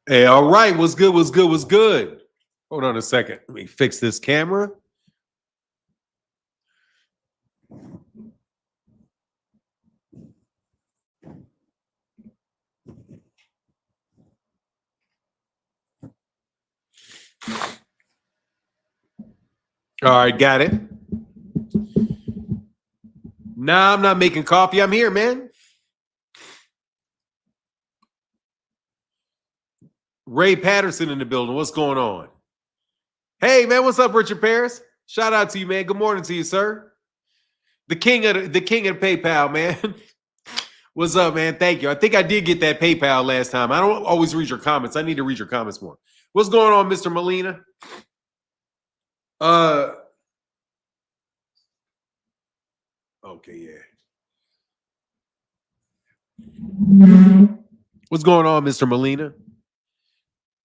Hey, all right. What's good? What's good? What's good? Hold on a second. Let me fix this camera. All right, got it. Nah, I'm not making coffee. I'm here, man. Ray Patterson in the building. What's going on? Hey, man. What's up, Richard Paris? Shout out to you, man. Good morning to you, sir. The king of PayPal, man. What's up, man? Thank you. I think I did get that PayPal last time. I don't always read your comments. I need to read your comments more. What's going on, Mr. Molina? Okay, yeah. What's going on, Mr. Molina?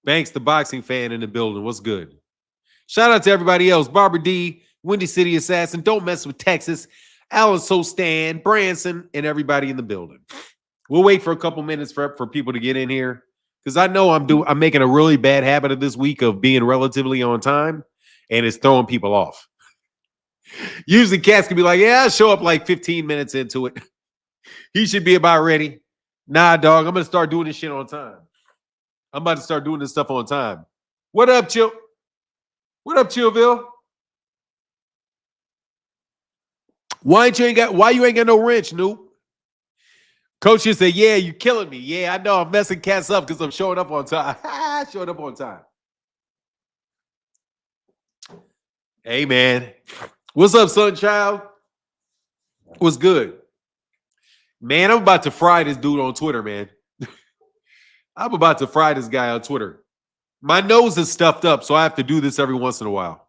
Banks, the boxing fan in the building. What's good? Shout out to everybody else. Barbara D, Windy City Assassin, Don't Mess with Texas, Alan Sostan, Branson, and everybody in the building. We'll wait for a couple minutes for people to get in here because I know I'm making a really bad habit of this week of being relatively on time, and it's throwing people off. Usually cats can be like, yeah, I'll show up like 15 minutes into it. He should be about ready. Nah, dog, I'm going to start doing this shit on time. I'm about to start doing this stuff on time. What up, Chill? What up, Chillville? Why you ain't got no wrench, Noop? Coach just said, yeah, you killing me. Yeah, I know I'm messing cats up because I'm showing up on time. Showing up on time. Hey, man. What's up, Sunchild? What's good? Man, I'm about to fry this dude on Twitter, man. I'm about to fry this guy on Twitter. My nose is stuffed up, so I have to do this every once in a while.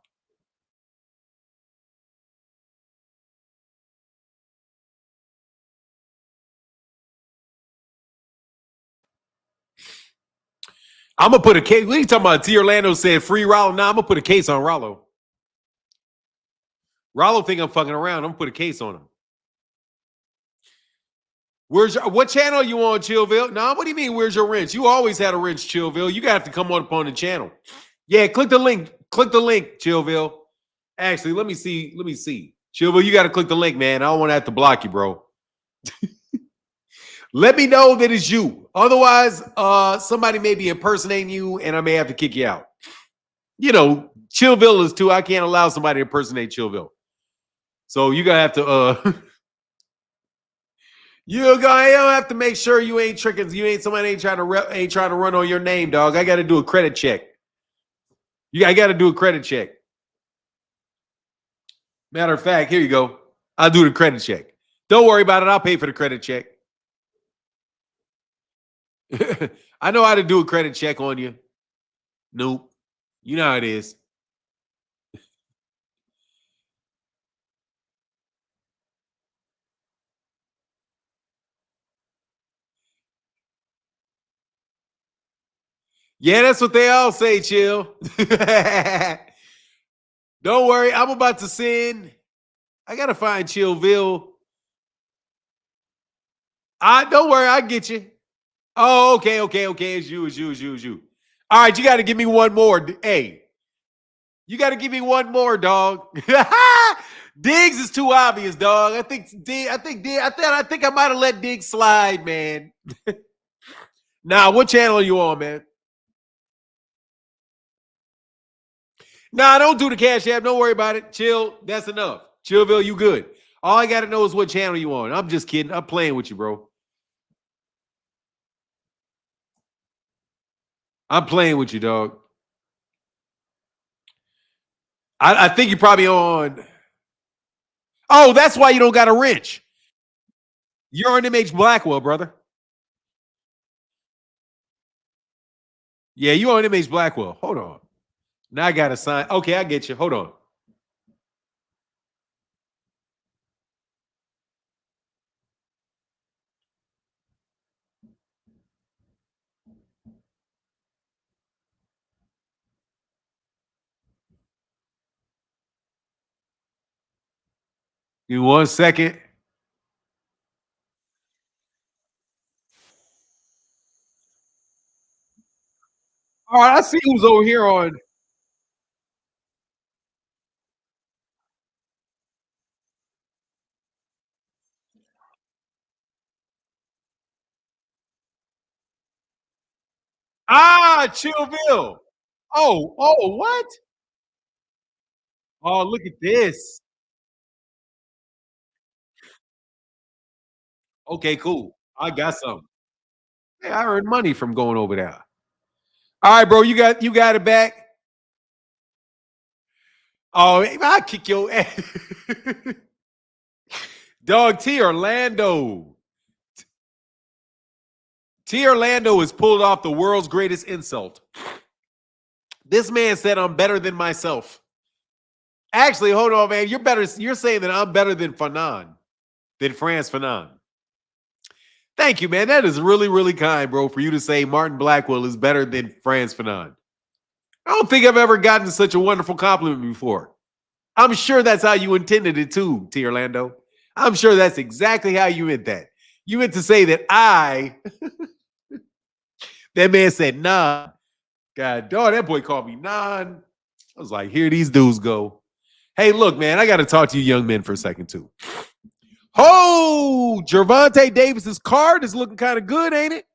I'm going to put a case. What are you talking about? T. Orlando said free Rollo. Nah, I'm going to put a case on Rollo. Rollo think I'm fucking around. I'm going to put a case on him. What channel you on, Chillville? Nah, what do you mean, where's your wrench? You always had a wrench, Chillville. You got to come up on the channel. Yeah, click the link. Click the link, Chillville. Actually, let me see. Chillville, you got to click the link, man. I don't want to have to block you, bro. Let me know that it's you. Otherwise, somebody may be impersonating you, and I may have to kick you out. You know, Chillville is too. I can't allow somebody to impersonate Chillville. So you gotta have to. You have to make sure you ain't tricking. Somebody ain't trying to run on your name, dog. I got to do a credit check. I got to do a credit check. Matter of fact, here you go. I'll do the credit check. Don't worry about it. I'll pay for the credit check. I know how to do a credit check on you. Nope. You know how it is. Yeah, that's what they all say, Chill. Don't worry. I'm about to send. I got to find Chillville. Don't worry. I'll get you. Oh, okay. It's you. All right, you got to give me one more. Hey, you got to give me one more, dog. Diggs is too obvious, dog. I think I might have let Diggs slide, man. Nah, what channel are you on, man? Nah, don't do the Cash App. Don't worry about it. Chill. That's enough. Chillville, you good. All I got to know is what channel you on. I'm just kidding. I'm playing with you, bro. I'm playing with you, dog. I think you're probably on. Oh, that's why you don't got a wrench. You're on MH Blackwell, brother. Yeah, you on MH Blackwell. Hold on. Now I got to sign. Okay, I get you. Hold on. Give me 1 second. All right, I see who's over here on. Chillville. Oh, what? Oh, look at this. Okay, cool. I got some. Hey, I earned money from going over there. All right, bro. You got it back. Oh, I'll kick your ass. Dog T Orlando. T Orlando has pulled off the world's greatest insult. This man said I'm better than myself. Actually, hold on, man. You're better. You're saying that I'm better than Frantz Fanon. Thank you, man. That is really, really kind, bro, for you to say Martin Blackwell is better than Frantz Fanon. I don't think I've ever gotten such a wonderful compliment before. I'm sure that's how you intended it too, T. Orlando. I'm sure that's exactly how you meant that. You meant to say that that man said, nah. God, dog, that boy called me non. I was like, here these dudes go. Hey, look, man, I got to talk to you young men for a second, too. Oh, Gervonta Davis's card is looking kind of good, ain't it?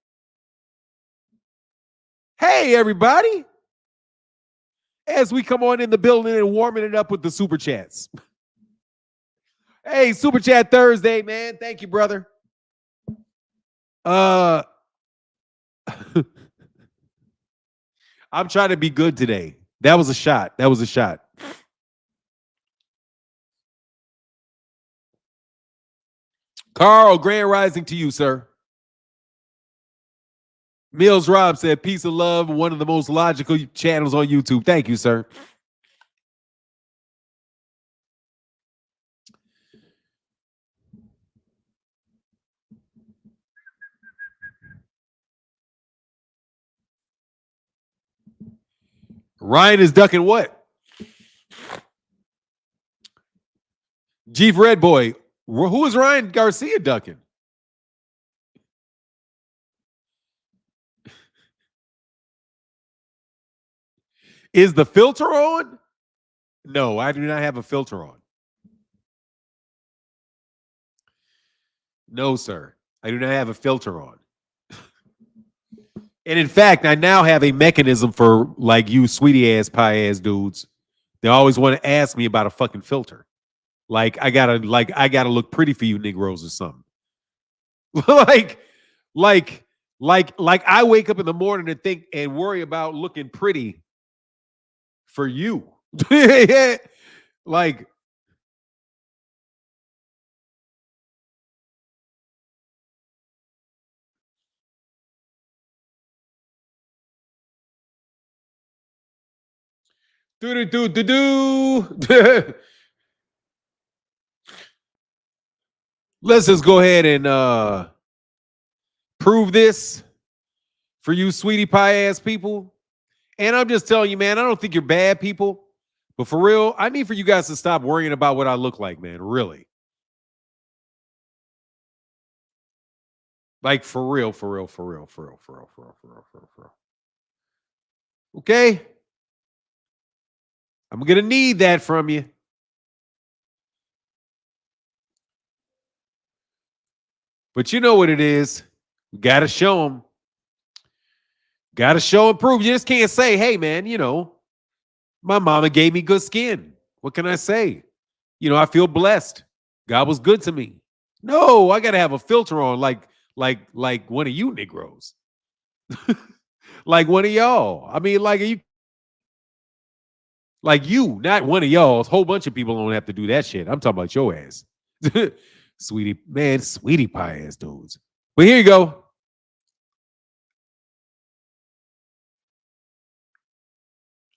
Hey, everybody. As we come on in the building and warming it up with the super chats. Hey, Super Chat Thursday, man. Thank you, brother. I'm trying to be good today. That was a shot. Carl, grand rising to you, sir. Mills Rob said, peace of love, one of the most logical channels on YouTube. Thank you, sir. Ryan is ducking what? Chief Red Boy. Who is Ryan Garcia ducking? Is the filter on? No, I do not have a filter on. No, sir. I do not have a filter on. And in fact, I now have a mechanism for like you sweetie ass pie ass dudes. They always want to ask me about a fucking filter. I gotta look pretty for you Negroes or something. like I wake up in the morning and think and worry about looking pretty for you. Like do. Let's just go ahead and prove this for you sweetie pie ass people. And I'm just telling you, man, I don't think you're bad people. But for real, I need for you guys to stop worrying about what I look like, man. Really. Like for real. Okay? I'm going to need that from you. But you know what it is. Got to show them. Got to show and prove. You just can't say, hey, man, my mama gave me good skin. What can I say? I feel blessed. God was good to me. No, I got to have a filter on like one of you Negroes. Like one of y'all. I mean, like you, not one of y'all. A whole bunch of people don't have to do that shit. I'm talking about your ass. Sweetie pie ass dudes. But here you go.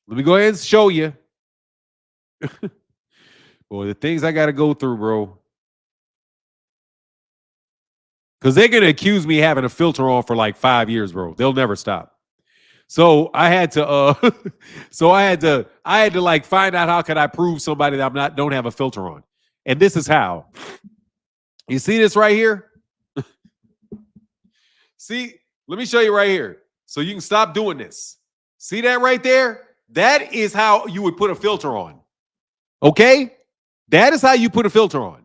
Let me go ahead and show you. Boy, the things I got to go through, bro. Because they're going to accuse me having a filter on for like 5 years, bro. They'll never stop. So I had to, I had to like find out how could I prove somebody that don't have a filter on. And this is how. You see this right here? See, let me show you right here. So you can stop doing this. See that right there? That is how you would put a filter on. Okay? That is how you put a filter on.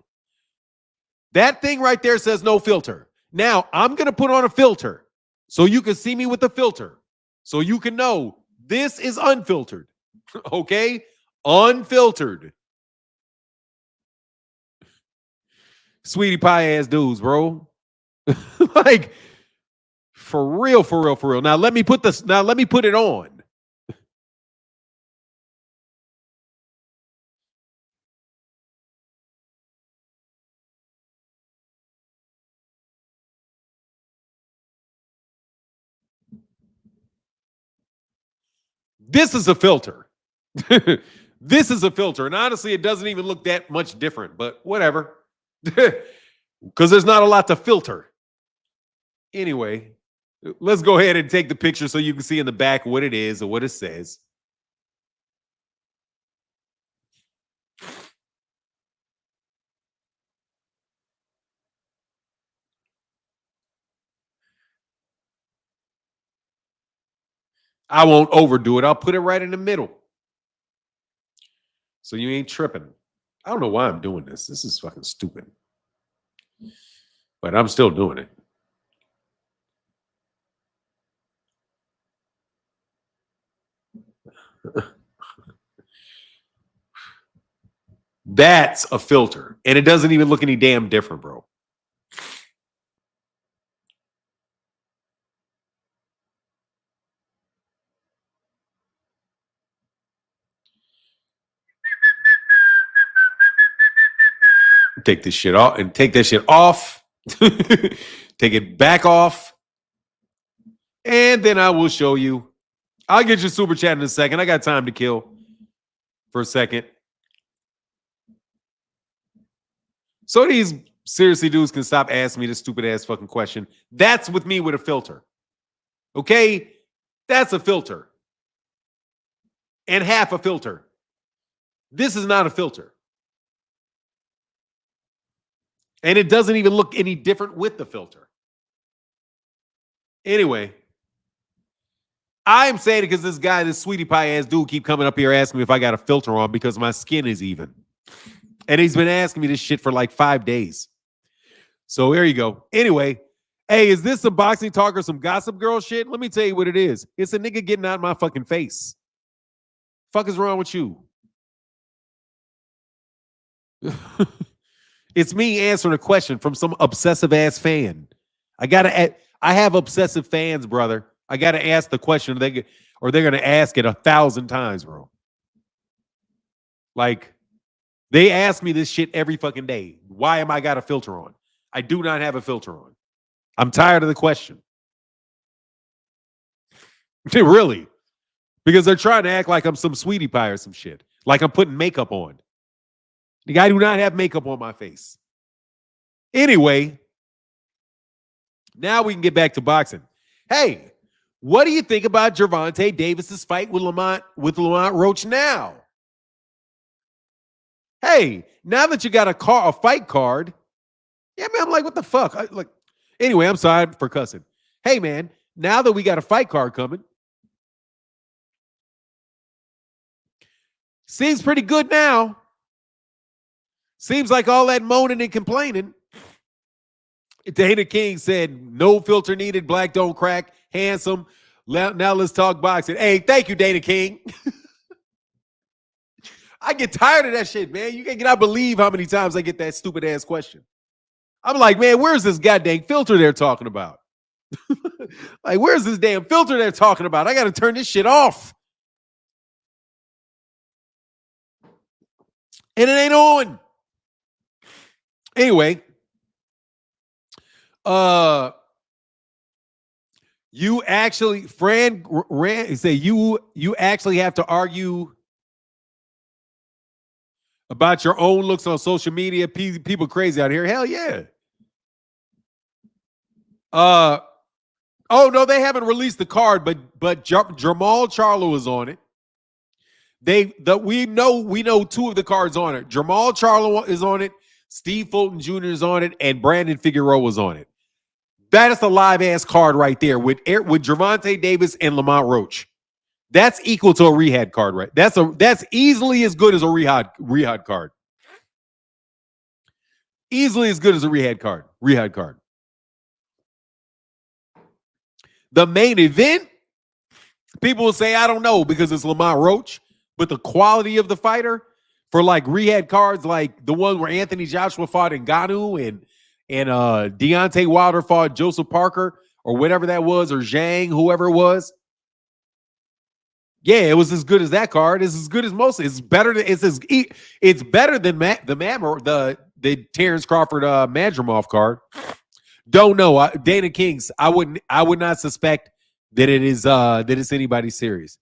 That thing right there says no filter. Now, I'm going to put on a filter so you can see me with the filter. So you can know this is unfiltered. Okay? Unfiltered. Sweetie pie ass dudes, bro. Like, for real, for real, for real. Now let me put it on. This is a filter. This is a filter. And honestly, it doesn't even look that much different, but whatever. Because there's not a lot to filter. Anyway, let's go ahead and take the picture so you can see in the back what it is or what it says. I won't overdo it. I'll put it right in the middle. So you ain't tripping. I don't know why I'm doing this. This is fucking stupid. But I'm still doing it. That's a filter. And it doesn't even look any damn different, bro. Take this shit off and take that shit off. Take it back off. And then I will show you. I'll get your super chat in a second. I got time to kill for a second. So these seriously dudes can stop asking me this stupid ass fucking question. That's with me with a filter. Okay? That's a filter. And half a filter. This is not a filter. And it doesn't even look any different with the filter. Anyway, I'm saying it because this sweetie pie ass dude keep coming up here asking me if I got a filter on because my skin is even. And he's been asking me this shit for like 5 days. So there you go. Anyway, hey, is this some boxing talk or some gossip girl shit? Let me tell you what it is. It's a nigga getting out of my fucking face. Fuck is wrong with you? It's me answering a question from some obsessive ass fan. I have obsessive fans, brother. I gotta ask the question, or they're gonna ask it 1,000 times, bro. Like, they ask me this shit every fucking day. Why am I got a filter on? I do not have a filter on. I'm tired of the question. Really? Because they're trying to act like I'm some sweetie pie or some shit. Like I'm putting makeup on. I do not have makeup on my face. Anyway, now we can get back to boxing. Hey, what do you think about Gervonta Davis's fight with Lamont Roach now? Hey, now that you got a fight card, yeah, man, I'm like, what the fuck? Anyway, I'm sorry for cussing. Hey, man, now that we got a fight card coming, seems pretty good now. Seems like all that moaning and complaining. Dana King said, no filter needed, black don't crack, handsome. Now let's talk boxing. Hey, thank you, Dana King. I get tired of that shit, man. You cannot believe how many times I get that stupid ass question. I'm like, man, where's this goddamn filter they're talking about? Like, where's this damn filter they're talking about? I got to turn this shit off. And it ain't on. Anyway, you actually, Fran say you actually have to argue about your own looks on social media. People crazy out here. Hell yeah. Oh no, they haven't released the card, but Jamal Charlo is on it. We know 2 of the cards on it. Jamal Charlo is on it. Steve Fulton Jr. is on it, and Brandon Figueroa is on it. That is a live ass card right there with Gervonta Davis and Lamont Roach. That's equal to a rehab card, right? That's easily as good as a rehab card. Easily as good as a rehab card. Rehab card. The main event, people will say, I don't know, because it's Lamont Roach, but the quality of the fighter for like rehab cards, like the one where Anthony Joshua fought Ngannou and Deontay Wilder fought Joseph Parker or whatever that was, or Zhang, whoever it was. Yeah, it was as good as that card. It's as good as most. It's better than it's better than the Terrence Crawford Madrimov card. Don't know. Dana Kings, I would not suspect that it's anybody serious.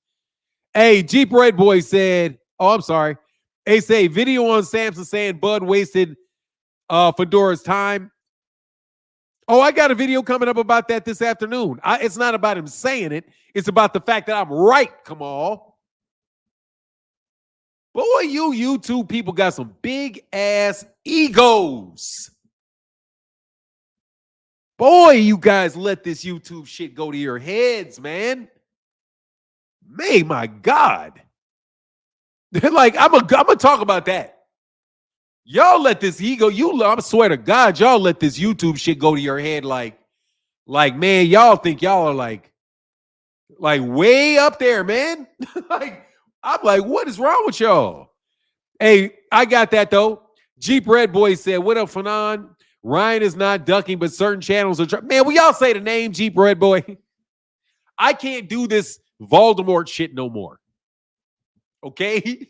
Hey, Jeep Red Boy said, oh, I'm sorry. They say video on Samson saying Bud wasted Fedora's time. Oh, I got a video coming up about that this afternoon. It's not about him saying it. It's about the fact that I'm right, Kamal. Boy, you YouTube people got some big ass egos. Boy, you guys let this YouTube shit go to your heads, man. Man, my God. Like, I'm gonna talk about that. Y'all let this ego, I swear to God, y'all let this YouTube shit go to your head like, man, y'all think y'all are like way up there, man. Like, I'm like, what is wrong with y'all? Hey, I got that though. Jeep Red Boy said, what up, Fanon? Ryan is not ducking, but certain channels are man, will y'all say the name Jeep Red Boy? I can't do this Voldemort shit no more. Okay?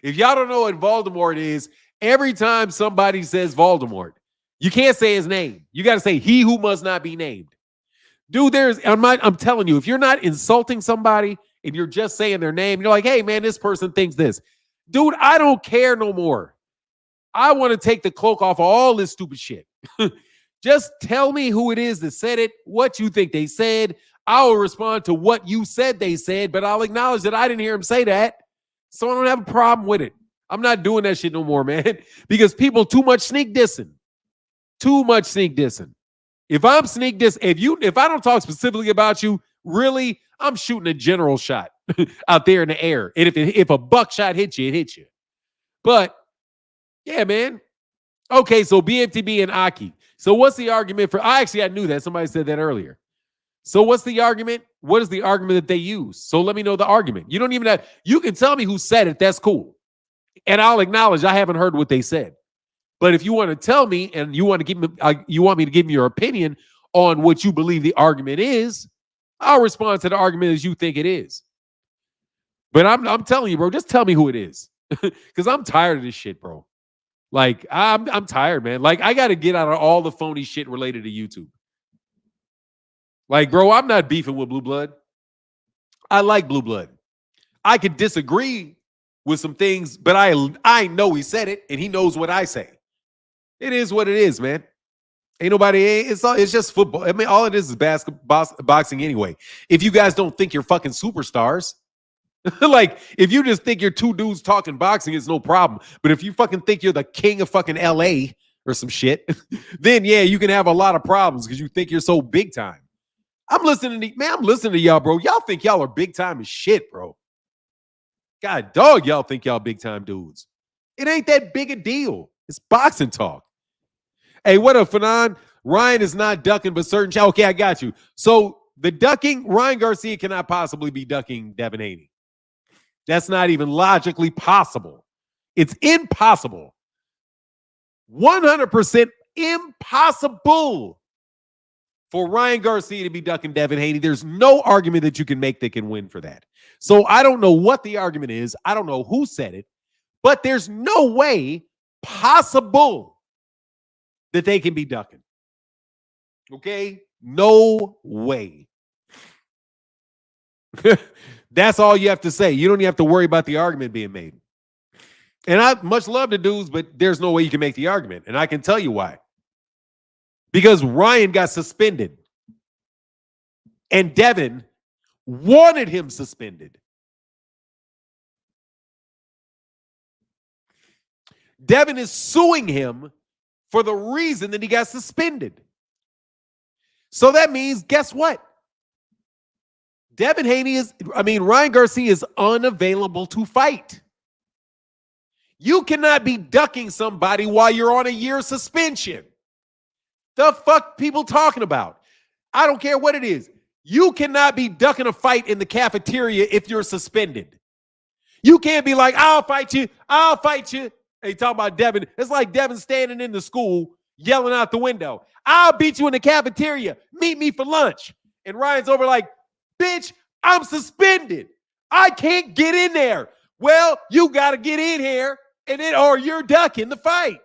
If y'all don't know what Voldemort is, every time somebody says Voldemort, you can't say his name. You got to say he who must not be named. Dude, I'm telling you, if you're not insulting somebody and you're just saying their name, you're like, hey, man, this person thinks this. Dude, I don't care no more. I want to take the cloak off of all this stupid shit. Just tell me who it is that said it, what you think they said. I will respond to what you said they said, but I'll acknowledge that I didn't hear him say that. So I don't have a problem with it. I'm not doing that shit no more, man, because people too much sneak dissing. Too much sneak dissing. If I'm sneak diss, if I don't talk specifically about you, really, I'm shooting a general shot out there in the air. And if a buckshot hits you, it hits you. But yeah, man. Okay, so BFTB and Aki. So what's the argument for? I knew that. Somebody said that earlier. So what's the argument? What is the argument that they use? So let me know the argument. You don't even have, you can tell me who said it. That's cool. And I'll acknowledge I haven't heard what they said. But if you want to tell me and you want me to give me your opinion on what you believe the argument is, I'll respond to the argument as you think it is. But I'm telling you, bro, just tell me who it is. Because I'm tired of this shit, bro. Like, I'm tired, man. Like, I got to get out of all the phony shit related to YouTube. Like, bro, I'm not beefing with Blue Blood. I like Blue Blood. I could disagree with some things, but I know he said it, and he knows what I say. It is what it is, man. Ain't nobody. It's just football. I mean, all it is basketball, boxing anyway. If you guys don't think you're fucking superstars, like if you just think you're two dudes talking boxing, it's no problem. But if you fucking think you're the king of fucking LA or some shit, then yeah, you can have a lot of problems because you think you're so big time. I'm listening to y'all, bro. Y'all think y'all are big time as shit, bro. God dog, y'all think y'all big time dudes. It ain't that big a deal. It's boxing talk. Hey, what up, Fanon? Ryan is not ducking, but certain. Okay, I got you. So the ducking, Ryan Garcia cannot possibly be ducking Devin Haney. That's not even logically possible. It's impossible. 100% impossible for Ryan Garcia to be ducking Devin Haney. There's no argument that you can make that can win for that. So I don't know what the argument is. I don't know who said it, but there's no way possible that they can be ducking. Okay? No way. That's all you have to say. You don't even have to worry about the argument being made. And I much love the dudes, but there's no way you can make the argument. And I can tell you why. Because Ryan got suspended. And Devin wanted him suspended. Devin is suing him for the reason that he got suspended. So that means, guess what? Ryan Garcia is unavailable to fight. You cannot be ducking somebody while you're on a year suspension. The fuck people talking about? I don't care what it is. You cannot be ducking a fight in the cafeteria if you're suspended. You can't be like, I'll fight you. I'll fight you. They talking about Devin. It's like Devin standing in the school yelling out the window. I'll beat you in the cafeteria. Meet me for lunch. And Ryan's over like, bitch, I'm suspended. I can't get in there. Well, you got to get in here or you're ducking the fight.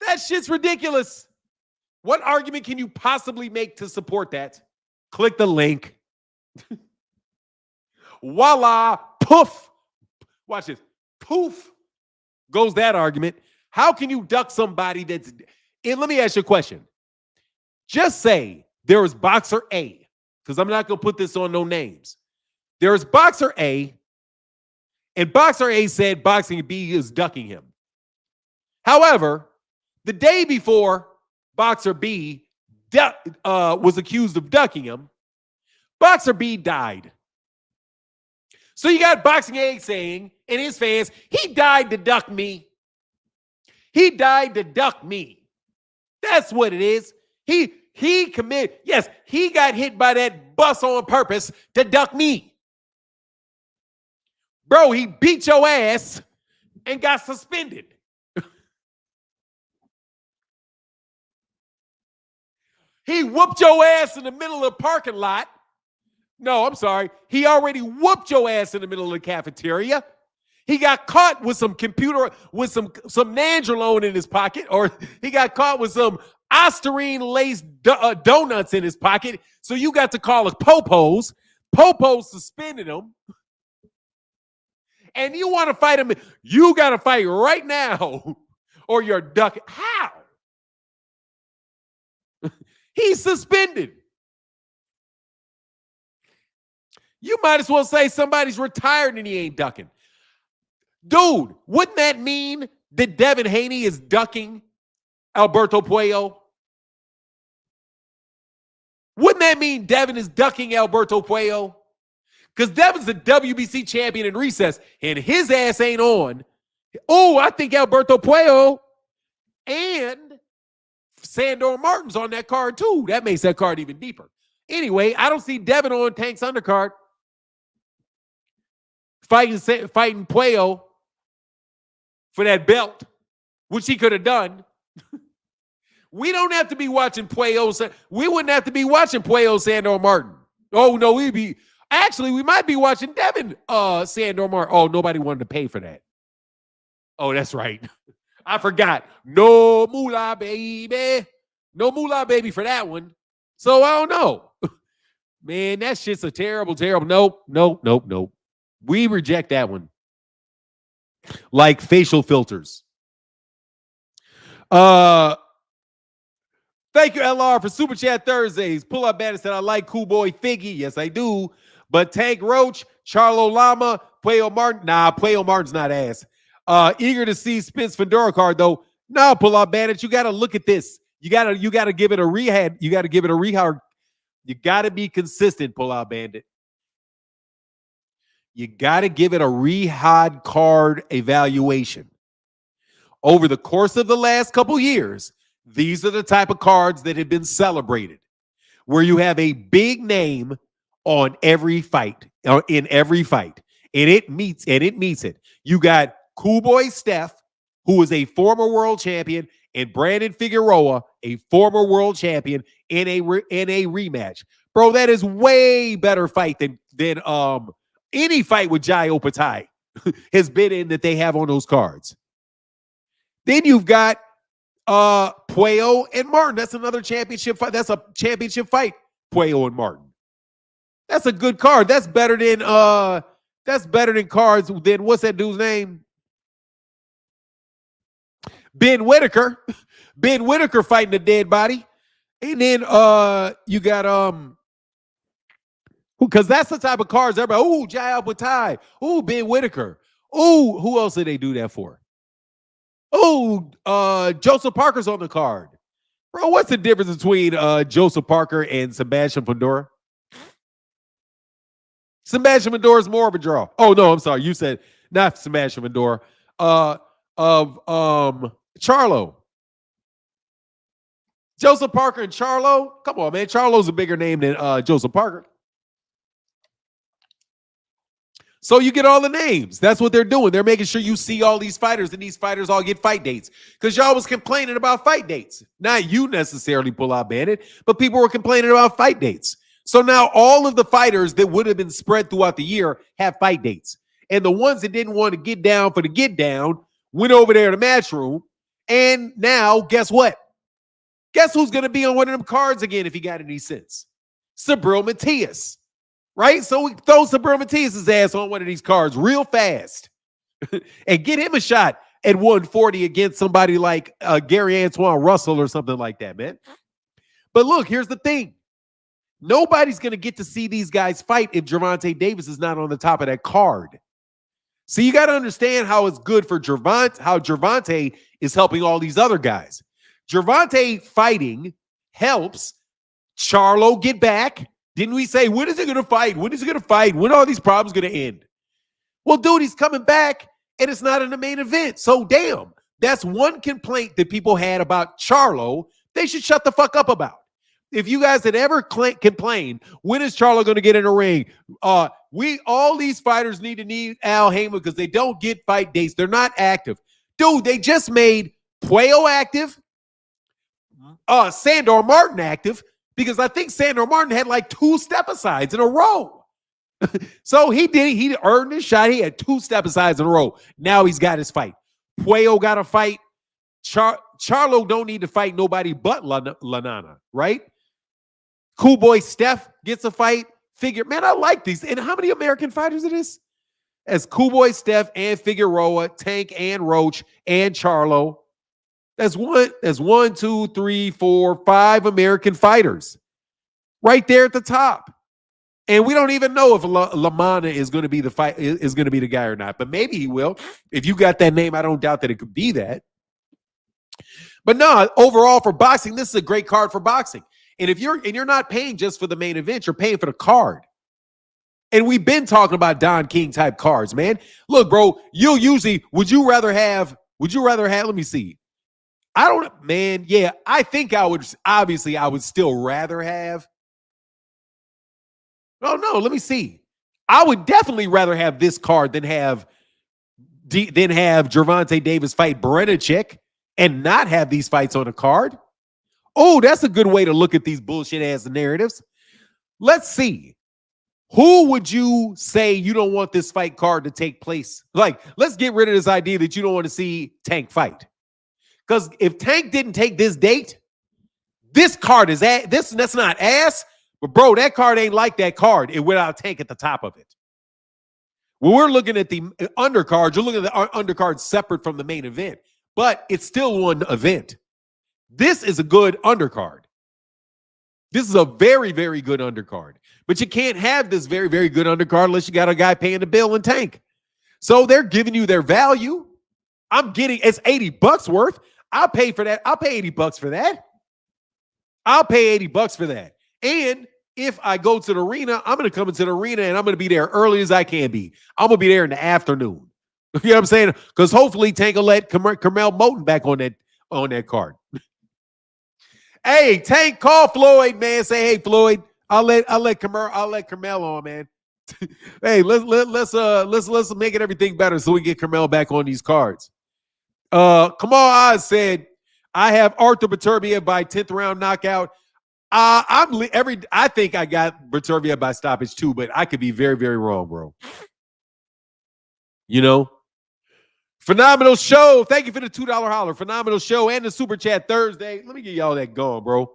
That shit's ridiculous. What argument can you possibly make to support that? Click the link. Voila, poof. Watch this. Poof goes that argument. How can you duck somebody that's... And let me ask you a question. Just say there was boxer A, because I'm not going to put this on no names. There was boxer A, and boxer A said boxing B is ducking him. However, the day before boxer B was accused of ducking him, boxer B died. So you got boxing A saying, and his fans, he died to duck me. He died to duck me. That's what it is. He committed, yes, he got hit by that bus on purpose to duck me. Bro, he beat your ass and got suspended. He whooped your ass in the middle of the parking lot. No, I'm sorry. He already whooped your ass in the middle of the cafeteria. He got caught with some with some nandrolone in his pocket, or he got caught with some Osterine-laced donuts in his pocket. So you got to call a Popos. Popos suspended him. And you want to fight him. You got to fight right now or you're ducking. How? He's suspended. You might as well say somebody's retired and he ain't ducking. Dude, wouldn't that mean that Devin Haney is ducking Alberto Puello? Wouldn't that mean Devin is ducking Alberto Puello? Because Devin's the WBC champion in recess, and his ass ain't on. Oh, I think Alberto Puello and Sandor Martin's on that card too. That makes that card even deeper. Anyway, I don't see Devin on Tank's undercard fighting Puello for that belt, which he could have done. We don't have to be watching Puello. We wouldn't have to be watching Puello Sandor Martin. Oh, no, we might be watching Devin Sandor Martin. Oh, nobody wanted to pay for that. Oh, that's right. I forgot. No moolah, baby. No moolah, baby, for that one. So I don't know. Man, that shit's a terrible. Nope. We reject that one. Like facial filters. Thank you, LR, for Super Chat Thursdays. Pull up Bandit said, I like Cool Boy Figgy. Yes, I do. But Tank Roach, Charlo Lama, Puello Martin. Nah, Puello Martin's not ass. Eager to see Spence Fedora card, though. No, Pull Up Bandit. You got to look at this. You got to give it a rehab. You got to give it a rehab. You got to be consistent, Pull Out Bandit. You got to give it a rehab card evaluation. Over the course of the last couple years, these are the type of cards that have been celebrated, where you have a big name on every fight, or in every fight, and it meets it. You got Cool Boy Steph, who is a former world champion, and Brandon Figueroa, a former world champion, in a rematch. Bro, that is way better fight than any fight with Jai Opatai has been in that they have on those cards. Then you've got Puello and Martin. That's another championship fight. That's a championship fight, Puello and Martin. That's a good card. That's better than cards than, what's that dude's name? Ben Whitaker. Ben Whitaker fighting a dead body. And then you got because that's the type of cards everybody, ooh, Jai Albertai, ooh, Ben Whitaker. Ooh, who else did they do that for? Oh, Joseph Parker's on the card. Bro, what's the difference between Joseph Parker and Sebastian Fundora? Sebastian Fundora is more of a draw. Oh, no, I'm sorry. You said not Sebastian Fundora. Of Charlo. Joseph Parker and Charlo? Come on, man. Charlo's a bigger name than Joseph Parker. So you get all the names. That's what they're doing. They're making sure you see all these fighters, and these fighters all get fight dates. Because y'all was complaining about fight dates. Not you necessarily, Pull Out Bandit, but people were complaining about fight dates. So now all of the fighters that would have been spread throughout the year have fight dates. And the ones that didn't want to get down for the get down went over there to the match room. And now, guess what? Guess who's going to be on one of them cards again if he got any sense? Subriel Matias. Right? So we throw Subriel Matias' ass on one of these cards real fast and get him a shot at 140 against somebody like Gary Antoine Russell or something like that, man. But look, here's the thing. Nobody's going to get to see these guys fight if Gervonta Davis is not on the top of that card. So you got to understand how it's good for Gervonta, how Gervonta is helping all these other guys. Gervonta fighting helps Charlo get back. Didn't we say, when is he going to fight? When is he going to fight? When are all these problems going to end? Well, dude, he's coming back, and it's not in the main event. So, damn, that's one complaint that people had about Charlo they should shut the fuck up about. If you guys had ever complained, when is Charlo going to get in the ring? All these fighters need Al Haymon because they don't get fight dates. They're not active. Dude, they just made Puello active, Sandor Martin active, because I think Sandor Martin had like 2 step-asides in a row. So he earned his shot. He had 2 step-asides in a row. Now he's got his fight. Puello got a fight. Charlo don't need to fight nobody but Lanana, right? Cool boy Steph gets a fight. Man, I like these. And how many American fighters it is? As Cool boy Steph and Figueroa, Tank and Roach and Charlo. That's 1, 2, 3, 4, 5 American fighters right there at the top. And we don't even know if Lamana is going to be the guy or not, but maybe he will. If you got that name, I don't doubt that it could be that. But no, overall for boxing, this is a great card for boxing. And you're not paying just for the main event, you're paying for the card. And we've been talking about Don King type cards, man. Look, bro, would you rather have, let me see. I think I would still rather have. Oh, no, let me see. I would definitely rather have this card than have Gervonta Davis fight Brenacek and not have these fights on the card. Oh, that's a good way to look at these bullshit ass narratives. Let's see. Who would you say you don't want this fight card to take place? Like, let's get rid of this idea that you don't want to see Tank fight. Because if Tank didn't take this date, this card is that's not ass, but bro, that card ain't like that card without Tank at the top of it. When we're looking at the undercard, you're looking at the undercard separate from the main event, but it's still one event. This is a good undercard. This is a very, very good undercard. But you can't have this very, very good undercard unless you got a guy paying the bill in Tank. So they're giving you their value. It's $80 worth. I'll pay for that. I'll pay $80 for that. I'll pay $80 for that. And if I go to the arena, I'm going to come into the arena and I'm going to be there early as I can be. I'm going to be there in the afternoon. You know what I'm saying? Because hopefully Tank will let Carmel Moten back on that card. Hey, Tank, call Floyd, man. Say, hey, Floyd, I'll let Carmel on, man. Hey, let's make it everything better so we get Carmel back on these cards. Kamal Oz said, I have Arthur Beterbiev by 10th round knockout. I think I got Beterbiev by stoppage too, but I could be very, very wrong, bro. You know? Phenomenal show. Thank you for the $2 holler. Phenomenal show and the super chat Thursday. Let me get y'all that going, bro.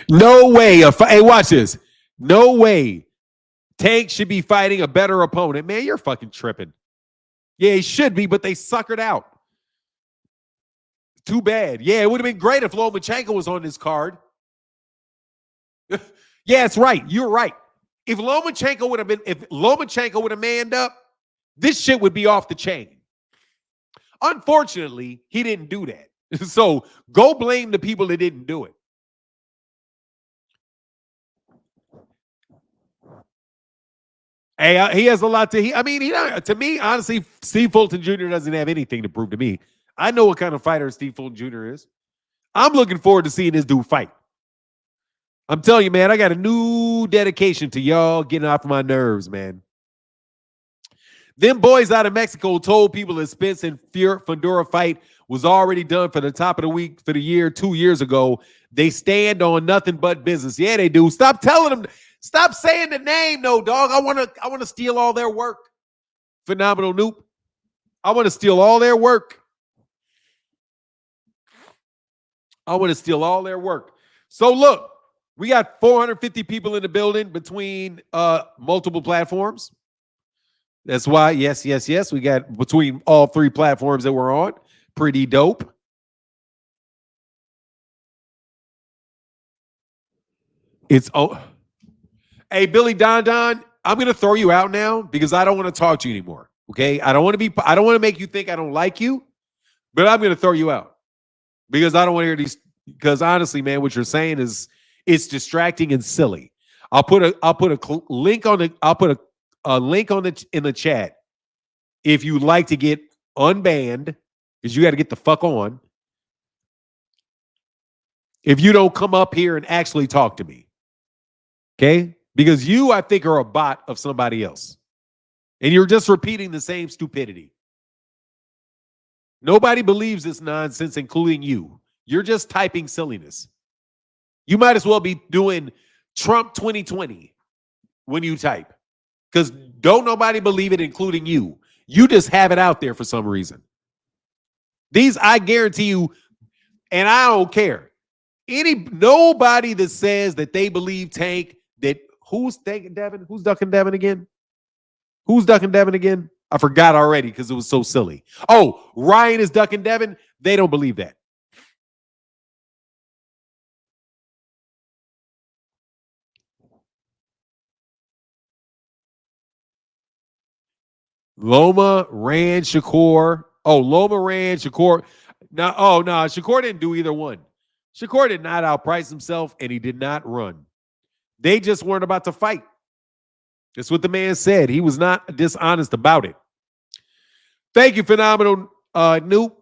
No way. Hey, watch this. No way. Tank should be fighting a better opponent. Man, you're fucking tripping. Yeah, he should be, but they suckered out. Too bad. Yeah, it would have been great if Lomachenko was on this card. Yeah, it's right. You're right. If Lomachenko would have manned up, this shit would be off the chain. Unfortunately, he didn't do that. So go blame the people that didn't do it. Hey, he has a lot to. To me, honestly, Steve Fulton Jr. doesn't have anything to prove to me. I know what kind of fighter Steve Fulton Jr. is. I'm looking forward to seeing this dude fight. I'm telling you, man, I got a new dedication to y'all getting off my nerves, man. Them boys out of Mexico told people that Spence and Fundora fight was already done for the top of the week for the year 2 years ago. They stand on nothing but business. Yeah, they do. Stop telling them. Stop saying the name, no, dog. I want to steal all their work. Phenomenal Noop. I want to steal all their work. So look, we got 450 people in the building between multiple platforms. That's why, yes. We got between all three platforms that we're on. Pretty dope. Hey, Billy Don, I'm gonna throw you out now because I don't want to talk to you anymore. Okay, I don't want to make you think I don't like you, but I'm gonna throw you out because I don't want to hear these. Because honestly, man, what you're saying is it's distracting and silly. I'll put a link on in the chat if you'd like to get unbanned, because you got to get the fuck on. If you don't come up here and actually talk to me, okay? Because you, I think, are a bot of somebody else. And you're just repeating the same stupidity. Nobody believes this nonsense, including you. You're just typing silliness. You might as well be doing Trump 2020 when you type. Because don't nobody believe it, including you. You just have it out there for some reason. These, I guarantee you, and I don't care. Nobody that says that they believe Tank, who's taking Devin? Who's ducking Devin again? I forgot already because it was so silly. Oh, Ryan is ducking Devin. They don't believe that. Loma ran Shakur. Oh, Loma ran Shakur. No, Shakur didn't do either one. Shakur did not outprice himself, and he did not run. They just weren't about to fight. That's what the man said. He was not dishonest about it. Thank you, Phenomenal Noop.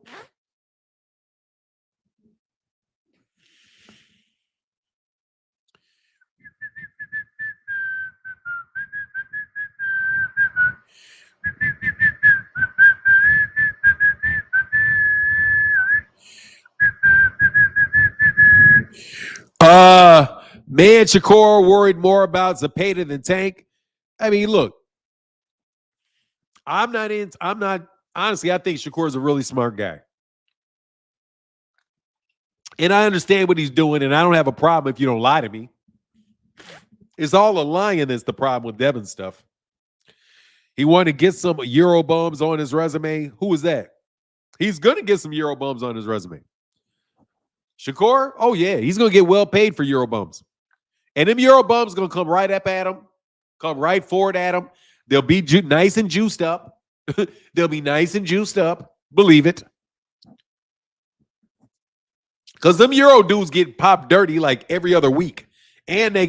Man, Shakur worried more about Zepeda than Tank. I mean, look, honestly, I think Shakur is a really smart guy. And I understand what he's doing, and I don't have a problem if you don't lie to me. It's all a lying that's the problem with Devin stuff. He wanted to get some Euro bums on his resume. Who is that? He's going to get some Euro bums on his resume. Shakur? Oh, yeah. He's going to get well paid for Euro bums. And them Euro bums going to come right up at him, come right forward at him. They'll be nice and juiced up. Believe it. Because them Euro dudes get popped dirty like every other week. And a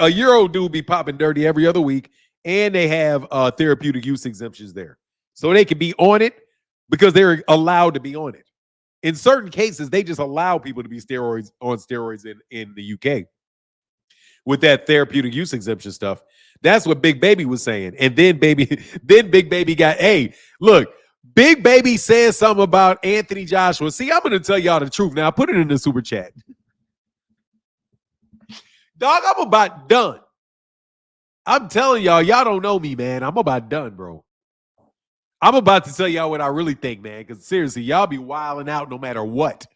Euro dude be popping dirty every other week. And they have therapeutic use exemptions there. So they can be on it because they're allowed to be on it. In certain cases, they just allow people to be on steroids in the UK with that therapeutic use exemption stuff. That's what Big Baby was saying. And then Big Baby got, hey, look, Big Baby says something about Anthony Joshua. See, I'm going to tell y'all the truth now. Put it in the super chat. Dog, I'm about done. I'm telling y'all don't know me, man. I'm about done, bro. I'm about to tell y'all what I really think, man, because seriously, y'all be wilding out no matter what.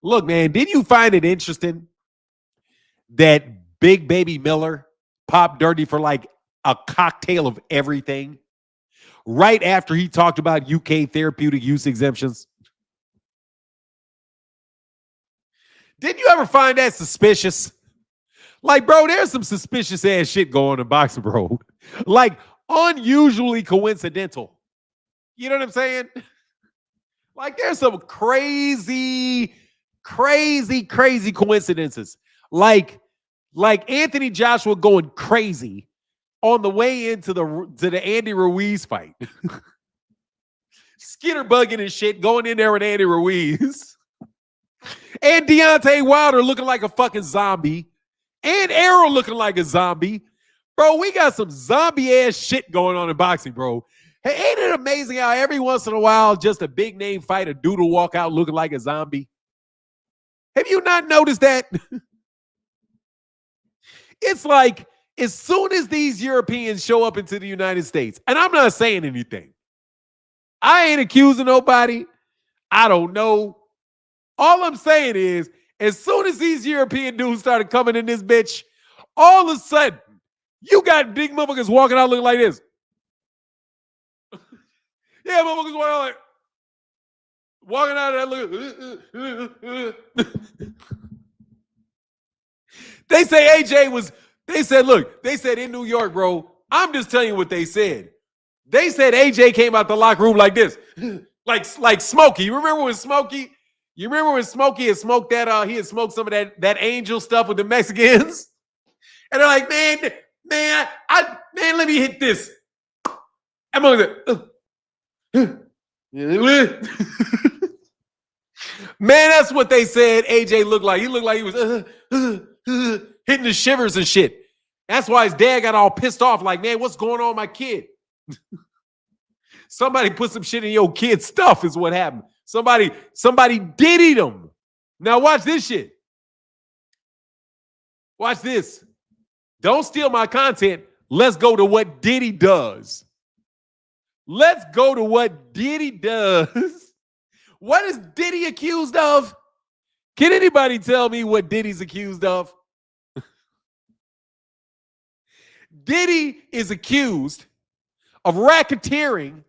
Look, man, didn't you find it interesting that Big Baby Miller popped dirty for like a cocktail of everything right after he talked about UK therapeutic use exemptions? Didn't you ever find that suspicious? Like, bro, there's some suspicious ass shit going on in boxing, bro. Like, unusually coincidental. You know what I'm saying? Like, there's some crazy coincidences. Like Anthony Joshua going crazy on the way into the Andy Ruiz fight. Skitter bugging and shit, going in there with Andy Ruiz. And Deontay Wilder looking like a fucking zombie. And Errol looking like a zombie. Bro, we got some zombie ass shit going on in boxing, bro. Hey, ain't it amazing how every once in a while, just a big name fighter dude will walk out looking like a zombie? Have you not noticed that? It's like, as soon as these Europeans show up into the United States, and I'm not saying anything, I ain't accusing nobody. I don't know. All I'm saying is, as soon as these European dudes started coming in this bitch, all of a sudden, you got big motherfuckers walking out looking like this. Yeah, motherfuckers walking out of that look. They say AJ was, they said in New York, bro, I'm just telling you what they said. They said AJ came out the locker room like this, like Smokey. You remember when Smokey had smoked that, he had smoked some of that angel stuff with the Mexicans? And they're like, man, let me hit this. I'm gonna man, that's what they said AJ looked like. He looked like he was hitting the shivers and shit. That's why his dad got all pissed off, like, man, what's going on with my kid? Somebody put some shit in your kid's stuff is what happened. Somebody diddied him. Now watch this shit. Watch this. Don't steal my content. Let's go to what Diddy does. Let's go to what Diddy does. What is Diddy accused of? Can anybody tell me what Diddy's accused of? Diddy is accused of racketeering.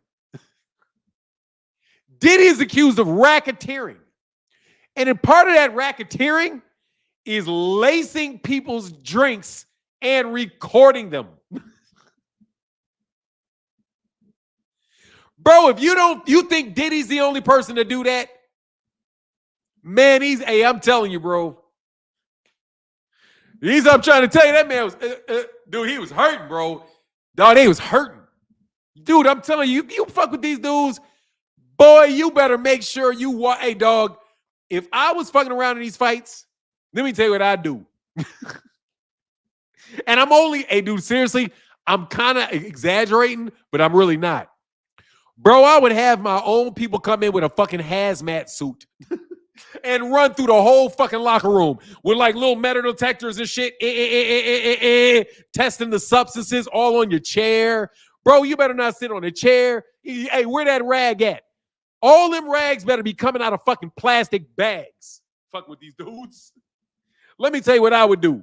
Diddy is accused of racketeering. And in part of that racketeering is lacing people's drinks and recording them. Bro, if you think Diddy's the only person to do that? Man, I'm telling you, bro. I'm trying to tell you, that man was, dude, he was hurting, bro. Dog, he was hurting. Dude, I'm telling you, you fuck with these dudes, boy, you better make sure you watch. Hey, dog, if I was fucking around in these fights, let me tell you what I'd do. And hey, dude, seriously, I'm kind of exaggerating, but I'm really not. Bro, I would have my own people come in with a fucking hazmat suit and run through the whole fucking locker room with like little metal detectors and shit, testing the substances all on your chair. Bro, you better not sit on a chair. Hey, where that rag at? All them rags better be coming out of fucking plastic bags. Fuck with these dudes. Let me tell you what I would do.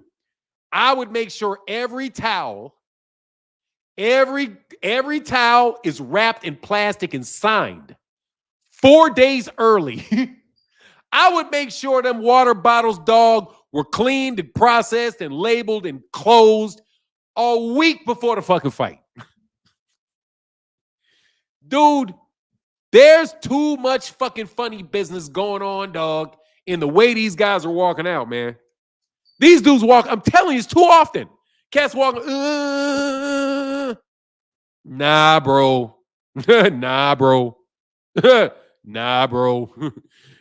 I would make sure every towel is wrapped in plastic and signed 4 days early. I would make sure them water bottles, dog, were cleaned and processed and labeled and closed a week before the fucking fight. Dude, there's too much fucking funny business going on, dog, in the way these guys are walking out, man. These dudes walk, I'm telling you, it's too often. Cats walking, nah, bro. Nah, bro. Nah, bro.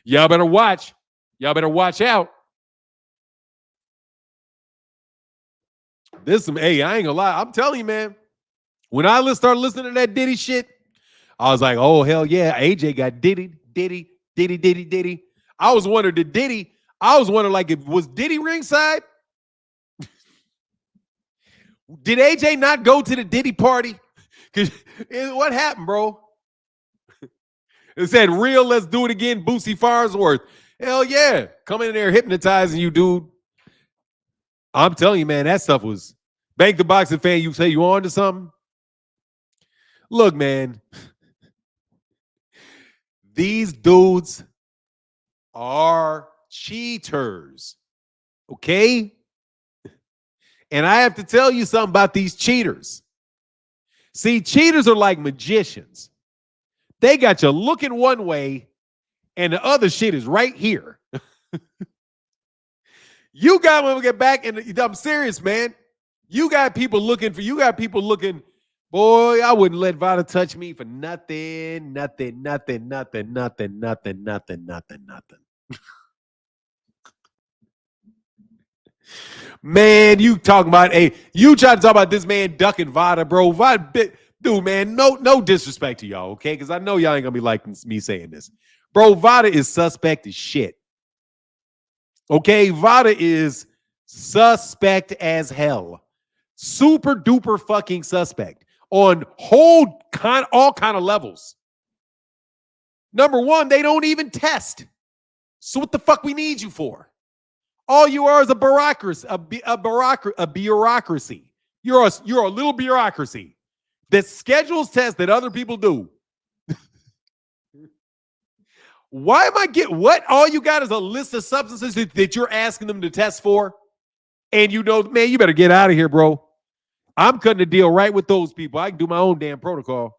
Y'all better watch. Y'all better watch out. Hey, I ain't gonna lie. I'm telling you, man. When I started listening to that Diddy shit, I was like, oh, hell yeah. AJ got Diddy. I was wondering, like, was Diddy ringside? Did AJ not go to the Diddy party? Because what happened, bro? It said, real, let's do it again, Boosie Farnsworth. Hell yeah. Coming in there hypnotizing you, dude. I'm telling you, man, that stuff was... Bank the Boxing fan, you say you on to something? Look, man. These dudes are cheaters. Okay? And I have to tell you something about these cheaters. See, cheaters are like magicians. They got you looking one way, and the other shit is right here. You got to get back, and I'm serious, man. You got people looking, boy, I wouldn't let Vada touch me for nothing. Man, you talking about, you trying to talk about this man ducking Vada, bro. Dude, man, no disrespect to y'all, okay? Because I know y'all ain't going to be liking me saying this. Bro, Vada is suspect as shit. Okay, Vada is suspect as hell. Super duper fucking suspect on all kind of levels. Number one, they don't even test. So what the fuck we need you for? All you are is a bureaucracy, a bureaucracy. You're a little bureaucracy that schedules tests that other people do. Why am I getting what? All you got is a list of substances that you're asking them to test for. And you know, man, you better get out of here, bro. I'm cutting the deal right with those people. I can do my own damn protocol.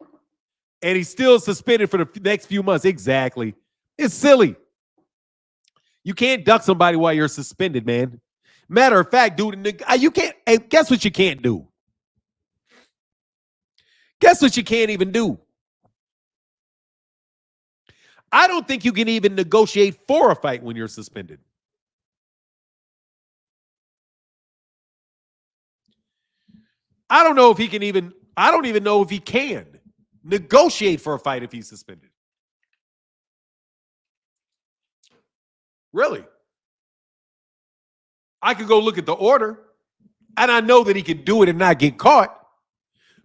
And he's still suspended for the next few months. Exactly. It's silly. You can't duck somebody while you're suspended, man. Matter of fact, dude, you can't. Hey, guess what you can't do? Guess what you can't even do? I don't think you can even negotiate for a fight when you're suspended. I don't know if he can even, I don't even know if he can negotiate for a fight if he's suspended. Really? I could go look at the order, and I know that he could do it and not get caught.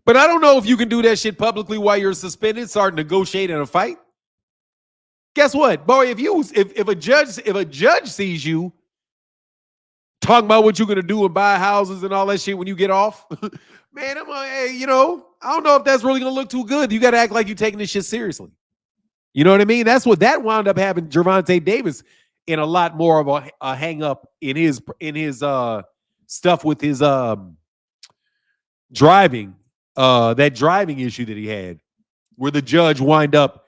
But I don't know if you can do that shit publicly while you're suspended, start negotiating a fight. Guess what, boy? If a judge sees you talking about what you're gonna do and buy houses and all that shit when you get off, man, I'm like, hey, I don't know if that's really gonna look too good. You got to act like you're taking this shit seriously. You know what I mean? That's what that wound up having Gervonta Davis in a lot more of a hang up in his stuff with his driving, that driving issue that he had, where the judge wind up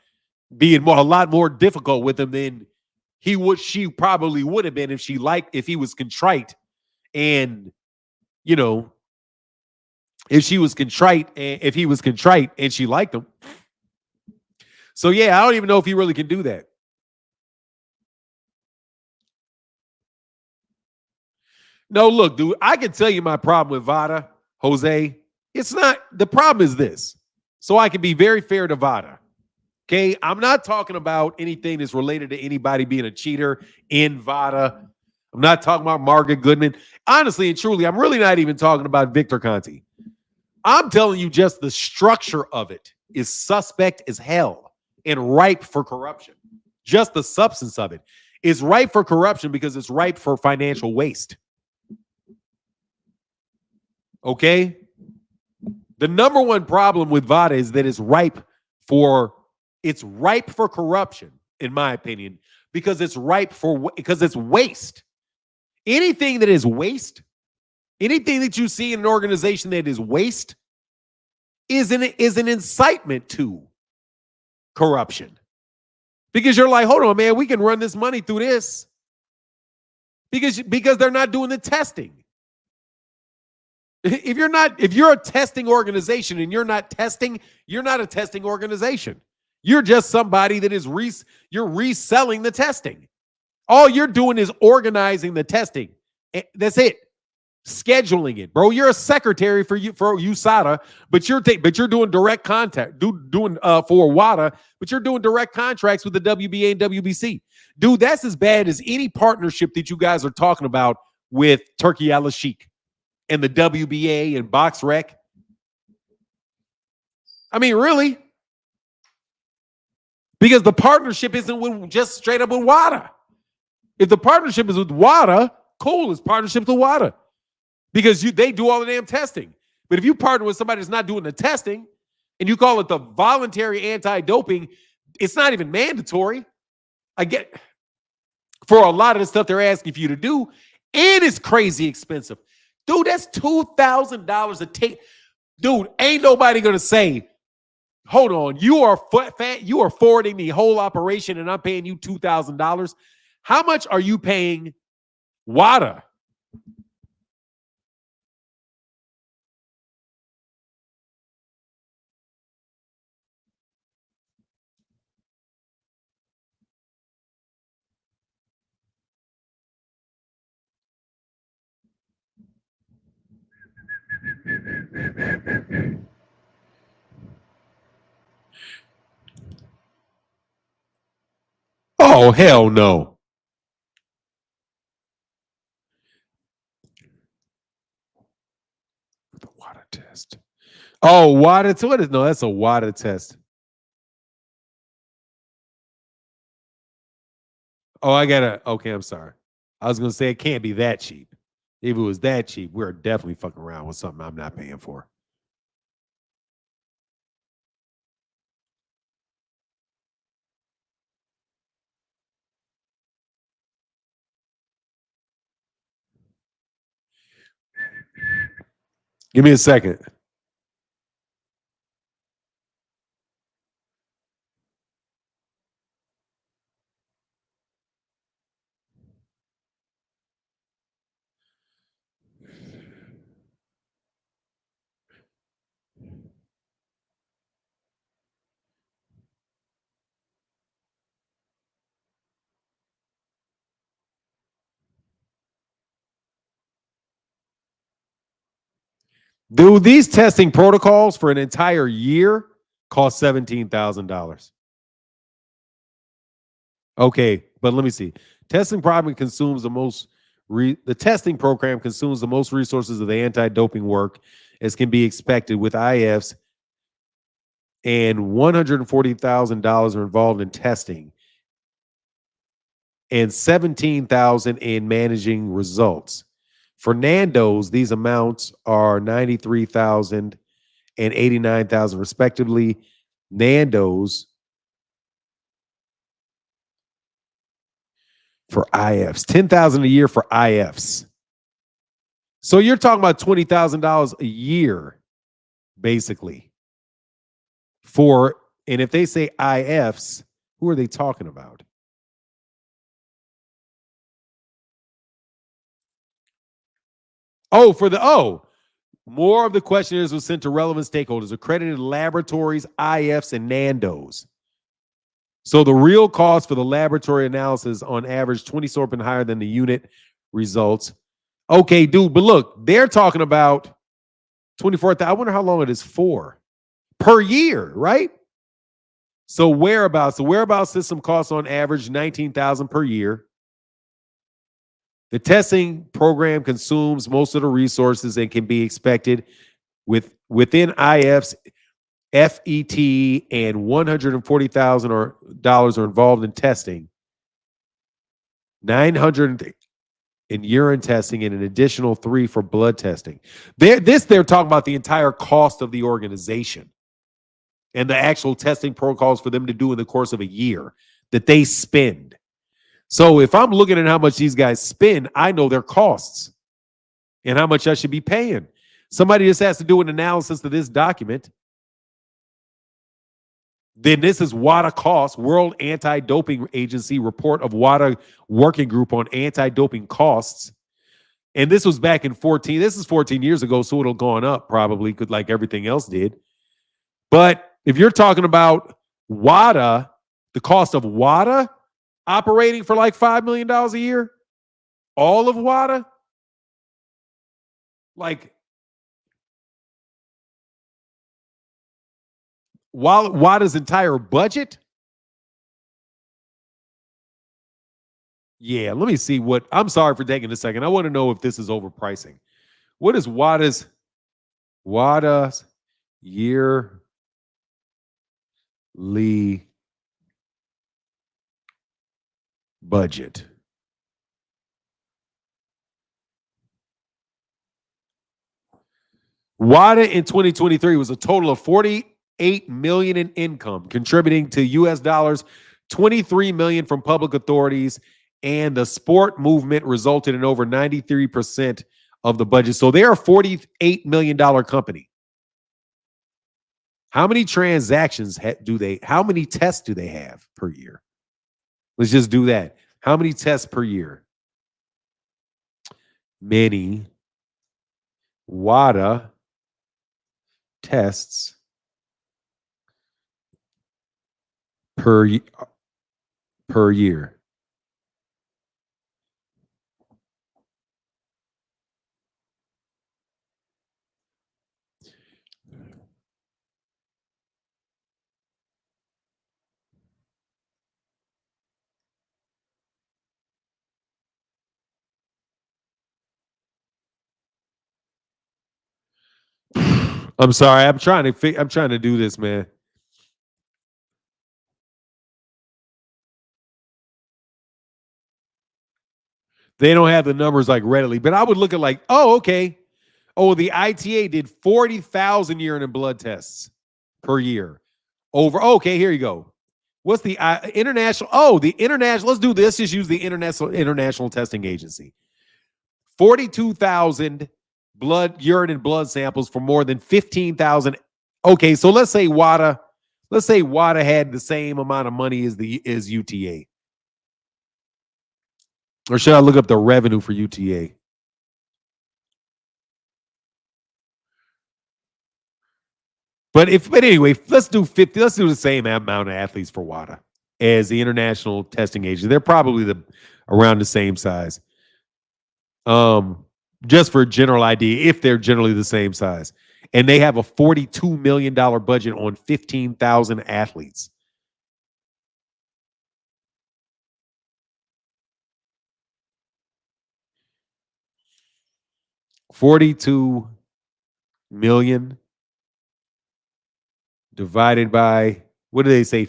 being a lot more difficult with him than she probably would have been if he was contrite and if he was contrite and she liked him. So yeah, I don't even know if he really can do that. No, look, dude, I can tell you my problem with Vada, Jose. It's not, the problem is this. So I can be very fair to Vada. Okay, I'm not talking about anything that's related to anybody being a cheater in Vada. I'm not talking about Margaret Goodman. Honestly and truly, I'm really not even talking about Victor Conti. I'm telling you just the structure of it is suspect as hell and ripe for corruption. Just the substance of it is ripe for corruption because it's ripe for financial waste. Okay? The number one problem with Vada is that it's ripe for corruption, in my opinion, because it's waste. Anything that is waste, anything that you see in an organization that is waste is an incitement to corruption. Because you're like, hold on, man, we can run this money through this. Because they're not doing the testing. If you're a testing organization and you're not testing, you're not a testing organization. You're just somebody that is you're reselling the testing. All you're doing is organizing the testing. That's it. Scheduling it, bro. You're a secretary for USADA, but you're doing direct contact, doing for WADA, but you're doing direct contracts with the WBA and WBC. Dude, that's as bad as any partnership that you guys are talking about with Turkey Al-Sheikh and the WBA and Box Rec. I mean, really? Because the partnership isn't just straight up with WADA. If the partnership is with WADA, cool, it's partnership with WADA. Because they do all the damn testing. But if you partner with somebody that's not doing the testing and you call it the voluntary anti-doping, it's not even mandatory. for a lot of the stuff they're asking for you to do, and it's crazy expensive. Dude, that's $2,000 a take. Dude, ain't nobody gonna say, hold on, you are forwarding the whole operation and I'm paying you $2,000. How much are you paying WADA? Oh, hell no. The WADA test. Oh, WADA. What is no? That's a WADA test. Oh, I gotta. Okay, I'm sorry. I was gonna say it can't be that cheap. If it was that cheap, we're definitely fucking around with something I'm not paying for. Give me a second. Dude, these testing protocols for an entire year cost $17,000. Okay, but let me see. Testing program consumes the most. The testing program consumes the most resources of the anti-doping work, as can be expected, with IFs, and $140,000 are involved in testing, and $17,000 in managing results. For Nando's, these amounts are $93,000 and $89,000 respectively. Nando's for IFs, $10,000 a year for IFs. So you're talking about $20,000 a year, basically. For, and if they say IFs, who are they talking about? Oh, more of the questionnaires was sent to relevant stakeholders, accredited laboratories, IFs, and Nando's. So the real cost for the laboratory analysis on average 20 sorpent higher than the unit results. Okay, dude, but look, they're talking about 24,000. I wonder how long it is for per year, right? So whereabouts, the whereabouts system costs on average 19,000 per year. The testing program consumes most of the resources and can be expected within IFs, FET, and $140,000 are involved in testing. 900 in urine testing and an additional 3 for blood testing. They're talking about the entire cost of the organization and the actual testing protocols for them to do in the course of a year that they spend. So if I'm looking at how much these guys spend, I know their costs and how much I should be paying. Somebody just has to do an analysis of this document. Then this is WADA costs, World Anti-Doping Agency report of WADA working group on anti-doping costs. And this was back in 14. This is 14 years ago, so it'll gone up probably, like everything else did. But if you're talking about WADA, the cost of WADA operating for like $5 million a year, all of WADA, like WADA's entire budget. Yeah, let me see what. I'm sorry for taking a second. I want to know if this is overpricing. What is WADA's yearly budget? WADA in 2023 was a total of $48 million in income, contributing to US dollars $23 million from public authorities and the sport movement resulted in over 93% of the budget. So they're a $48 million company. How many transactions how many tests do they have per year? Let's just do that. How many tests per year? Many WADA tests per year. I'm sorry. I'm trying to do this, man. They don't have the numbers like readily, but I would look at like, oh, okay. Oh, the ITA did 40,000 urine and blood tests per year. Okay, here you go. What's the international? Oh, the international. Let's do this. Just use the international testing agency. 42,000 urine and blood samples for more than 15,000. Okay, so let's say WADA. Let's say WADA had the same amount of money as UTA. Or should I look up the revenue for UTA? But anyway, let's do 50. Let's do the same amount of athletes for WADA as the international testing agency. They're probably around the same size. Just for a general idea, if they're generally the same size. And they have a $42 million budget on 15,000 athletes. $42 million divided by, what do they say?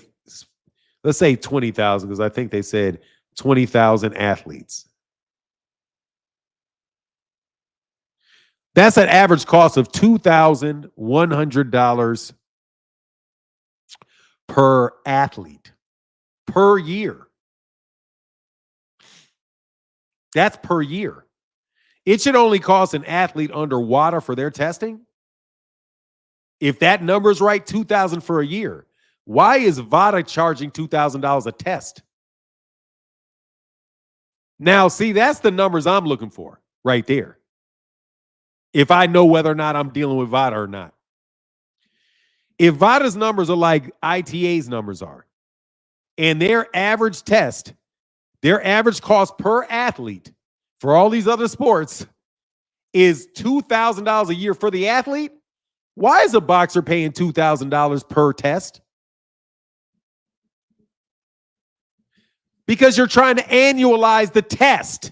Let's say 20,000, because I think they said 20,000 athletes. That's an average cost of $2,100 per athlete per year. That's per year. It should only cost an athlete under WADA for their testing. If that number's right, $2,000 for a year. Why is WADA charging $2,000 a test? Now, see, that's the numbers I'm looking for right there. If I know whether or not I'm dealing with WADA or not. If WADA's numbers are like ITA's numbers are, and their average test, their average cost per athlete for all these other sports is $2,000 a year for the athlete, why is a boxer paying $2,000 per test? Because you're trying to annualize the test.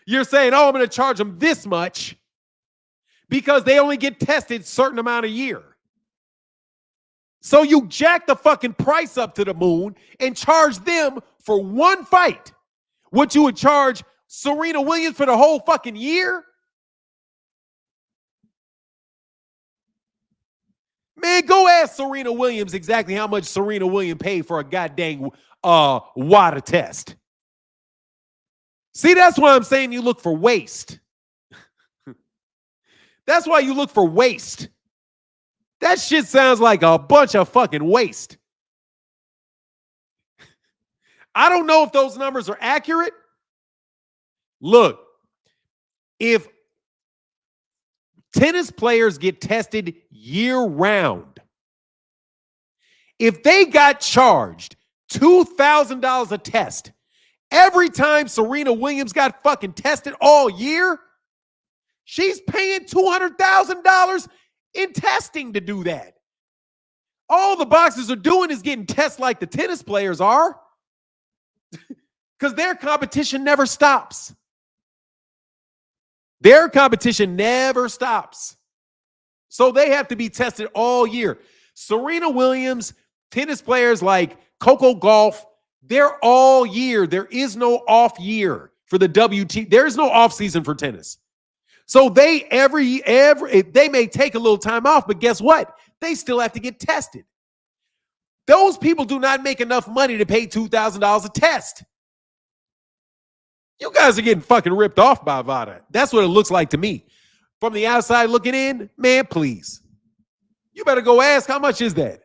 You're saying, oh, I'm going to charge them this much because they only get tested a certain amount a year. So you jack the fucking price up to the moon and charge them for one fight what you would charge Serena Williams for the whole fucking year? Man, go ask Serena Williams exactly how much Serena Williams paid for a goddamn WADA test. See, that's why I'm saying you look for waste. That's why you look for waste. That shit sounds like a bunch of fucking waste. I don't know if those numbers are accurate. Look, if tennis players get tested year-round, if they got charged $2,000 a test every time Serena Williams got fucking tested all year, she's paying $200,000 in testing to do that. All the boxers are doing is getting tests like the tennis players are because their competition never stops. Their competition never stops. So they have to be tested all year. Serena Williams, tennis players like Coco Gauff, they're all year. There is no off year for the WT. There is no off season for tennis. So they they may take a little time off, but guess what? They still have to get tested. Those people do not make enough money to pay $2,000 a test. You guys are getting fucking ripped off by VADA. That's what it looks like to me. From the outside looking in, man, please. You better go ask, how much is that?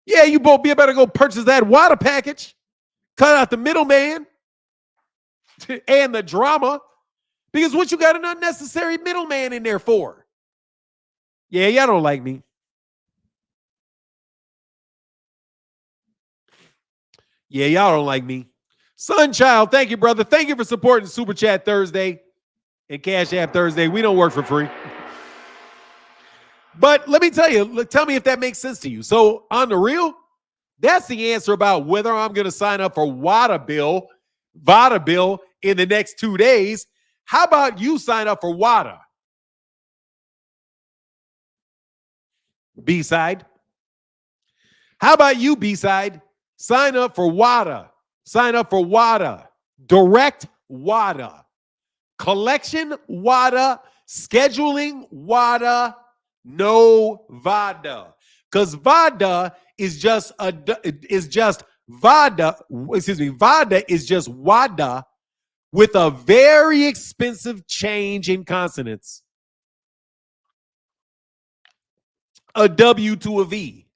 Yeah, you better go purchase that water package. Cut out the middleman and the drama. Because what you got an unnecessary middleman in there for? Yeah, y'all don't like me. Yeah, y'all don't like me. Sunchild, thank you, brother. Thank you for supporting Super Chat Thursday and Cash App Thursday. We don't work for free. But let me tell you, tell me if that makes sense to you. So on the real, that's the answer about whether I'm going to sign up for VADA bill in the next 2 days. How about you sign up for WADA? B-side. How about you, B-side? Sign up for WADA. Sign up for WADA. Direct WADA. Collection WADA. Scheduling WADA. No VADA. Because VADA is just VADA is just WADA with a very expensive change in consonants. A W to a V.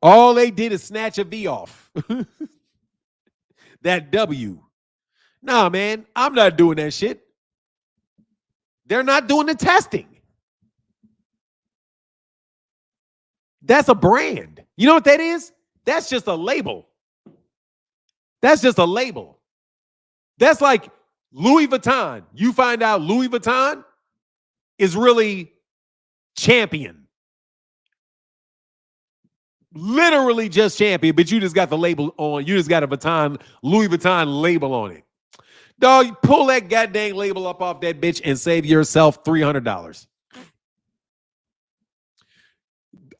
All they did is snatch a V off. That W. Nah, man, I'm not doing that shit. They're not doing the testing. That's a brand. You know what that is? That's just a label. That's just a label. That's like Louis Vuitton. You find out Louis Vuitton is really champion. Literally just champion, but you just got the label on. You just got a Louis Vuitton label on it. Dog, pull that goddamn label up off that bitch and save yourself $300.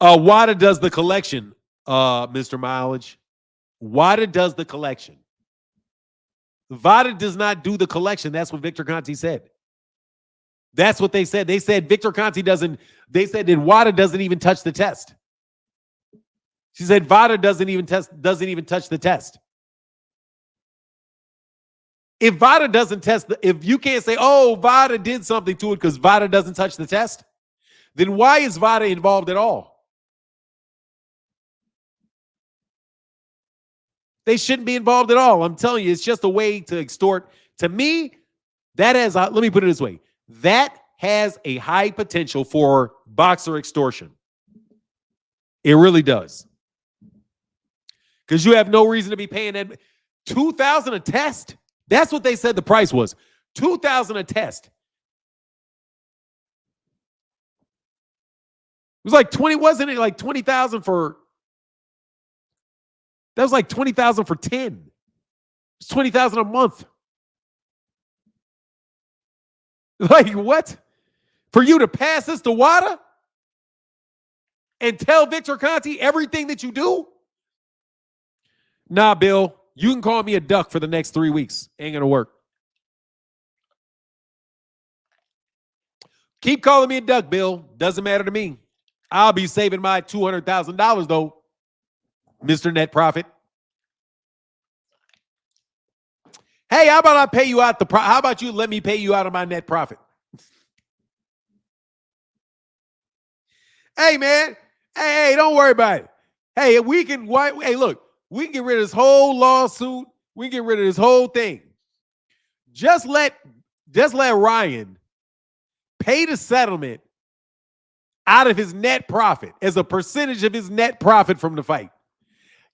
WADA does the collection, Mr. Mileage. WADA does the collection. VADA does not do the collection. That's what Victor Conti said. That's what they said. They said Victor Conti doesn't. They said that WADA doesn't even touch the test. She said VADA doesn't even touch the test. If VADA doesn't test, if you can't say, oh, VADA did something to it because VADA doesn't touch the test, then why is VADA involved at all? They shouldn't be involved at all. I'm telling you, it's just a way to extort. To me, that has, let me put it this way, that has a high potential for boxer extortion. It really does. Because you have no reason to be paying that. $2,000 a test? That's what they said the price was. $2,000 a test. It was like 20, wasn't it like 20,000 for, that was like 20,000 for 10. It's 20,000 a month. Like what? For you to pass this to WADA and tell Victor Conti everything that you do? Nah, Bill, you can call me a duck for the next 3 weeks. Ain't gonna work. Keep calling me a duck, Bill. Doesn't matter to me. I'll be saving my $200,000 though, Mr. Net Profit. Hey, how about I pay you out how about you let me pay you out of my net profit? Hey, man. Hey, don't worry about it. Hey, hey, look, we can get rid of this whole lawsuit. We can get rid of this whole thing. Just let Ryan pay the settlement out of his net profit as a percentage of his net profit from the fight.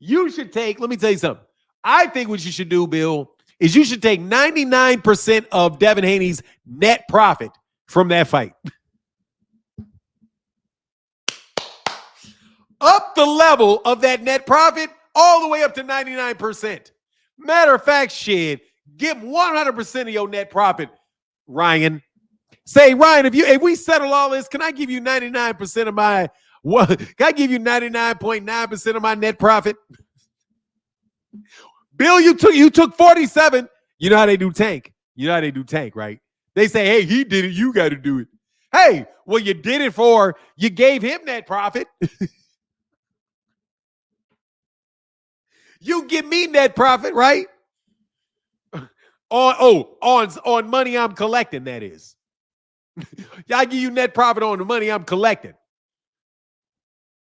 You should take, let me tell you something. I think what you should do, Bill, is you should take 99% of Devin Haney's net profit from that fight. Up the level of that net profit all the way up to 99%. Matter of fact, shit, give 100% of your net profit, Ryan. Say, Ryan, if we settle all this, can I give you 99% of my, can I give you 99.9% of my net profit? Bill, you took 47. You know how they do tank. You know how they do tank, right? They say, hey, he did it. You got to do it. Hey, well, you did it you gave him net profit. You give me net profit, right? On money I'm collecting, that is. I give you net profit on the money I'm collecting.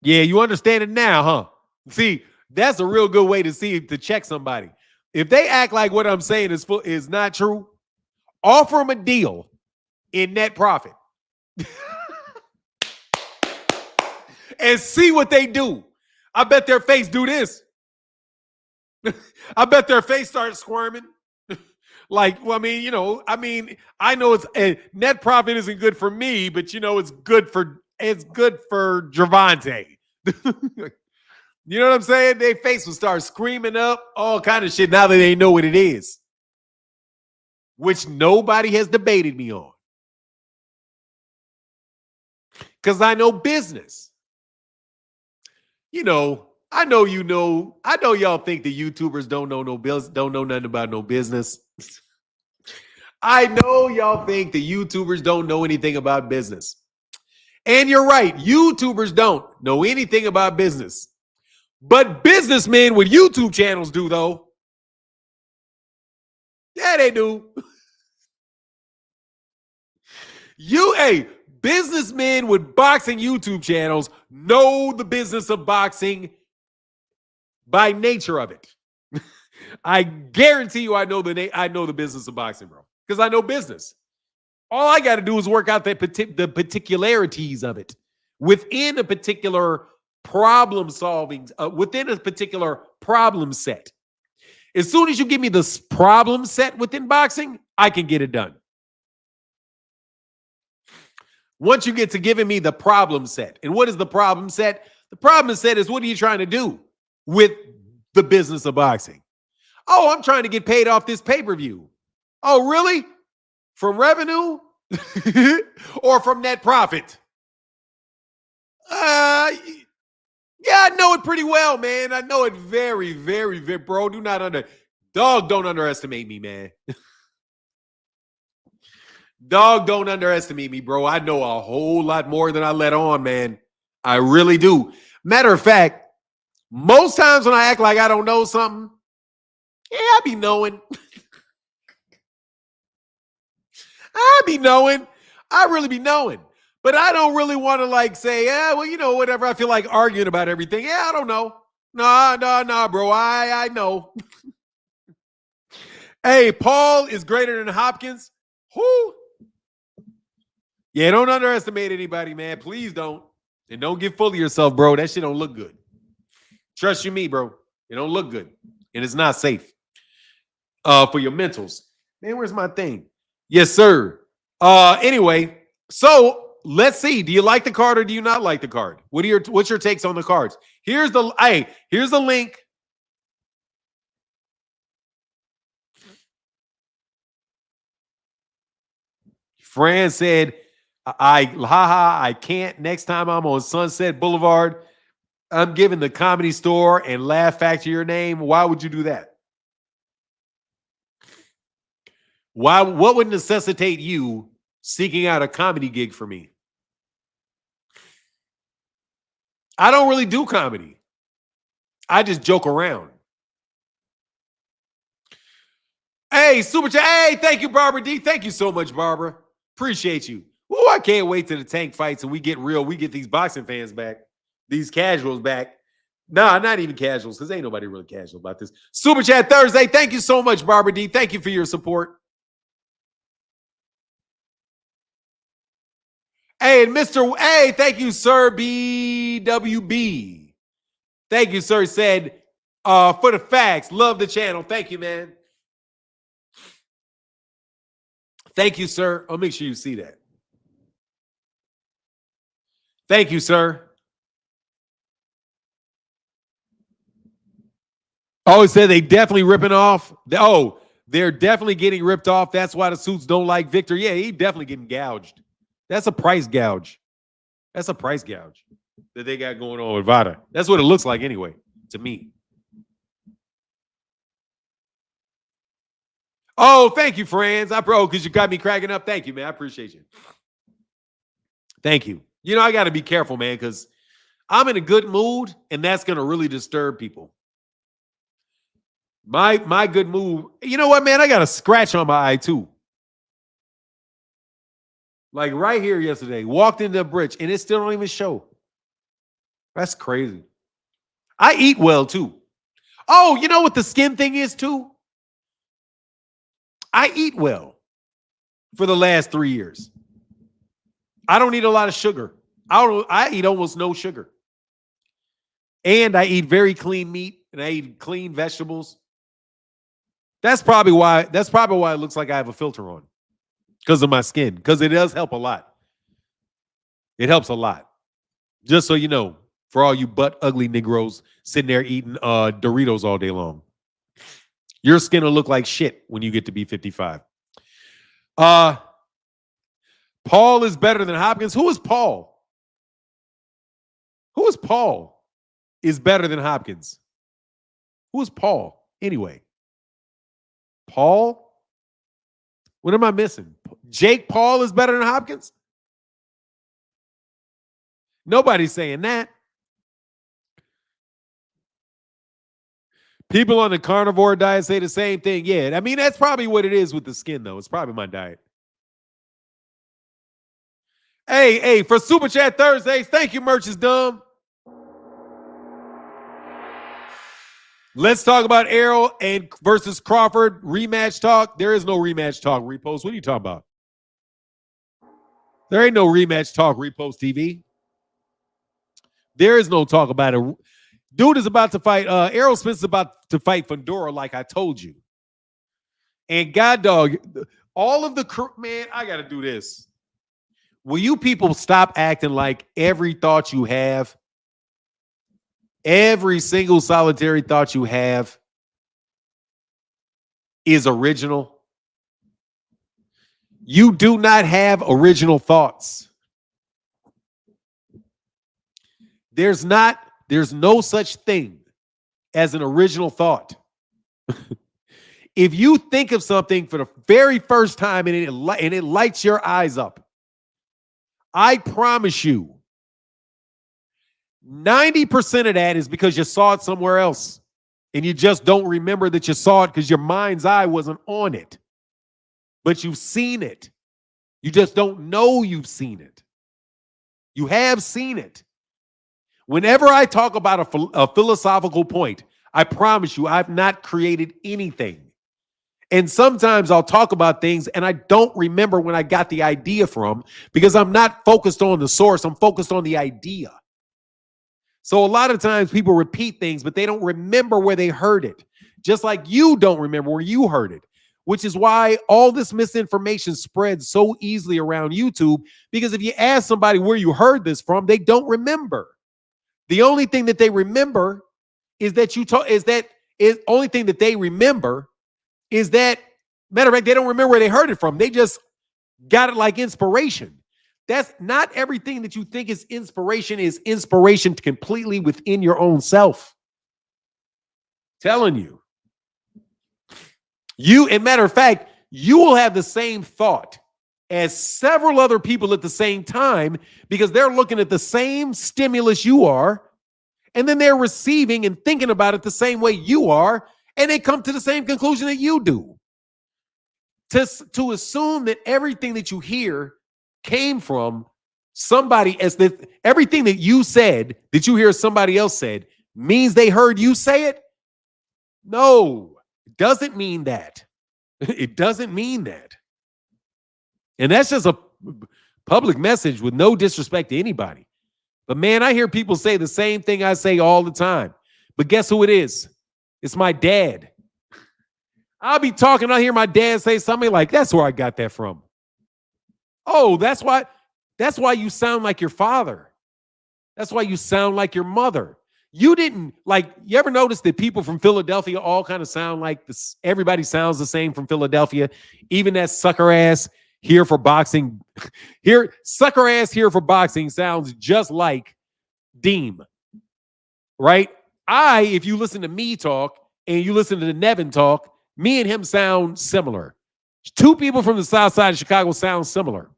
Yeah, you understand it now, huh? See, that's a real good way to check somebody. If they act like what I'm saying is not true, offer them a deal in net profit and see what they do. I bet their face do this. I bet their face starts squirming. Like, well, I know it's net profit isn't good for me, but it's good for Gervonta. You know what I'm saying? Their face will start screaming up all kind of shit now that they know what it is, which nobody has debated me on. Because I know business. I know I know y'all think the YouTubers don't know nothing about no business. I know y'all think the YouTubers don't know anything about business. And you're right, YouTubers don't know anything about business. But businessmen with YouTube channels do, though. Yeah, they do. Businessmen with boxing YouTube channels know the business of boxing by nature of it. I guarantee you I know the business of boxing, bro, because I know business. All I got to do is work out the particularities of it within a particular problem solving, within a particular problem set. As soon as you give me this problem set within boxing, I can get it done. Once you get to giving me the problem set. And what is the problem set? The problem set is, what are you trying to do with the business of boxing? Oh, I'm trying to get paid off this pay-per-view. Oh, really? From revenue or from net profit? Yeah, I know it pretty well, man. I know it very, very, very, bro. Don't underestimate me, man. Dog, don't underestimate me, bro. I know a whole lot more than I let on, man. I really do. Matter of fact, most times when I act like I don't know something, yeah, I be knowing. I be knowing. I really be knowing. But I don't really want to say, yeah, well, whatever. I feel like arguing about everything. Yeah, I don't know. Nah, bro. I know. Hey, Paul is greater than Hopkins. Who? Yeah, don't underestimate anybody, man. Please don't. And don't get full of yourself, bro. That shit don't look good. Trust you me, bro. It don't look good. And it's not safe for your mentals. Man, where's my thing? Yes, sir. Anyway, so let's see. Do you like the card or do you not like the card? What's your takes on the cards? Here's the link. Fran said, I can't. Next time I'm on Sunset Boulevard, I'm giving the Comedy Store and Laugh Factory your name. Why would you do that? What would necessitate you seeking out a comedy gig for me? I don't really do comedy. I just joke around. Hey, Super Chat. Hey, thank you, Barbara D. Thank you so much, Barbara. Appreciate you. Ooh, I can't wait to the tank fights and we get real. We get these boxing fans back, these casuals back. Nah, not even casuals, because ain't nobody really casual about this. Super Chat Thursday. Thank you so much, Barbara D. Thank you for your support. Hey, and hey, thank you, sir, BWB. Thank you, sir, said, for the facts. Love the channel. Thank you, man. Thank you, sir. I'll make sure you see that. Thank you, sir. Oh, it said they definitely ripping off. They're definitely getting ripped off. That's why the suits don't like Victor. Yeah, he definitely getting gouged. That's a price gouge. That's a price gouge that they got going on with Vada. That's what it looks like anyway, to me. Oh, thank you, friends. Because you got me cracking up. Thank you, man. I appreciate you. Thank you. I got to be careful, man, because I'm in a good mood, and that's going to really disturb people. My good move. You know what, man? I got a scratch on my eye too. Like right here yesterday, walked into a bridge and it still don't even show. That's crazy. I eat well too. Oh, you know what the skin thing is too? I eat well for the last 3 years. I don't eat a lot of sugar. I eat almost no sugar. And I eat very clean meat and I eat clean vegetables. That's probably why it looks like I have a filter on. Because of my skin. Because it does help a lot. It helps a lot. Just so you know, for all you butt ugly Negroes sitting there eating Doritos all day long. Your skin will look like shit when you get to be 55. Paul is better than Hopkins. Who is Paul? Who is Paul is better than Hopkins? Who is Paul anyway? Paul? What am I missing? Jake Paul is better than Hopkins? Nobody's saying that. People on the carnivore diet say the same thing. Yeah, I mean, that's probably what it is with the skin, though. It's probably my diet. Hey, for Super Chat Thursdays, thank you, Merch is Dumb. Let's talk about Errol and versus Crawford rematch talk. There is no rematch talk, Repost. What are you talking about? There ain't no rematch talk, Repost TV. There is no talk about it. Dude is about to fight. Errol Spence is about to fight Fundora, like I told you. And God dog, all of the crew, man, I got to do this. Will you people stop acting like every thought you have, every single solitary thought you have is original? You do not have original thoughts. There's no such thing as an original thought. If you think of something for the very first time and it lights your eyes up, I promise you, 90% of that is because you saw it somewhere else and you just don't remember that you saw it because your mind's eye wasn't on it. But you've seen it. You just don't know you've seen it. You have seen it. Whenever I talk about a philosophical point, I promise you I've not created anything. And sometimes I'll talk about things and I don't remember when I got the idea from because I'm not focused on the source. I'm focused on the idea. So a lot of times people repeat things, but they don't remember where they heard it. Just like you don't remember where you heard it, which is why all this misinformation spreads so easily around YouTube. Because if you ask somebody where you heard this from, they don't remember. The only thing that they remember is that only thing that they remember is that, matter of fact, they don't remember where they heard it from. They just got it like inspiration. That's not everything that you think is inspiration completely within your own self. Telling you. And matter of fact, you will have the same thought as several other people at the same time because they're looking at the same stimulus you are, and then they're receiving and thinking about it the same way you are, and they come to the same conclusion that you do. To assume that everything that you hear came from somebody, as that everything that you said that you hear somebody else said means they heard you say it. No, it doesn't mean that. It doesn't mean that. And that's just a public message with no disrespect to anybody. But man, I hear people say the same thing I say all the time. But guess who it is? It's my dad. I'll be talking, I'll hear my dad say something like, that's where I got that from. Oh, that's why you sound like your father. That's why you sound like your mother. You ever notice that people from Philadelphia all kind of sound like this? Everybody sounds the same from Philadelphia. Even that sucker ass here for boxing. Sucker ass here for boxing sounds just like Deem. Right? If you listen to me talk and you listen to Nevin talk, me and him sound similar. Two people from the south side of Chicago sound similar.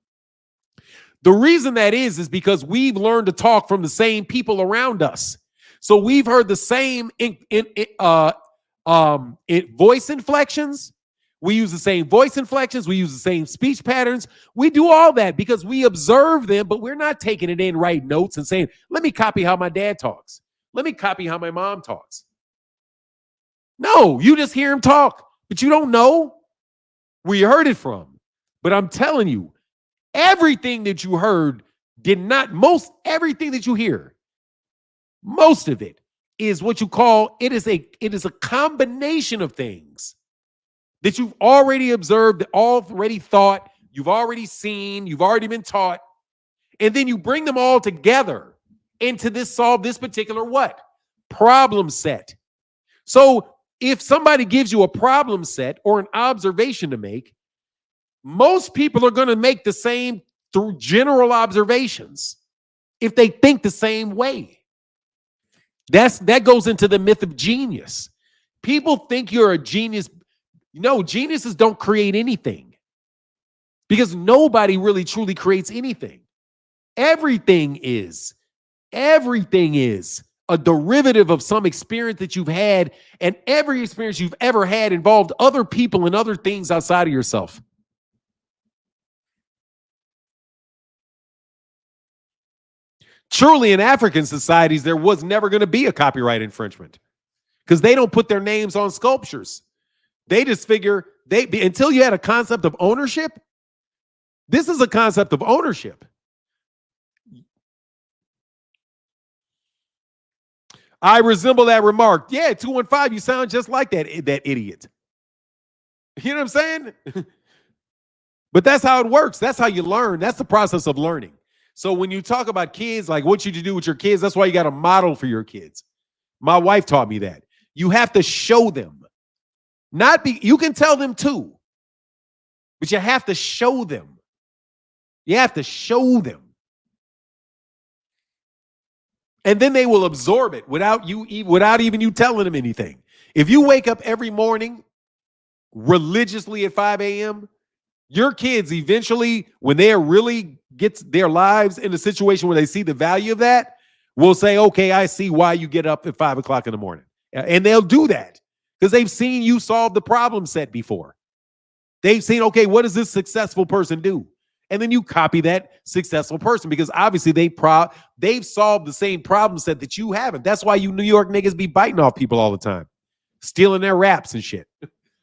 The reason that is because we've learned to talk from the same people around us. So we've heard the same voice inflections. We use the same voice inflections. We use the same speech patterns. We do all that because we observe them, but we're not taking it in, write notes and saying, let me copy how my dad talks. Let me copy how my mom talks. No, you just hear him talk, but you don't know where you heard it from. But I'm telling you, everything that you heard everything that you hear, most of it is what you call, it is a combination of things that you've already observed, already thought, you've already seen, you've already been taught, and then you bring them all together into solve this particular problem set. So if somebody gives you a problem set or an observation to make, most people are going to make the same through general observations if they think the same way. That goes into the myth of genius. People think you're a genius. No, geniuses don't create anything because nobody really truly creates anything. Everything is a derivative of some experience that you've had, and every experience you've ever had involved other people and other things outside of yourself. Truly, in African societies, there was never going to be a copyright infringement because they don't put their names on sculptures. They just figure until you had a concept of ownership, this is a concept of ownership. I resemble that remark. Yeah, 215, you sound just like that idiot. You know what I'm saying? But that's how it works. That's how you learn. That's the process of learning. So when you talk about kids, like what you do with your kids, that's why you got to model for your kids. My wife taught me that. You have to show them. You can tell them too, but you have to show them. You have to show them. And then they will absorb it without even you telling them anything. If you wake up every morning religiously at 5 a.m., your kids eventually, when they really get their lives in a situation where they see the value of that, will say, okay, I see why you get up at 5 o'clock in the morning. And they'll do that because they've seen you solve the problem set before. They've seen, okay, what does this successful person do? And then you copy that successful person because obviously they've solved the same problem set that you haven't. That's why you New York niggas be biting off people all the time, stealing their raps and shit.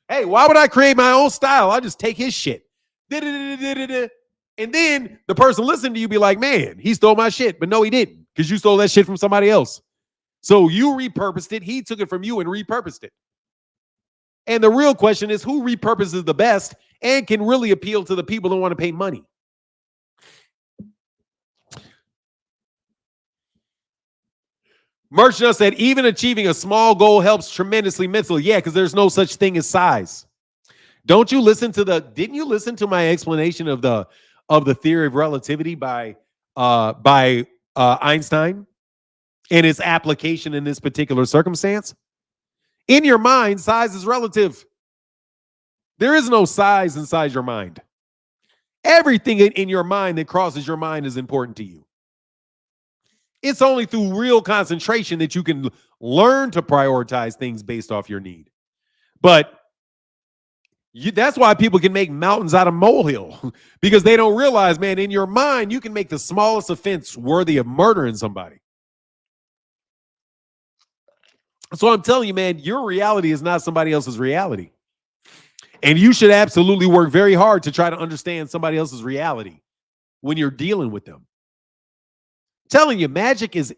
Hey, why would I create my own style? I'll just take his shit. And then the person listening to you be like, man, he stole my shit. But no, he didn't, because you stole that shit from somebody else. So you repurposed it. He took it from you and repurposed it. And the real question is, who repurposes the best and can really appeal to the people who want to pay money? Merchant said, even achieving a small goal helps tremendously mentally. Yeah, because there's no such thing as size. Didn't you listen to my explanation of the theory of relativity by Einstein and its application in this particular circumstance? In your mind, size is relative. There is no size inside your mind. Everything in your mind that crosses your mind is important to you. It's only through real concentration that you can learn to prioritize things based off your need. But that's why people can make mountains out of molehill, because they don't realize, man, in your mind, you can make the smallest offense worthy of murdering somebody. So I'm telling you, man, your reality is not somebody else's reality. And you should absolutely work very hard to try to understand somebody else's reality when you're dealing with them. I'm telling you, magic is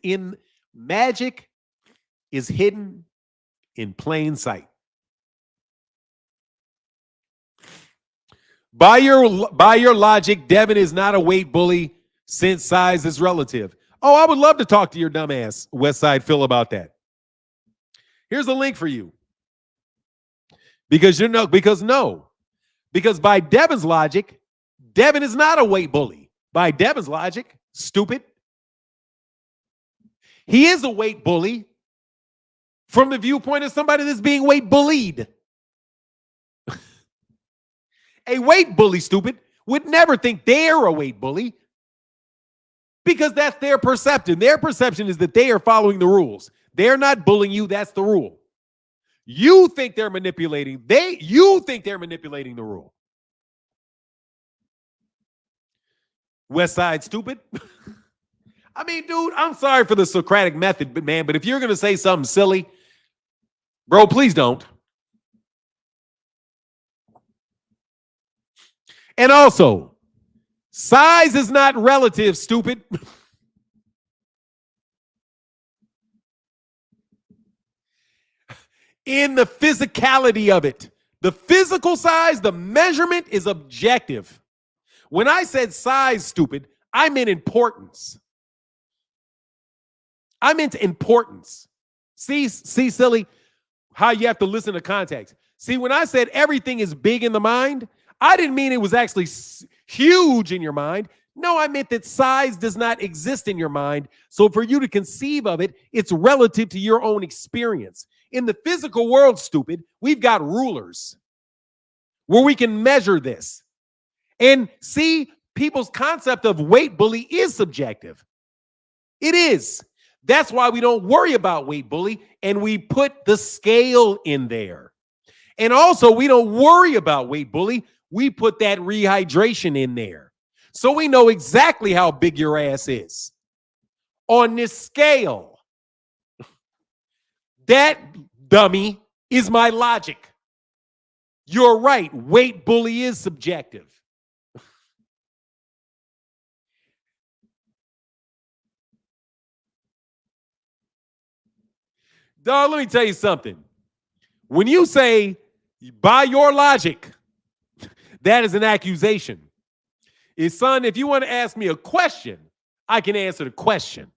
hidden in plain sight. By your logic, Devin is not a weight bully since size is relative. Oh, I would love to talk to your dumbass Westside Phil about that. Here's a link for you. Because by Devin's logic, Devin is not a weight bully. By Devin's logic, stupid. He is a weight bully from the viewpoint of somebody that's being weight bullied. A weight bully, stupid, would never think they're a weight bully because that's their perception. Their perception is that they are following the rules. They're not bullying you. That's the rule. You think they're manipulating. You think they're manipulating the rule. West Side stupid. I mean, dude, I'm sorry for the Socratic method, but man, but if you're going to say something silly, bro, please don't. And also, size is not relative, stupid. In the physicality of it, the physical size, the measurement is objective. When I said size, stupid, I meant importance. I meant importance. See, silly, how you have to listen to context. See, when I said everything is big in the mind, I didn't mean it was actually huge in your mind. No, I meant that size does not exist in your mind. So for you to conceive of it, it's relative to your own experience. In the physical world, stupid, we've got rulers where we can measure this. And see, people's concept of weight bully is subjective. It is. That's why we don't worry about weight bully, and we put the scale in there. And also, we don't worry about weight bully. We put that rehydration in there. So we know exactly how big your ass is. On this scale, that, dummy, is my logic. You're right. Weight bully is subjective. Dog, let me tell you something. When you say, by your logic, that is an accusation. Son, if you want to ask me a question, I can answer the question.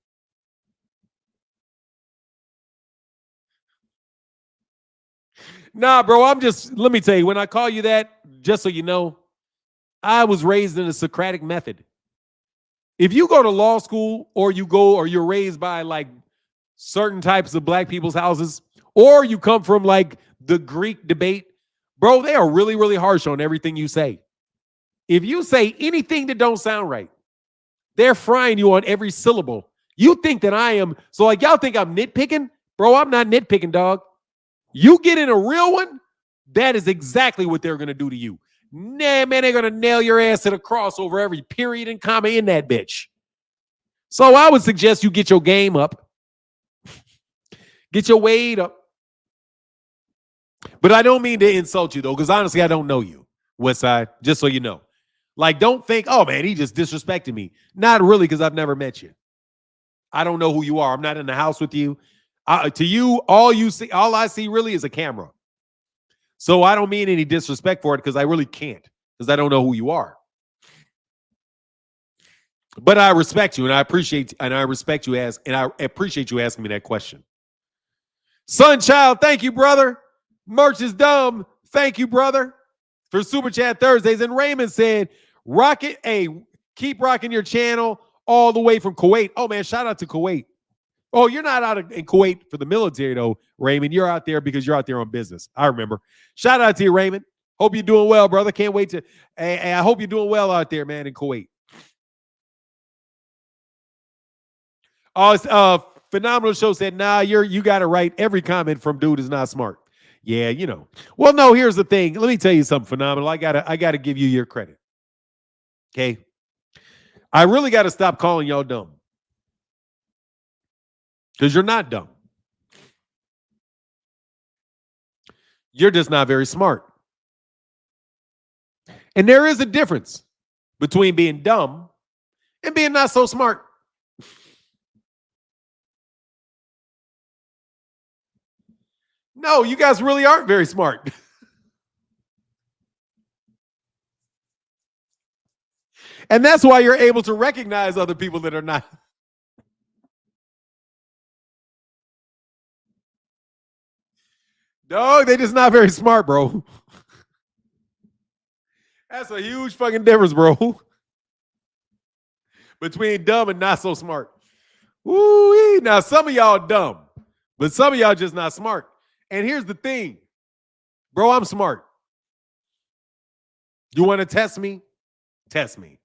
Nah, bro, let me tell you, when I call you that, just so you know, I was raised in the Socratic method. If you go to law school or you're raised by like certain types of black people's houses, or you come from like the Greek debate, bro, they are really, really harsh on everything you say. If you say anything that don't sound right, they're frying you on every syllable. You think that I am, so like y'all think I'm nitpicking? Bro, I'm not nitpicking, dog. You get in a real one, that is exactly what they're going to do to you. Nah, man, they're going to nail your ass to the cross over every period and comma in that bitch. So I would suggest you get your game up. Get your weight up. But I don't mean to insult you, though, because honestly, I don't know you, Westside, just so you know. Like, don't think, oh, man, he just disrespected me. Not really, because I've never met you. I don't know who you are. I'm not in the house with you. To you, all I see really is a camera. So I don't mean any disrespect for it, because I really can't, because I don't know who you are. But I respect you, and I appreciate you asking me that question. Sunchild, thank you, brother. Merch is dumb. Thank you, brother, for Super Chat Thursdays. And Raymond said, "Rocket, keep rocking your channel all the way from Kuwait." Oh man, shout out to Kuwait. Oh, you're not out in Kuwait for the military though, Raymond. You're out there because you're out there on business. I remember. Shout out to you, Raymond. Hope you're doing well, brother. Can't wait to. I hope you're doing well out there, man, in Kuwait. Oh, Phenomenal Show said, "Nah, you got it right. Every comment from dude is not smart." Yeah, you know. Well, no, here's the thing. Let me tell you something, Phenomenal. I gotta give you your credit. Okay. I really got to stop calling y'all dumb. Because you're not dumb. You're just not very smart. And there is a difference between being dumb and being not so smart. No, you guys really aren't very smart. And that's why you're able to recognize other people that are not. Dog, they just not very smart, bro. That's a huge fucking difference, bro. Between dumb and not so smart. Woo-wee. Now, some of y'all dumb, but some of y'all just not smart. And here's the thing, bro, I'm smart. You want to test me? Test me.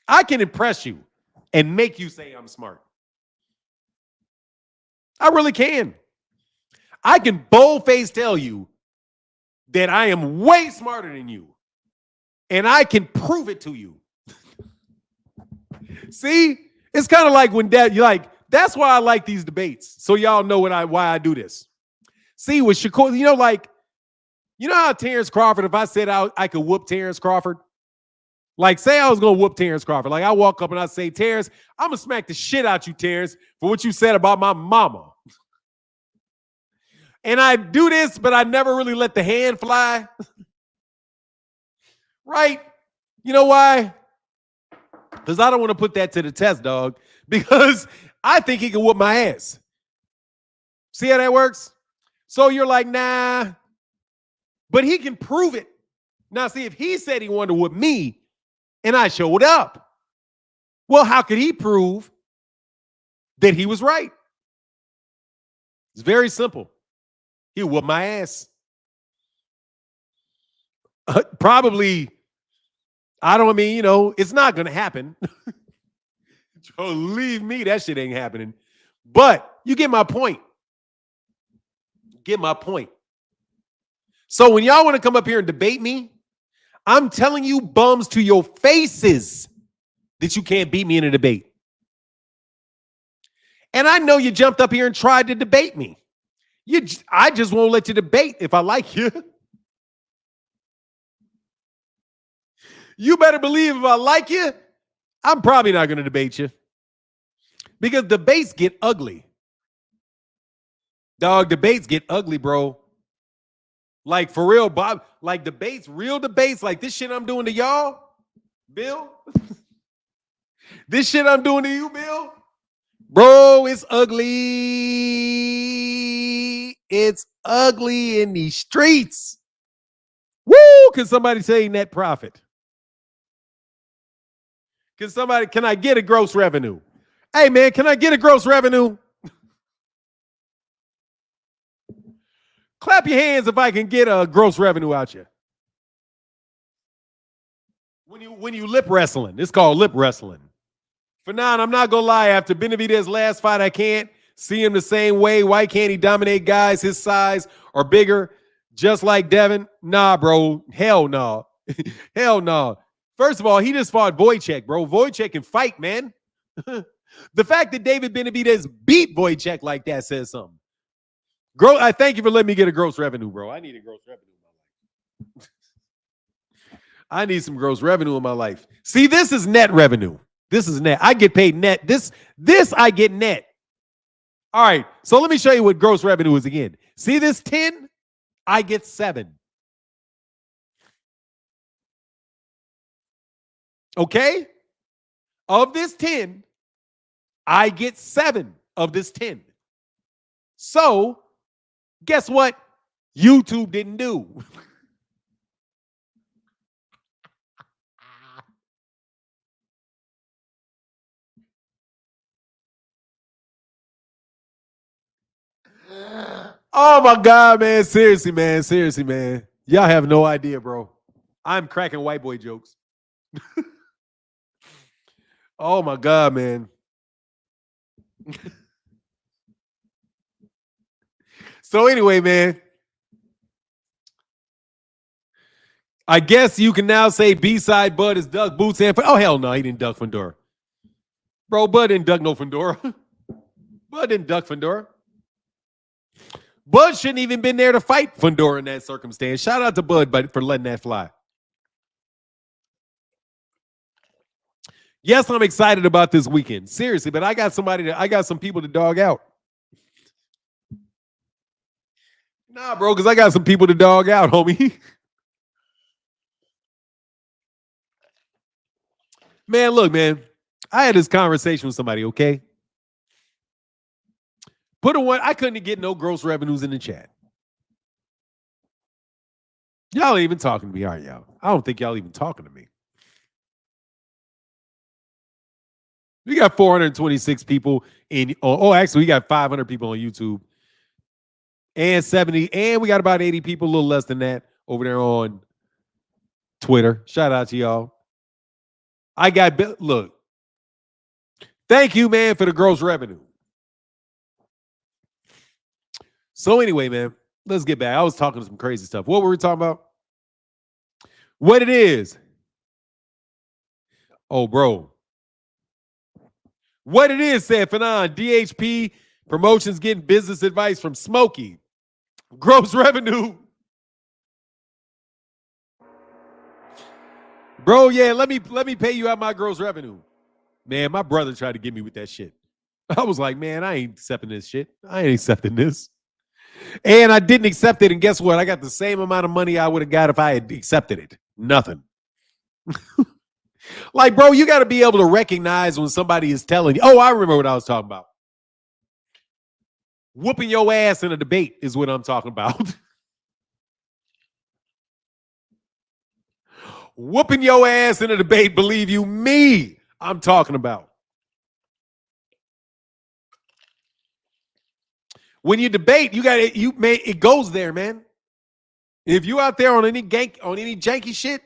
I can impress you and make you say I'm smart. I really can. I can bold-faced tell you that I am way smarter than you. And I can prove it to you. See? It's kind of like when you're like, that's why I like these debates. So y'all know why I do this. See, with Shakur, you know how Terrence Crawford, if I said I could whoop Terrence Crawford? Like, say I was going to whoop Terrence Crawford. Like, I walk up and I say, Terrence, I'm going to smack the shit out you, Terrence, for what you said about my mama. And I do this, but I never really let the hand fly. Right? You know why? Because I don't want to put that to the test, dog. Because I think he can whoop my ass. See how that works? So you're like, nah. But he can prove it. Now, see, if he said he wanted to whoop me and I showed up, well, how could he prove that he was right? It's very simple. He whooped my ass. Probably, it's not going to happen. Believe me, that shit ain't happening. But you get my point. Get my point. So when y'all want to come up here and debate me, I'm telling you bums to your faces that you can't beat me in a debate. And I know you jumped up here and tried to debate me. I just won't let you debate if I like you. You better believe if I like you, I'm probably not going to debate you. Because debates get ugly. Dog, debates get ugly, bro. Like, for real, Bob. Like, debates, real debates, like this shit I'm doing to y'all, Bill. This shit I'm doing to you, Bill. Bro, it's ugly. It's ugly in these streets. Woo! Can somebody say net profit? Can I get a gross revenue? Hey, man, can I get a gross revenue? Clap your hands if I can get a gross revenue out you. When you lip wrestling, it's called lip wrestling. For now, I'm not going to lie. After Benavidez's last fight, I can't see him the same way. Why can't he dominate guys his size or bigger, just like Devin? Nah, bro. Hell no. Hell no. First of all, he just fought Wojciech, bro. Wojciech can fight, man. The fact that David Benavidez beat Wojciech like that says something. I thank you for letting me get a gross revenue, bro. I need a gross revenue in my life. I need some gross revenue in my life. See, this is net revenue. This is net. I get paid net. This I get net. All right. So let me show you what gross revenue is again. See this 10? I get 7. Okay? Of this 10, I get 7 of this 10. So, guess what? YouTube didn't do. Oh my God, man. Seriously, man. Seriously, man. Y'all have no idea, bro. I'm cracking white boy jokes. Oh my God, man. So anyway, man, I guess you can now say B-side Bud is duck boots and oh hell no, he didn't duck Fedora. Bro, Bud didn't duck no Fedora. Bud didn't duck Fedora. Bud shouldn't even been there to fight Fedora in that circumstance. Shout out to Bud for letting that fly. Yes, I'm excited about this weekend. Seriously, but I got some people to dog out. Nah, bro, because I got some people to dog out, homie. Man, look, man. I had this conversation with somebody, okay? I couldn't get no gross revenues in the chat. Y'all ain't even talking to me, are y'all? I don't think y'all even talking to me. We got 426 people in. Actually, we got 500 people on YouTube, and 70, and we got about 80 people, a little less than that, over there on Twitter. Shout out to y'all. Look. Thank you, man, for the gross revenue. So anyway, man, let's get back. I was talking some crazy stuff. What were we talking about? What it is? Oh, bro. What it is, said Fanon. DHP Promotions getting business advice from Smokey. Gross revenue. Bro, yeah, let me pay you out my gross revenue. Man, my brother tried to get me with that shit. I was like, man, I ain't accepting this shit. I ain't accepting this. And I didn't accept it. And guess what? I got the same amount of money I would have got if I had accepted it. Nothing. Like, bro, you got to be able to recognize when somebody is telling you. Oh, I remember what I was talking about. Whooping your ass in a debate is what I'm talking about. Whooping your ass in a debate, believe you me, I'm talking about. When you debate, it goes there, man. If you out there on any janky shit,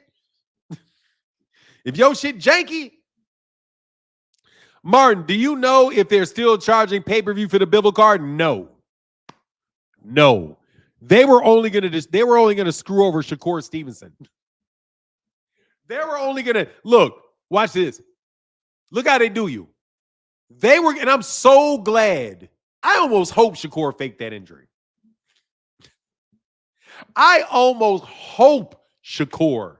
if your shit janky, Martin, do you know if they're still charging pay-per-view for the Bible card? No. They were only gonna screw over Shakur Stevenson. They were only gonna look, watch this. Look how they do you. And I'm so glad. I almost hope Shakur faked that injury. I almost hope Shakur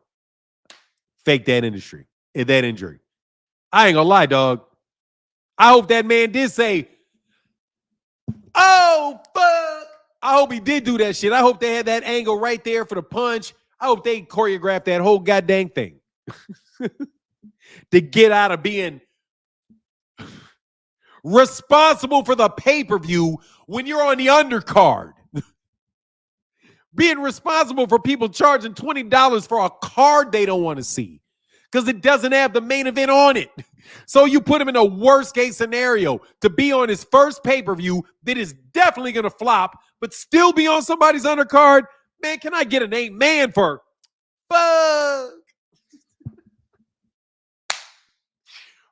faked that injury. I ain't gonna lie, dog. I hope that man did say, oh, fuck. I hope he did do that shit. I hope they had that angle right there for the punch. I hope they choreographed that whole goddamn thing to get out of being responsible for the pay-per-view when you're on the undercard. Being responsible for people charging $20 for a card they don't want to see because it doesn't have the main event on it. So you put him in a worst-case scenario to be on his first pay-per-view that is definitely going to flop, but still be on somebody's undercard. Man, can I get an amen for fuck?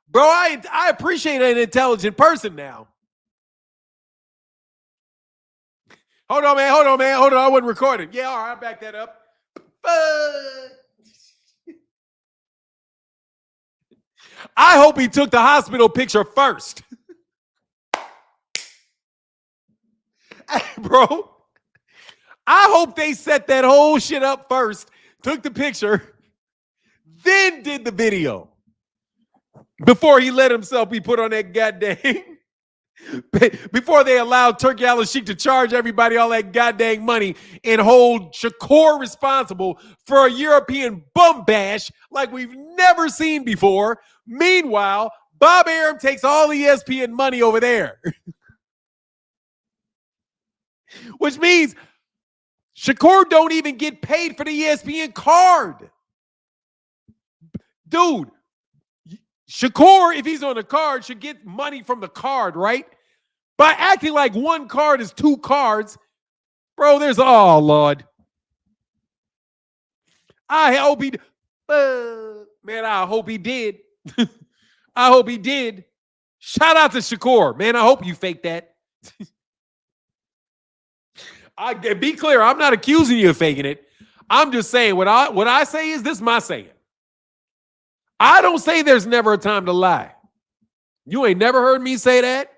Bro, I appreciate an intelligent person now. Hold on, man. I wasn't recording. Yeah, all right, I'll back that up. I hope he took the hospital picture first. Bro, I hope they set that whole shit up first, took the picture, then did the video before he let himself be put on that goddamn. Before they allowed Turkey Al-Sheikh to charge everybody all that goddamn money and hold Shakur responsible for a European bum bash like we've never seen before. Meanwhile, Bob Arum takes all the ESPN money over there. Which means Shakur don't even get paid for the ESPN card. Dude, Shakur, if he's on the card, should get money from the card, right? By acting like one card is two cards, bro, oh, Lord. I hope he, man, I hope he did. I hope he did. Shout out to Shakur. Man, I hope you faked that. Be clear, I'm not accusing you of faking it. I'm just saying what I say is this my saying. I don't say there's never a time to lie. You ain't never heard me say that,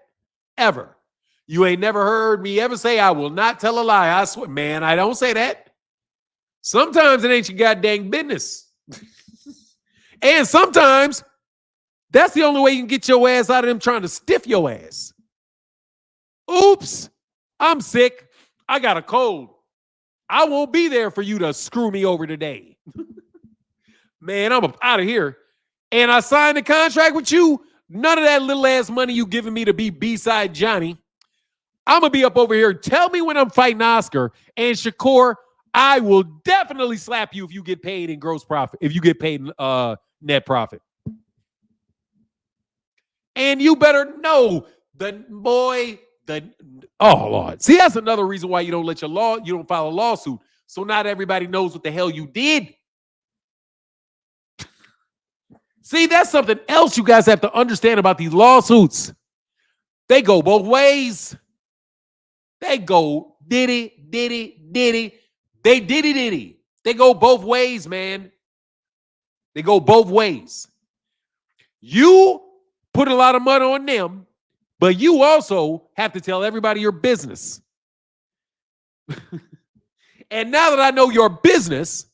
ever. You ain't never heard me ever say I will not tell a lie. I swear, man, I don't say that. Sometimes it ain't your goddamn business. And sometimes that's the only way you can get your ass out of them trying to stiff your ass. Oops, I'm sick. I got a cold. I won't be there for you to screw me over today. Man, I'm out of here. And I signed a contract with you. None of that little ass money you giving me to be B-side Johnny. I'm going to be up over here. Tell me when I'm fighting Oscar. And Shakur, I will definitely slap you if you get paid in gross profit. If you get paid in net profit. And you better know oh, Lord. See, that's another reason why you don't file a lawsuit. So not everybody knows what the hell you did. See, that's something else you guys have to understand about these lawsuits. They go both ways. They go Diddy, diddy, diddy. They diddy, diddy. They go both ways, man. They go both ways. You put a lot of money on them, but you also have to tell everybody your business. And now that I know your business,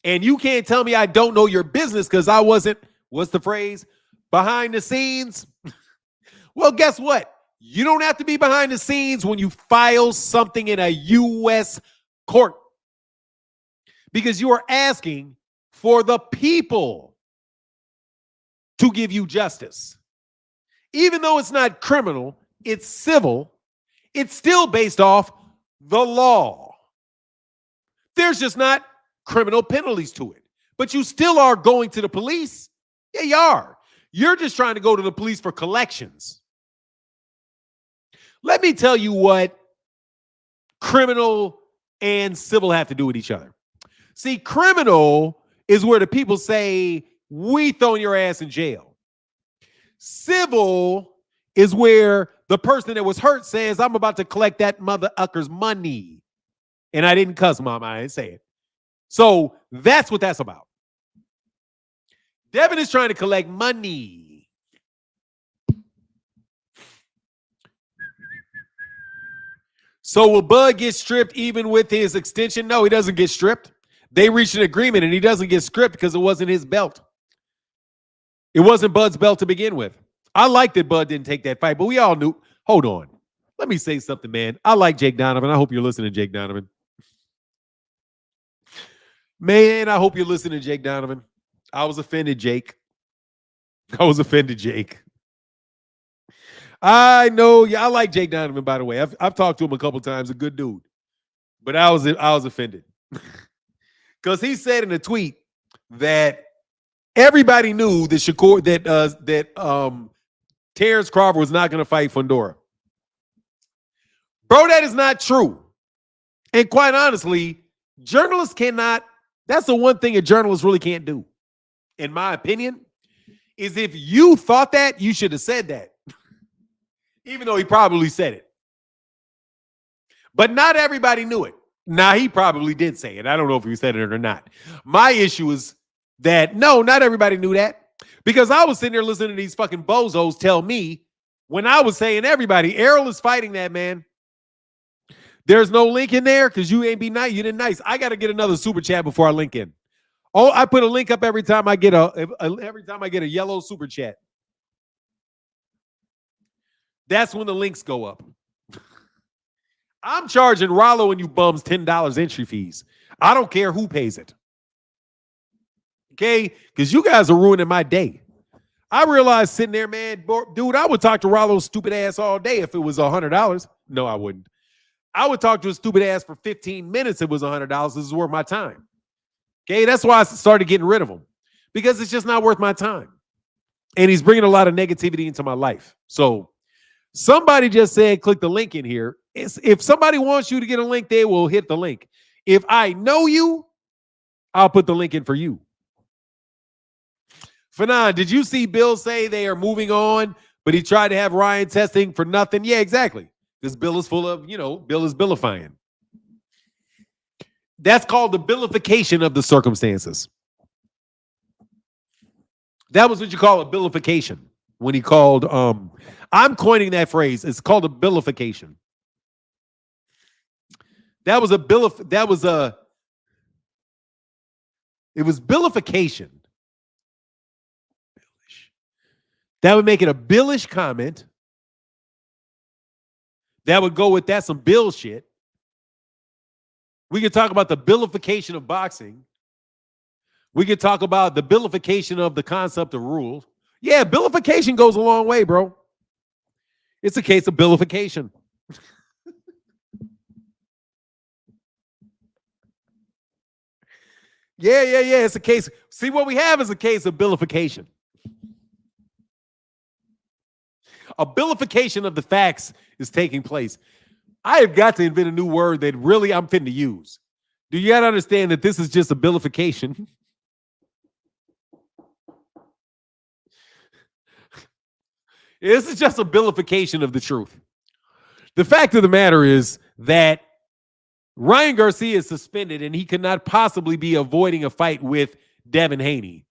and you can't tell me I don't know your business because I wasn't, what's the phrase? Behind the scenes. Well, guess what? You don't have to be behind the scenes when you file something in a U.S. court because you are asking for the people to give you justice. Even though it's not criminal, it's civil, it's still based off the law. There's just not criminal penalties to it. But you still are going to the police. Yeah, you are. You're just trying to go to the police for collections. Let me tell you what criminal and civil have to do with each other. See, criminal is where the people say, we throwing your ass in jail. Civil is where the person that was hurt says, I'm about to collect that mother ucker's money. And I didn't cuss, mama. I didn't say it. So that's what that's about. Devin is trying to collect money. So will Bud get stripped even with his extension? No, he doesn't get stripped. They reached an agreement and he doesn't get stripped because it wasn't his belt. It wasn't Bud's belt to begin with. I like that Bud didn't take that fight, but we all knew. Hold on. Let me say something, man. I like Jake Donovan. I hope you're listening, Jake Donovan. Man, I hope you're listening, Jake Donovan. I was offended, Jake. I was offended, Jake. I know. Yeah, I like Jake Donovan, by the way. I've talked to him a couple times. A good dude. But I was offended. Because he said in a tweet that everybody knew that Terrence Crawford was not going to fight Fundora. Bro, that is not true. And quite honestly, journalists cannot. That's the one thing a journalist really can't do, in my opinion, is if you thought that, you should have said that. Even though he probably said it. But not everybody knew it. Now, he probably did say it. I don't know if he said it or not. My issue is that, no, not everybody knew that. Because I was sitting there listening to these fucking bozos tell me when I was saying everybody, Errol is fighting that man. There's no link in there because you ain't be nice. You didn't nice. I got to get another super chat before I link in. Oh, I put a link up every time I get a yellow super chat. That's when the links go up. I'm charging Rollo and you bums $10 entry fees. I don't care who pays it. Okay? Because you guys are ruining my day. I realized sitting there, man, dude, I would talk to Rollo's stupid ass all day if it was $100. No, I wouldn't. I would talk to his stupid ass for 15 minutes if it was $100. This is worth my time. Okay? That's why I started getting rid of him. Because it's just not worth my time. And he's bringing a lot of negativity into my life. So somebody just said, click the link in here. If somebody wants you to get a link, they will hit the link. If I know you, I'll put the link in for you. Fanon, did you see Bill say they are moving on, but he tried to have Ryan testing for nothing? Yeah, exactly. This bill is full of, Bill is billifying. That's called the billification of the circumstances. That was what you call a billification. When he called, I'm coining that phrase. It's called a billification. It was billification. That would make it a billish comment. That would go with that's some bill shit. We could talk about the billification of boxing. We could talk about the billification of the concept of rules. Yeah, billification goes a long way, bro. It's a case of billification. Yeah. It's a case. See, what we have is a case of billification. A billification of the facts is taking place. I have got to invent a new word that really I'm fitting to use. Do you got to understand that this is just a billification? This is just a billification of the truth. The fact of the matter is that Ryan Garcia is suspended, and he could not possibly be avoiding a fight with Devin Haney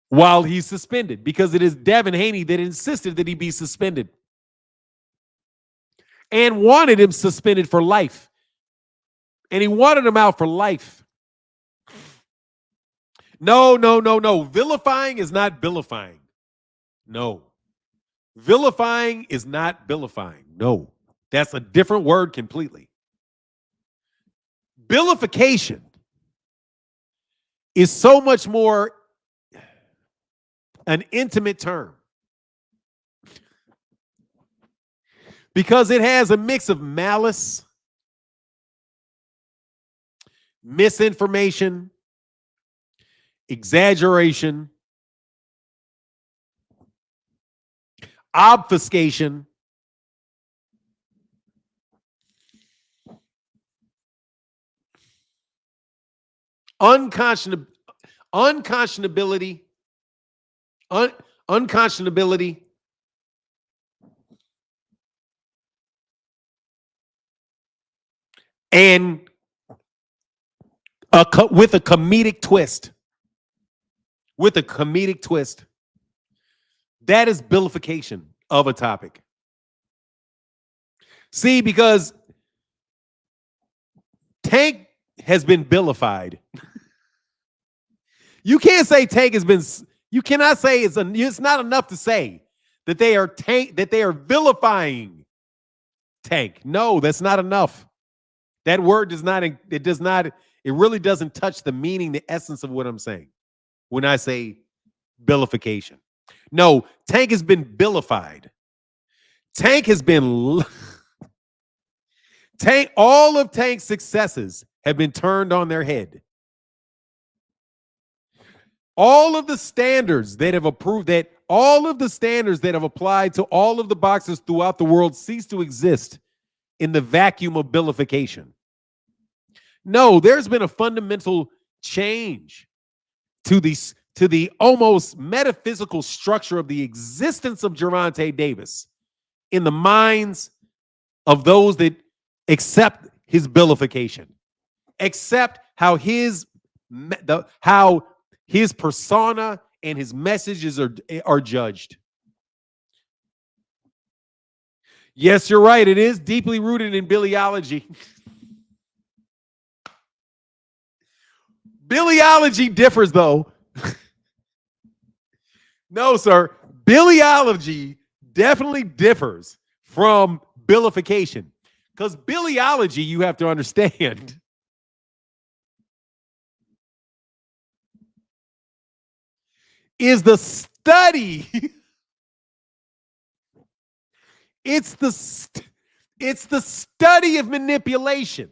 while he's suspended, because it is Devin Haney that insisted that he be suspended and wanted him suspended for life. And he wanted him out for life. No. Vilifying is not vilifying. No. Vilifying is not vilifying. No. That's a different word completely. Biffication is so much more an intimate term because it has a mix of malice, misinformation, exaggeration, obfuscation, unconscionability, and with a comedic twist. With a comedic twist. That is biffication of a topic. See, because Tank has been vilified. You can't say Tank has been. You cannot say it's not enough to say that they are vilifying Tank. No, that's not enough. That word does not. It does not. It really doesn't touch the meaning, the essence of what I'm saying when I say vilification. No, Tank has been vilified. Tank has been. All of Tank's successes have been turned on their head. All of the standards that have approved that, all of the standards that have applied to all of the boxers throughout the world cease to exist in the vacuum of vilification. No, there's been a fundamental change to the almost metaphysical structure of the existence of Gervonta Davis in the minds of those that accept his vilification, accept how his persona and his messages are judged. Yes, you're right. It is deeply rooted in biology. Biology differs, though. No, sir. Biology definitely differs from vilification. Because biology, you have to understand, is the study. It's the study of manipulation.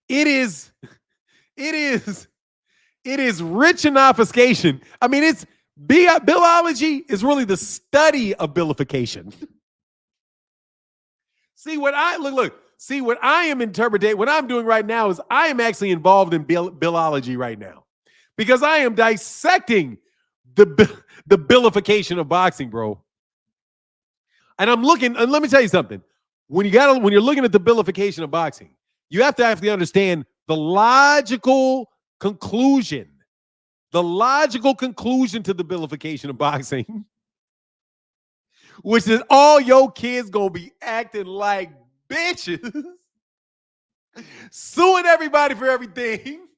It is rich in obfuscation. I mean, biology is really the study of vilification. See what I am interpreting, what I'm doing right now is I am actually involved in biology right now because I am dissecting the vilification of boxing, bro. And I'm looking, and let me tell you something. When you're looking at the vilification of boxing, you have to understand the logical conclusion. The logical conclusion to the vilification of boxing, which is all your kids gonna be acting like bitches, suing everybody for everything,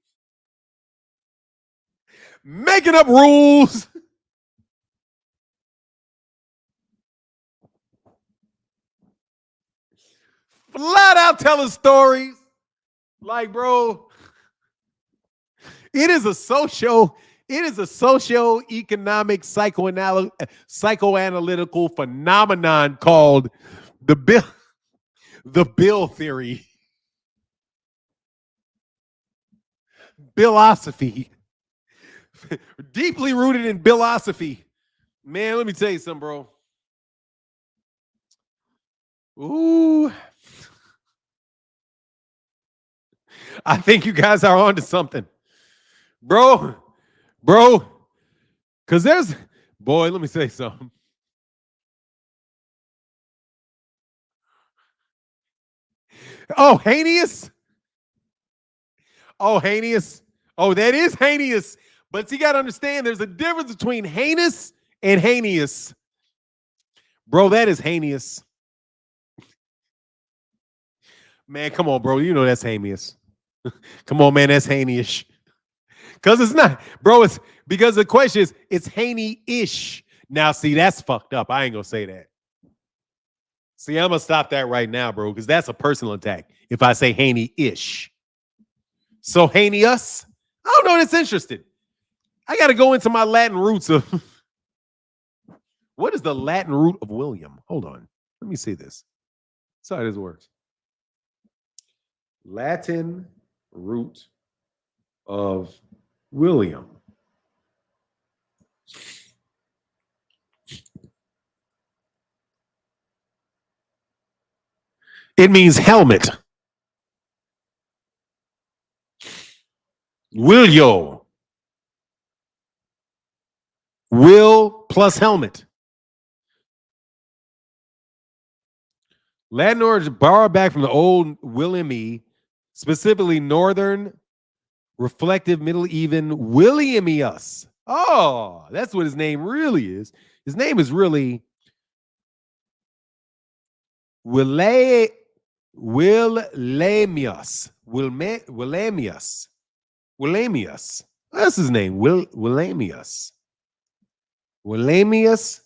making up rules. Flat out telling stories. Like, bro, it is a socio-economic psychoanalytical phenomenon called the bill theory. Philosophy. Deeply rooted in philosophy. Man, let me tell you something, bro. Ooh. I think you guys are on to something. Bro, because let me say something. Oh, heinous. Oh, heinous. Oh, that is heinous. But you got to understand there's a difference between heinous and heinous. Bro, that is heinous. Man, come on, bro. You know that's heinous. Come on, man. That's heinous. Because it's not. Bro, it's because the question is, it's Haney-ish. Now, see, that's fucked up. I ain't going to say that. See, I'm going to stop that right now, bro, because that's a personal attack if I say Haney-ish. So Haney-us? I don't know. That's interesting. I got to go into my Latin roots of what is the Latin root of William? Hold on. Let me see this. That's how this works. Latin root of William. It means helmet. Willio. Will plus helmet. Latin origin borrowed back from the old Williamy, specifically Northern, reflective, middle even, Williamius. Oh, that's what his name really is. His name is really Willamius. Willamius. That's his name. Willamius. Willamius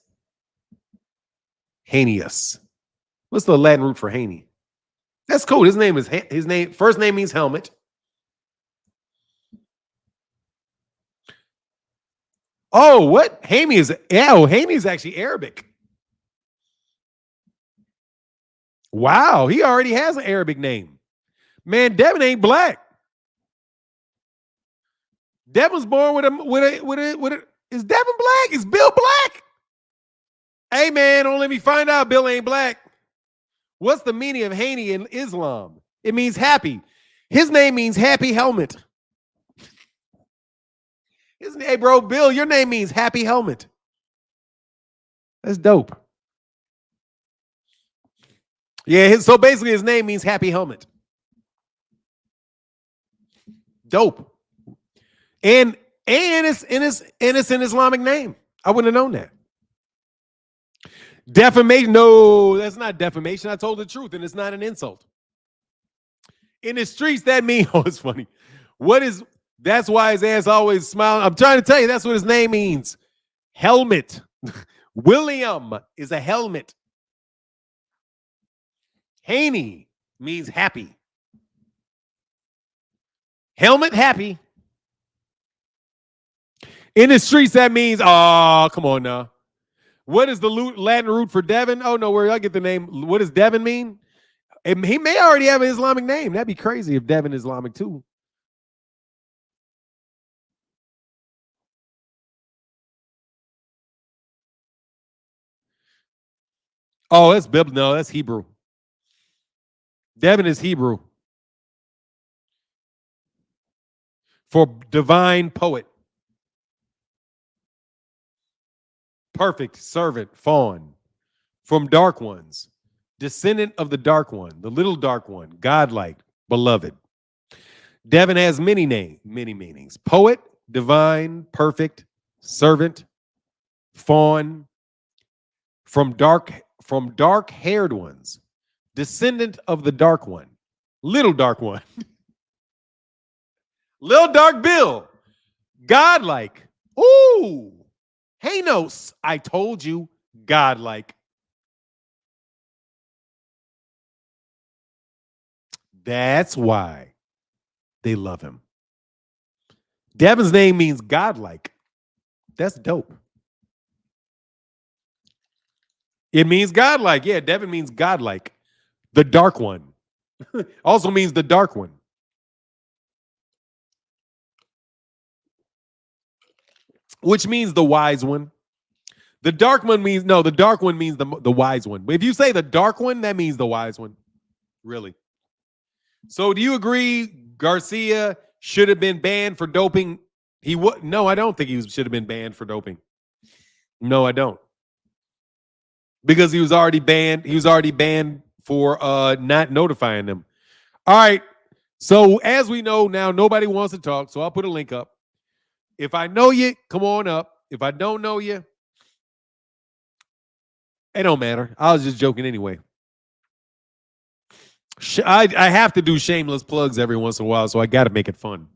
Haneyus. What's the Latin root for Haney? That's cool. His name. First name means helmet. Oh, what? Haney is Haney is actually Arabic. Wow, he already has an Arabic name. Man, Devin ain't black. Devin's born with a. Is Devin black? Is Bill black? Hey man, don't let me find out Bill ain't black. What's the meaning of Haney in Islam? It means happy. His name means happy helmet. Hey, bro, Bill, your name means happy helmet. That's dope. Yeah, so basically his name means happy helmet. Dope. And it's an Islamic name. I wouldn't have known that. Defamation? No, that's not defamation. I told the truth, and it's not an insult. In the streets, that means, oh, it's funny. That's why his ass always smiling. I'm trying to tell you, that's what his name means. Helmet. William is a helmet. Haney means happy. Helmet, happy. In the streets, that means, oh, come on now. What is the Latin root for Devin? Oh, no, where I get the name. What does Devin mean? He may already have an Islamic name. That'd be crazy if Devin is Islamic too. Oh, that's Biblical. No, that's Hebrew. Devin is Hebrew for divine poet. Perfect servant, fawn. From dark ones. Descendant of the dark one, the little dark one, godlike, beloved. Devin has many meanings. Poet, divine, perfect, servant, fawn, from dark-haired ones, descendant of the dark one, little dark one, little dark Bill, godlike. Ooh, Hanos, I told you, godlike. That's why they love him. Devin's name means godlike. That's dope. It means godlike. Yeah, Devin means godlike. The dark one. Also means the dark one. Which means the wise one. The dark one means, no, the dark one means the wise one. But if you say the dark one, that means the wise one. Really. So do you agree Garcia should have been banned for doping? No, I don't think he should have been banned for doping. No, I don't. Because he was already banned. He was already banned for not notifying them. All right. So as we know now, nobody wants to talk. So I'll put a link up. If I know you, come on up. If I don't know you, it don't matter. I was just joking anyway. I have to do shameless plugs every once in a while, so I got to make it fun.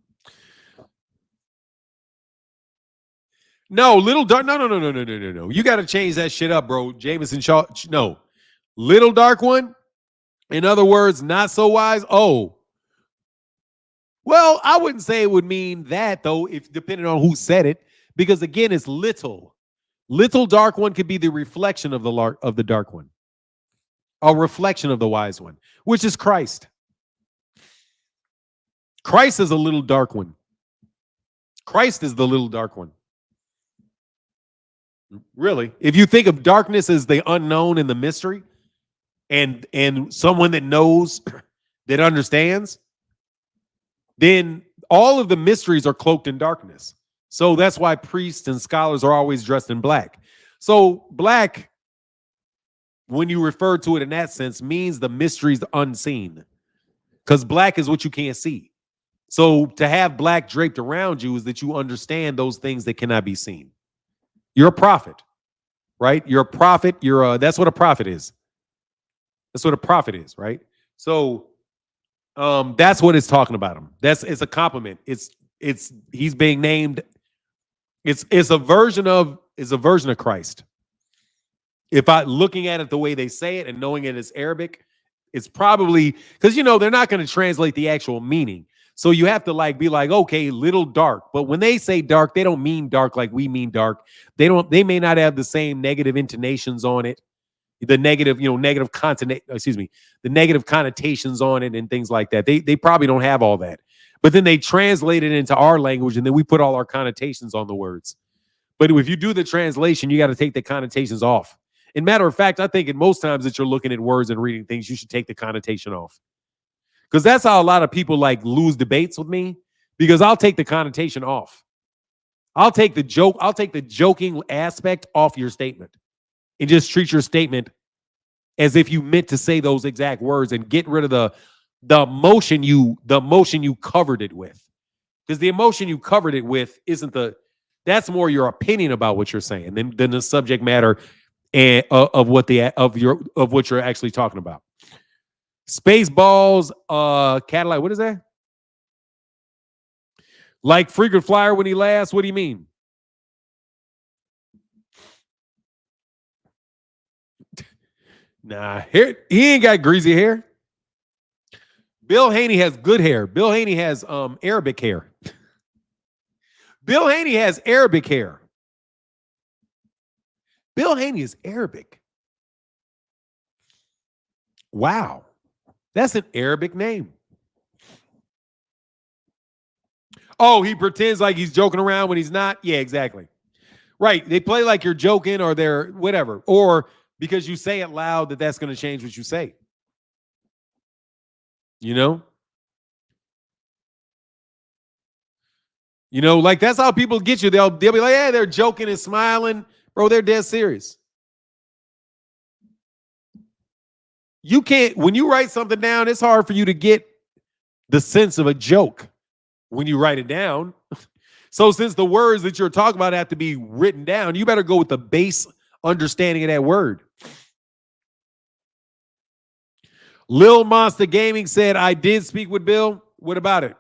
No, Little Dark. No. You got to change that shit up, bro. Jameson Shaw. No. Little Dark One. In other words, not so wise. Oh. Well, I wouldn't say it would mean that, though, if depending on who said it. Because again, it's little. Little Dark One could be the reflection of the Dark One. A reflection of the wise one, which is Christ. Christ is a little dark one. Christ is the little dark one. Really, if you think of darkness as the unknown and the mystery, and someone that knows, that understands, then all of the mysteries are cloaked in darkness. So that's why priests and scholars are always dressed in black. So black, when you refer to it in that sense, means the mysteries unseen, because black is what you can't see. So to have black draped around you is that you understand those things that cannot be seen. You're a prophet, right? You're a prophet. That's what a prophet is. That's what a prophet is, right? So that's what it's talking about him. It's a compliment. He's being named. It's a version of Christ. If I looking at it the way they say it and knowing it is Arabic, it's probably because they're not going to translate the actual meaning. So you have to be like, okay, little dark. But when they say dark, they don't mean dark like we mean dark. They may not have the same negative intonations on it, the negative, the negative connotations on it and things like that. They probably don't have all that. But then they translate it into our language and then we put all our connotations on the words. But if you do the translation, you got to take the connotations off. And matter of fact, I think in most times that you're looking at words and reading things, you should take the connotation off. Because that's how a lot of people lose debates with me, because I'll take the connotation off. I'll take the joking aspect off your statement and just treat your statement as if you meant to say those exact words and get rid of the emotion you covered it with. Because the emotion you covered it with that's more your opinion about what you're saying than the subject matter of what you're actually talking about. Spaceballs, Cadillac. What is that? Like frequent flyer when he laughs. What do you mean? Nah, he ain't got greasy hair. Bill Haney has good hair. Bill Haney has Arabic hair. Bill Haney has Arabic hair. Bill Haney is Arabic. Wow. That's an Arabic name. Oh, he pretends like he's joking around when he's not? Yeah, exactly. Right. They play like you're joking or they're whatever. Or because you say it loud that's going to change what you say. That's how people get you. They'll be like, hey, they're joking and smiling. Bro, they're dead serious. You can't, when you write something down, it's hard for you to get the sense of a joke when you write it down. So since the words that you're talking about have to be written down, you better go with the base understanding of that word. Lil Monster Gaming said, I did speak with Bill. What about it?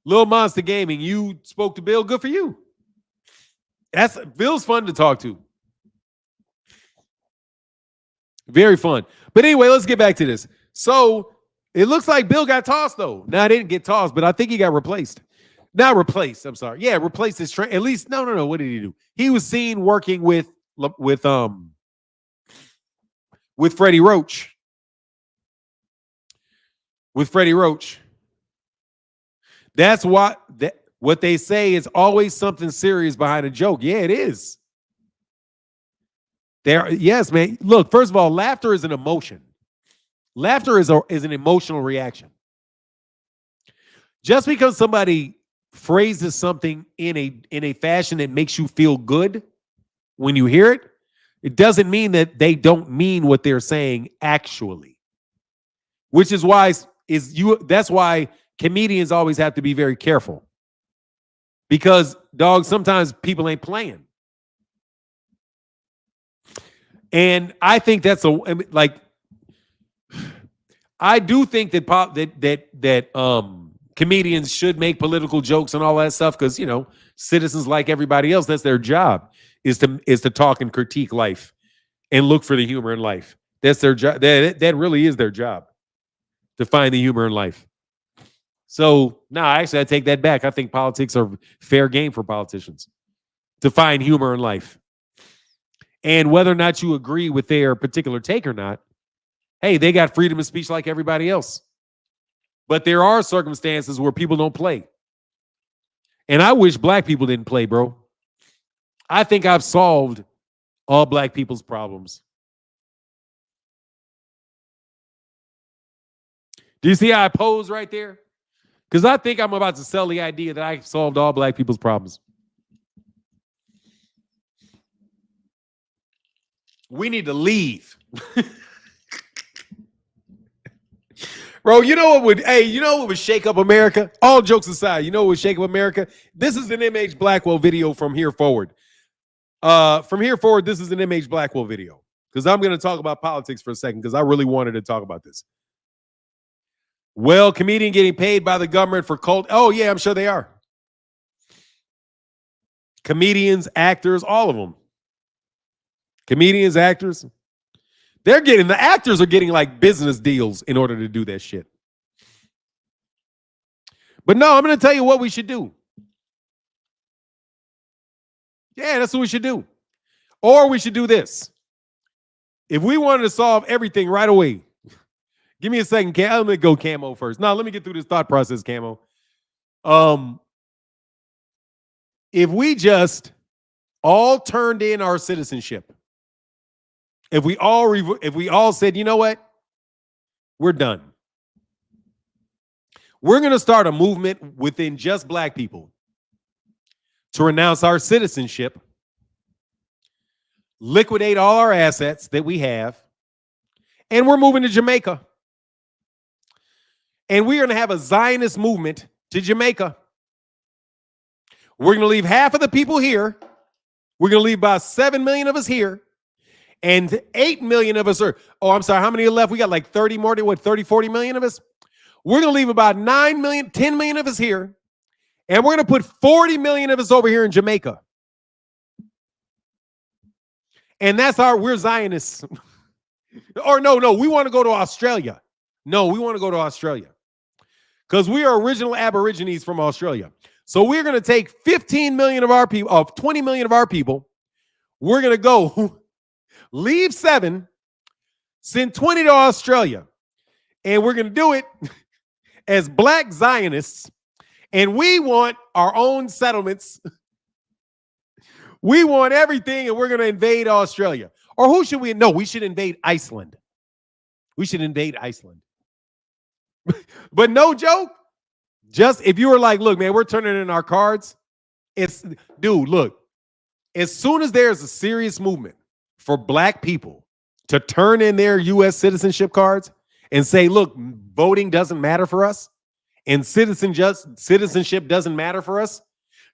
Lil Monster Gaming, you spoke to Bill. Good for you. Bill's fun to talk to. Very fun. But anyway, let's get back to this. So it looks like Bill got tossed, though. No, I didn't get tossed, but I think he got replaced. Not replaced. I'm sorry. Yeah, replaced his train. At least, no. What did he do? He was seen working with Freddie Roach. With Freddie Roach. That's what they say is always something serious behind a joke. Yeah, it is. Yes, man. Look, first of all, laughter is an emotion. Laughter is an emotional reaction. Just because somebody phrases something in a fashion that makes you feel good when you hear it, it doesn't mean that they don't mean what they're saying actually. which is why that's why comedians always have to be very careful. Because, dog, sometimes people ain't playing. And I think that's I do think that comedians should make political jokes and all that stuff because, you know, citizens like everybody else, that's their job, is to talk and critique life and look for the humor in life. That's their job. That really is their job, to find the humor in life. So, actually, I take that back. I think politics are fair game for politicians to find humor in life. And whether or not you agree with their particular take or not, hey, they got freedom of speech like everybody else. But there are circumstances where people don't play. And I wish black people didn't play, bro. I think I've solved all black people's problems. Do you see how I pose right there? Because I think I'm about to sell the idea that I solved all black people's problems. We need to leave. Bro, you know what would shake up America? All jokes aside, you know what would shake up America? This is an MH Blackwell video from here forward. From here forward, this is an MH Blackwell video. Because I'm going to talk about politics for a second, because I really wanted to talk about this. Well, comedian getting paid by the government for cult. Oh, yeah, I'm sure they are. Comedians, actors, all of them. Comedians, actors. The actors are getting like business deals in order to do that shit. But no, I'm going to tell you what we should do. Yeah, that's what we should do. Or we should do this. If we wanted to solve everything right away, give me a second. Let me go Camo first. No, let me get through this thought process, Camo. If we just all turned in our citizenship, if we all said, you know what, we're done. We're going to start a movement within just black people to renounce our citizenship, liquidate all our assets that we have, and we're moving to Jamaica. And we're going to have a Zionist movement to Jamaica. We're going to leave half of the people here. We're going to leave about 7 million of us here. And 8 million of us are, I'm sorry, how many are left? We got like 30 more, 40 million of us? We're going to leave about 9 million, 10 million of us here. And we're going to put 40 million of us over here in Jamaica. And we're Zionists. Or no, we want to go to Australia. No, we want to go to Australia. Because we are original Aborigines from Australia. So we're going to take 15 million of our people, 20 million of our people. We're going to go leave 7, send 20 to Australia. And we're going to do it as black Zionists. And we want our own settlements. We want everything, and we're going to invade Australia. Or who should we? No, we should invade Iceland. We should invade Iceland. But no joke. Just if you were like, look, man, we're turning in our cards. Look, as soon as there's a serious movement for black people to turn in their U.S. citizenship cards and say, look, voting doesn't matter for us and citizenship doesn't matter for us.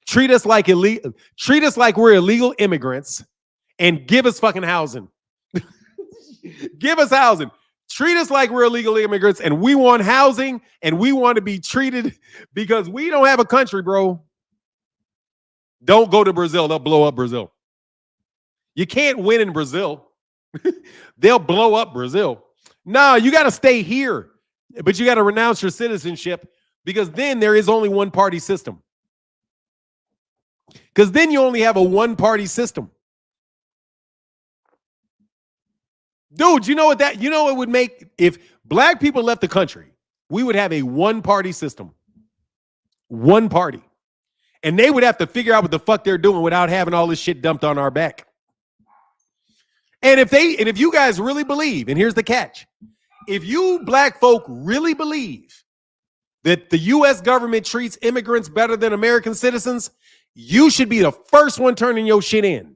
Treat us like we're illegal immigrants and give us fucking housing. Give us housing. Treat us like we're illegal immigrants and we want housing and we want to be treated because we don't have a country, bro. Don't go to Brazil. They'll blow up Brazil. You can't win in Brazil. They'll blow up Brazil. No, you got to stay here, but you got to renounce your citizenship because then there is only one party system. Because then you only have a one party system. Dude, you know what it would make if black people left the country? We would have a one party system. One party. And they would have to figure out what the fuck they're doing without having all this shit dumped on our back. And if you guys really believe, and here's the catch, if you black folk really believe that the U.S. government treats immigrants better than American citizens, you should be the first one turning your shit in.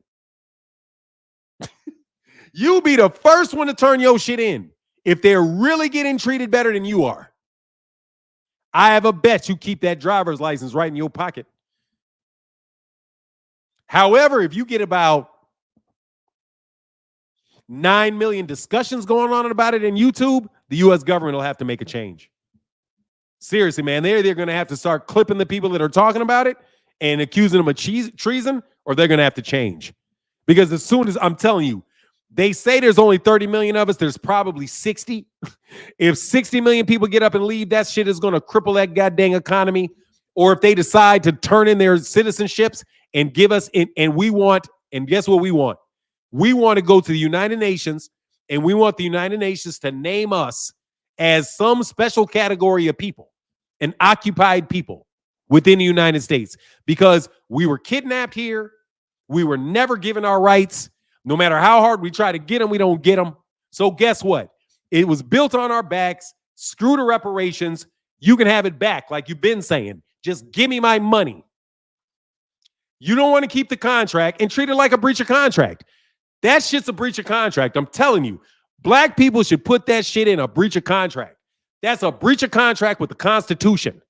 You be the first one to turn your shit in if they're really getting treated better than you are, I have a bet you keep that driver's license right in your pocket. However, if you get about 9 million discussions going on about it in YouTube, the U.S. government will have to make a change. Seriously, man, they're going to have to start clipping the people that are talking about it and accusing them of treason, or they're going to have to change. Because as soon as, I'm telling you, they say there's only 30 million of us, there's probably 60. If 60 million people get up and leave, that shit is going to cripple that goddamn economy. Or if they decide to turn in their citizenships and give us, and we want, and guess what we want? We want to go to the United Nations, and we want the United Nations to name us as some special category of people, an occupied people within the United States, because we were kidnapped here. We were never given our rights. No matter how hard we try to get them, we don't get them. So guess what? It was built on our backs. Screw the reparations. You can have it back, like you've been saying. Just give me my money. You don't want to keep the contract and treat it like a breach of contract. That shit's a breach of contract. I'm telling you, black people should put that shit in a breach of contract. That's a breach of contract with the Constitution.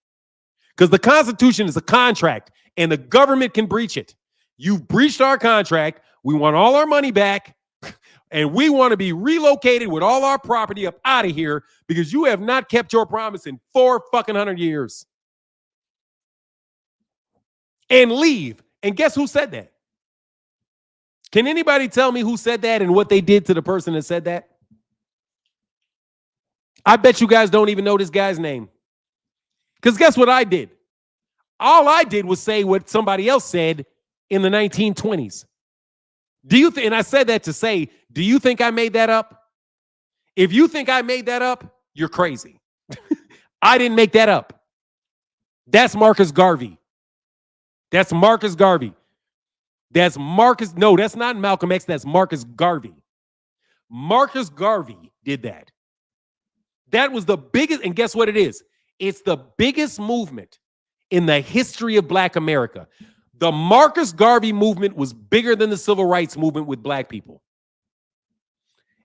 Because the Constitution is a contract and the government can breach it. You've breached our contract. We want all our money back, and we want to be relocated with all our property up out of here because you have not kept your promise in 400 years. And leave. And guess who said that? Can anybody tell me who said that and what they did to the person that said that? I bet you guys don't even know this guy's name. Because guess what I did? All I did was say what somebody else said in the 1920s. Do you and I said that to say, do you think I made that up? If you think I made that up, you're crazy. I didn't make that up. That's Marcus Garvey. That's Marcus Garvey. That's Marcus. No, that's not Malcolm X. That's Marcus Garvey. Marcus Garvey did that. That was the biggest, and guess what it is? It's the biggest movement in the history of Black America. The Marcus Garvey movement was bigger than the civil rights movement with black people.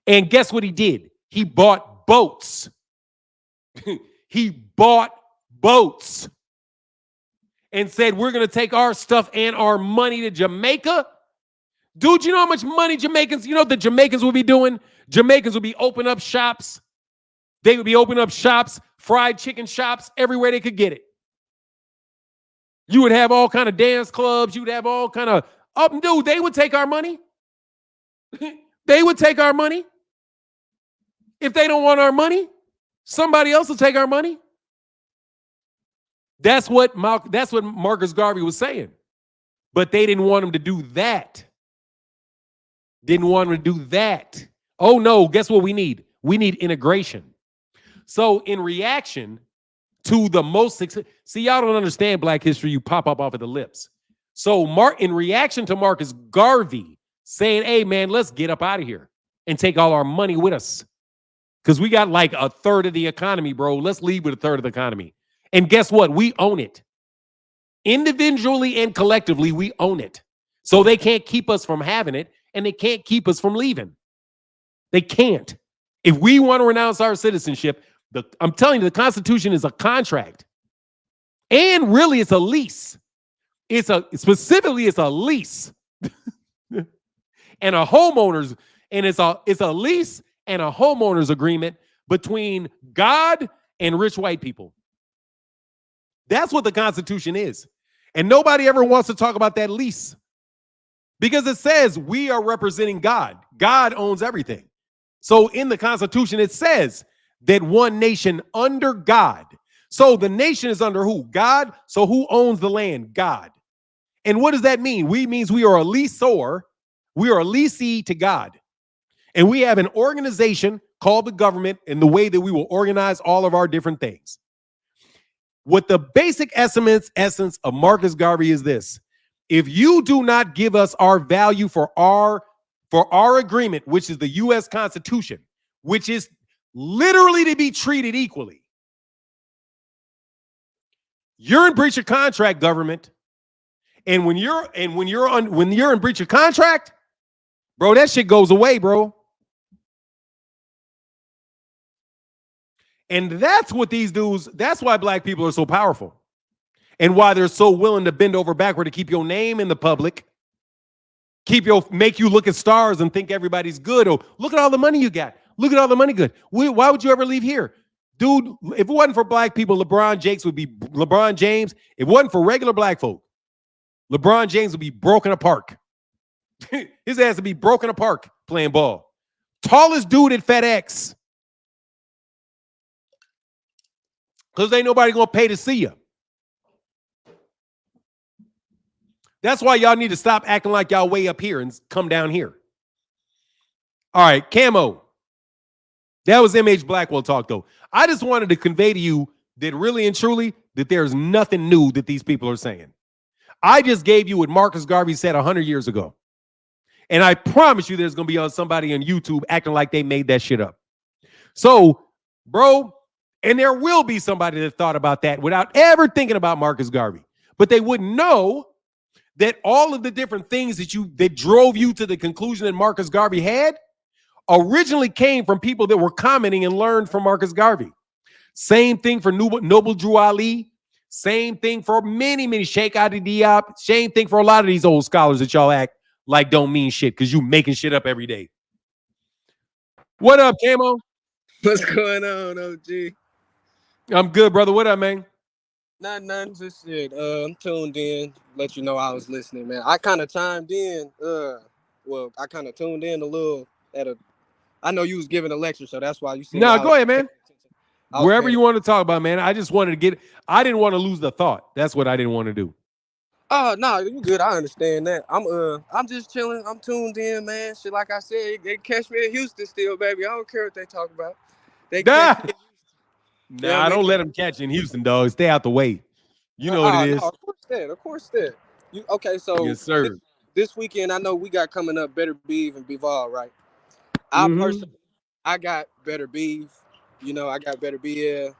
And guess what he did? He bought boats. He bought boats and said, we're going to take our stuff and our money to Jamaica. Dude, you know how much money Jamaicans, you know what the Jamaicans would be doing? Jamaicans would be opening up shops. They would be opening up shops, fried chicken shops, everywhere they could get it. You would have all kind of dance clubs. You would have all kind of dude, they would take our money. They would take our money. If they don't want our money, somebody else will take our money. That's what Marcus Garvey was saying. But they didn't want him to do that. Didn't want him to do that. Oh no, guess what we need? We need integration. So in reaction to the most success, see, y'all don't understand Black history, you pop up off of the lips. So in reaction to Marcus Garvey saying, hey man, let's get up out of here and take all our money with us. Because we got like a third of the economy, bro. Let's leave with a third of the economy. And guess what? We own it. Individually and collectively, we own it. So they can't keep us from having it, and they can't keep us from leaving. They can't. If we want to renounce our citizenship, I'm telling you, the Constitution is a contract. And really, it's a lease. It's a lease. And a homeowner's, and it's a lease and a homeowner's agreement between God and rich white people. That's what the Constitution is. And nobody ever wants to talk about that lease because it says we are representing God. God owns everything. So in the Constitution, it says that one nation under God. So the nation is under who? God. So who owns the land? God. And what does that mean? Means we are a leaseor. We are a leasee to God. And we have an organization called the government in the way that we will organize all of our different things. What the basic essence of Marcus Garvey is this: if you do not give us our value for our agreement, which is the U.S. Constitution, which is literally to be treated equally, you're in breach of contract, government. And when you're in breach of contract, bro, that shit goes away, bro. And that's what these dudes, that's why black people are so powerful. And why they're so willing to bend over backward to keep your name in the public, make you look at stars and think everybody's good. Oh, look at all the money you got. Look at all the money good. Why would you ever leave here? Dude, if it wasn't for black people, LeBron James would be LeBron James. If it wasn't for regular black folk, LeBron James would be broken apart. His ass would be broken apart playing ball. Tallest dude at FedEx. Because ain't nobody going to pay to see you. That's why y'all need to stop acting like y'all way up here and come down here. All right, Camo. That was MH Blackwell talk, though. I just wanted to convey to you that really and truly that there's nothing new that these people are saying. I just gave you what Marcus Garvey said 100 years ago. And I promise you there's going to be on somebody on YouTube acting like they made that shit up. So, bro, and there will be somebody that thought about that without ever thinking about Marcus Garvey. But they wouldn't know that all of the different things that drove you to the conclusion that Marcus Garvey had originally came from people that were commenting and learned from Marcus Garvey. Same thing for Noble Drew Ali. Same thing for many Sheikh Adi Diop. Same thing for a lot of these old scholars that y'all act like don't mean shit because you making shit up every day. What up, Camo? What's going on, OG? I'm good, brother. What up, man? Nothing, just shit. I'm tuned in. Let you know I was listening, man. I kind of chimed in. I kind of tuned in a little I know you was giving a lecture, so that's why you see. No, go ahead, man. Wherever you want to talk about, man. I just wanted to I didn't want to lose the thought. That's what I didn't want to do. No, you good. I understand that. I'm just chilling. I'm tuned in, man. Shit, like I said, they catch me in Houston still, baby. I don't care what they talk about. They catch me. Nah, don't let them catch you in Houston, dog. Stay out the way. You know what it is. No, of course that. Okay, so yes, sir. This weekend, I know we got coming up Better Beef and Bivol, right? I got Better Beef. You know, I got Better Beef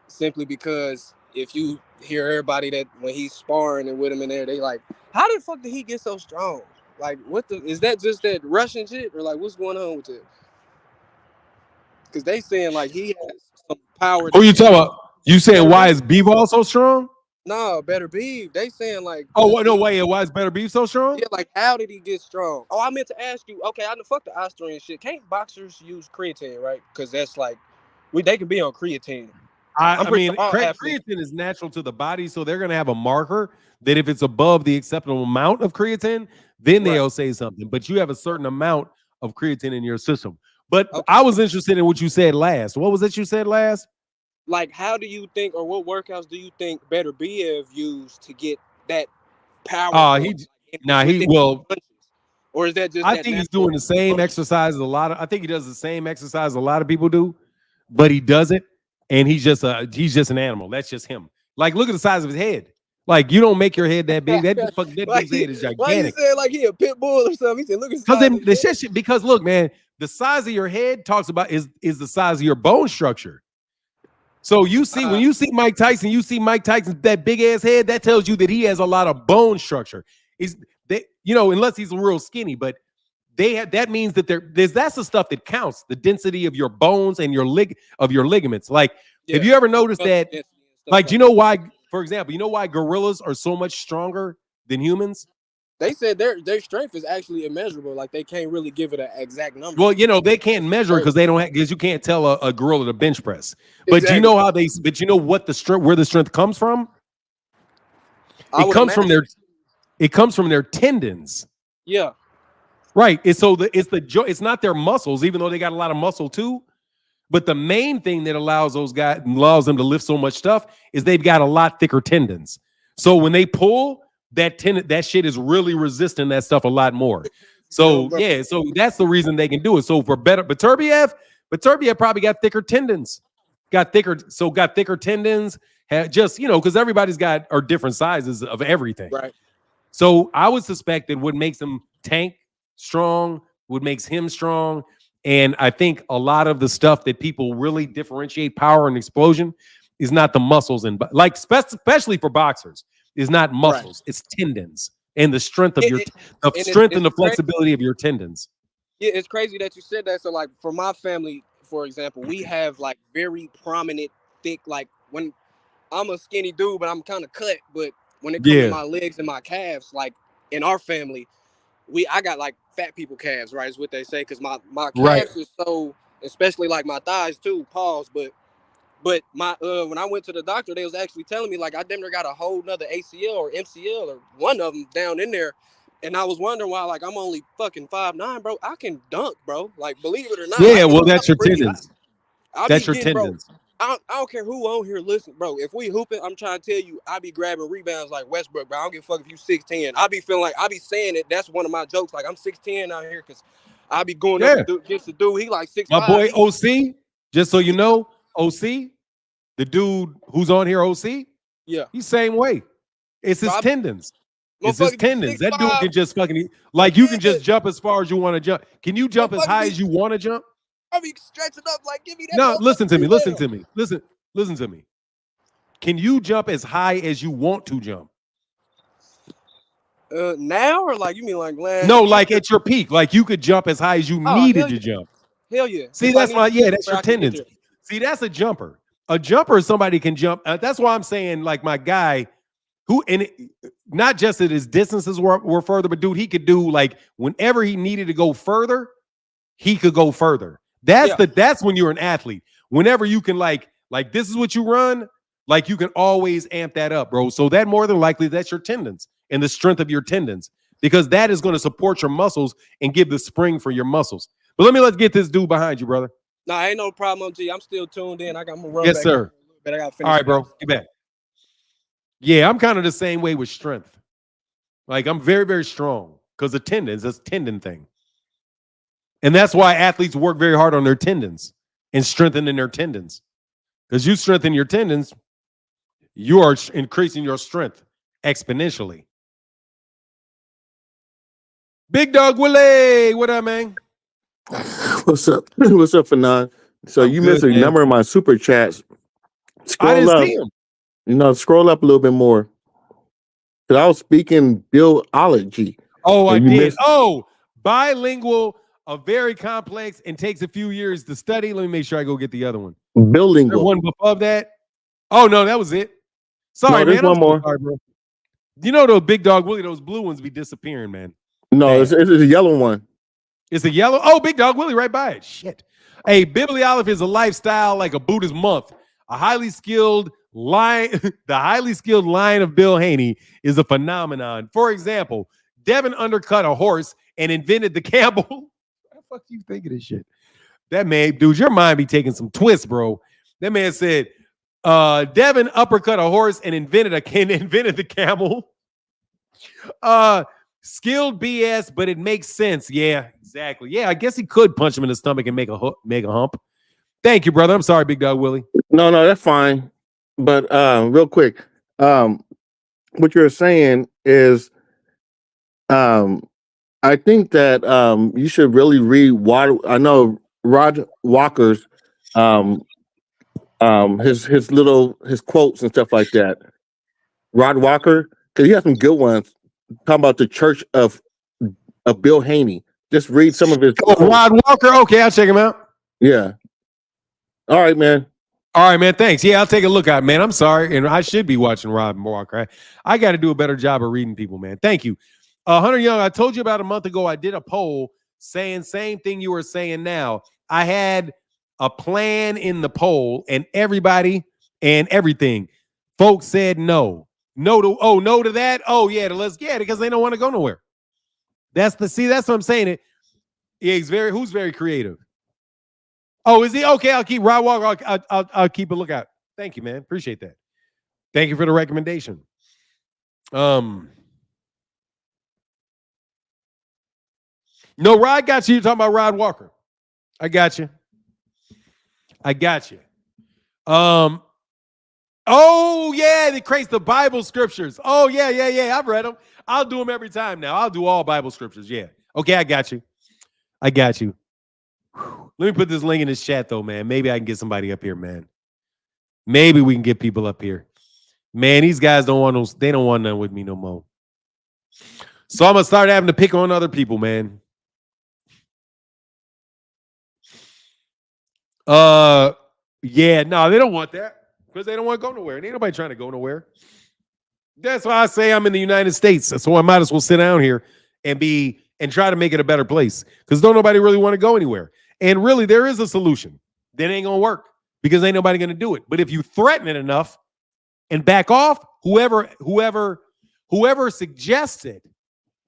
simply because if you hear everybody that when he's sparring and with him in there, they like, how the fuck did he get so strong? Like, is that just that Russian shit or like what's going on with it? Because they saying like he has some power. Oh, you talking about? You saying why is Bivol so strong? No, Better Beef. They saying like. Oh no, wait. Why is Better Beef so strong? Yeah, like how did he get strong? Oh, I meant to ask you. Okay, I know fuck the Austrian shit. Can't boxers use creatine, right? Because that's like, they can be on creatine. I mean, creatine is natural to the body, so they're gonna have a marker that if it's above the acceptable amount of creatine, then they'll say something. But you have a certain amount of creatine in your system. But I was interested in what you said last. What was it you said last? Like, how do you think, or what workouts do you think Better Beef used to get that power? Or is that just? I think he's doing the same exercise I think he does the same exercise a lot of people do, but he does it, and he's just an animal. That's just him. Like, look at the size of his head. Like, you don't make your head that big. That dude's head is gigantic. Why you saying like he a pit bull or something? He said, look at because look, man, the size of your head talks about is the size of your bone structure. So you see, when you see Mike Tyson, that big ass head, that tells you that he has a lot of bone structure. Unless he's real skinny, but that means that that's the stuff that counts, the density of your bones and your ligaments. Like, have you ever noticed that? Like, do you know why, for example, gorillas are so much stronger than humans? They said their strength is actually immeasurable. Like, they can't really give it an exact number. Well, they can't measure it because you can't tell a gorilla to bench press. But exactly. You know how but you know what where the strength comes from? It comes from their tendons. Yeah. Right. It's not their muscles, even though they got a lot of muscle too. But the main thing that allows them to lift so much stuff is they've got a lot thicker tendons. So when they pull, that shit is really resisting that stuff a lot more. So so that's the reason they can do it. So for Beterbiev probably got thicker tendons, got thicker tendons. Because everybody's are different sizes of everything. Right. So I would suspect that what makes him tank strong, what makes him strong, and I think a lot of the stuff that people really differentiate power and explosion is not the muscles especially for boxers. Is not muscles, It's tendons and the strength of and the flexibility of your tendons. Yeah, it's crazy that you said that. So, like, for my family, for example, we have like very prominent, thick, like when I'm a skinny dude, but I'm kind of cut. But when it comes to Yeah. my legs and my calves, like in our family, I got like fat people calves, right? Is what they say, because my Right. calves is so, especially like my thighs too. Pause, but my when I went to the doctor, they was actually telling me like I damn near got a whole nother ACL or MCL or one of them down in there. And I was wondering why, like I'm only fucking 5'9", bro. I can dunk, bro. Like believe it or not, I Yeah, can well, that's your breathe. tendons. I be That's your getting, bro. tendons. I don't care who on here listen, bro. If we hooping, I'm trying to tell you, I be grabbing rebounds like Westbrook, bro. I don't give a fuck if you 6'10". I be feeling like I be saying it. That's one of my jokes. Like I'm 6'10" out here because I be going up Yeah. against the dude. He like My 6'5". boy OC, just so you know, OC, the dude who's on here, OC, Yeah, he's same way. It's bro. his tendons. It's his Motherfucker be tendons. That dude 6'5". can just fucking, like, you can Yeah, just jump as far as you want to jump. Can you jump as motherfucker high be. as you want to jump? I be stretching up like, give me that No, listen motherfucker to me. Listen rebound. to me. Listen to me. Can you jump as high as you want to jump? Now or like you mean like last No, year? like at your peak. Like you could jump as high as you Oh needed hell to yeah, jump. hell yeah. See, If I that's need my, to, yeah, that's where your I can get tendons. there. See, that's a jumper. A jumper is somebody can jump. That's why I'm saying, like, my guy who, and not just that his distances were further, but dude, he could do like whenever he needed to go further, he could go further. Yeah. That's when you're an athlete. Whenever you can like this is what you run, like you can always amp that up, bro. So that more than likely that's your tendons and the strength of your tendons, because that is going to support your muscles and give the spring for your muscles. But let's get this dude behind you, brother. Nah, ain't no problem, G. I'm still tuned in. I'm gonna run Yes, back out sir. a little bit. I gotta All finish right, it out. bro. Get back. Yeah, I'm kind of the same way with strength. Like I'm very, very strong because the tendons, that's a tendon thing. And that's why athletes work very hard on their tendons and strengthening their tendons. Because you strengthen your tendons, you are increasing your strength exponentially. Big Dog Willie, what up, man? What's up? What's up, Fanon? So I'm you good, missed a man. number of my super chats. I Scroll didn't up. see him. Scroll up a little bit more. Cause I was speaking billology. Oh, I And you did. missed Oh, bilingual, a very complex and takes a few years to study. Let me make sure I go get the other one. There bilingual. one above that. Oh, no, that was it. Sorry, No, there's man. I'm one so more. sorry, bro. You know those Big Dog Willie, those blue ones be disappearing, man. No, it's a yellow one. It's a yellow. Oh, Big Dog Willie right by it. Shit. Hey, bibliology is a lifestyle like a Buddhist month. A highly skilled line, the highly skilled line of Bill Haney is a phenomenon. For example, Devin undercut a horse and invented the camel. What the fuck you think of this shit? That man, dude, your mind be taking some twists, bro. That man said, Devin uppercut a horse and invented the camel. Skilled BS, but it makes sense. Yeah, exactly. Yeah, I guess he could punch him in the stomach and make a hump. Thank you, brother. I'm sorry, Big Dog Willie. No, that's fine. But real quick, what you're saying is I think that you should really read I know Rod Walker's his quotes and stuff like that. Rod Walker, because he has some good ones talking about the church of Bill Haney. Just read some of his quotes. Rod Walker. Okay, I'll check him out. Yeah. All right, man. All right, man. Thanks. Yeah, I'll take a look at it, man. I'm sorry. And I should be watching Rod Walker. I got to do a better job of reading people, man. Thank you. Hunter Young, I told you about a month ago, I did a poll saying same thing you were saying now. I had a plan in the poll and everybody and everything. Folks said no. No to that. Oh, yeah, because they don't want to go nowhere. That's what I'm saying. Who's very creative. Oh, is he? Okay, I'll keep Rod Walker. I'll keep a lookout. Thank you, man. Appreciate that. Thank you for the recommendation. No, Rod got you. You're talking about Rod Walker. I got you. Oh, yeah, they creates the Bible scriptures. Oh, yeah. I've read them. I'll do them every time now. I'll do all Bible scriptures. Yeah. Okay, I got you. Let me put this link in this chat, though, man. Maybe I can get somebody up here, man. Maybe we can get people up here. Man, these guys don't want nothing with me no more. So I'm going to start having to pick on other people, man. Yeah, no, they don't want that because they don't want to go nowhere. And ain't nobody trying to go nowhere. That's why I say I'm in the United States. So I might as well sit down here and try to make it a better place because don't nobody really want to go anywhere. And really, there is a solution that ain't gonna work because ain't nobody gonna do it. But if you threaten it enough and back off, whoever suggests it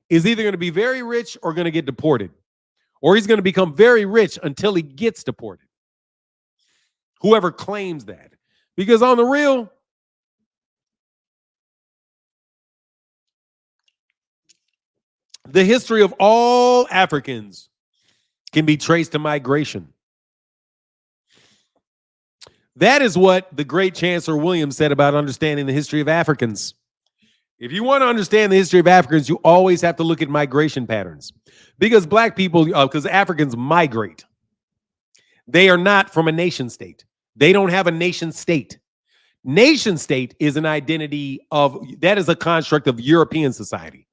is either going to be very rich or going to get deported, or he's going to become very rich until he gets deported. Whoever claims that, because on the real, the history of all Africans can be traced to migration. That is what the great Chancellor Williams said about understanding the history of Africans. If you want to understand the history of Africans, you always have to look at migration patterns because black people, because Africans migrate. They are not from a nation state. They don't have a nation state. Nation state is an identity that is a construct of European society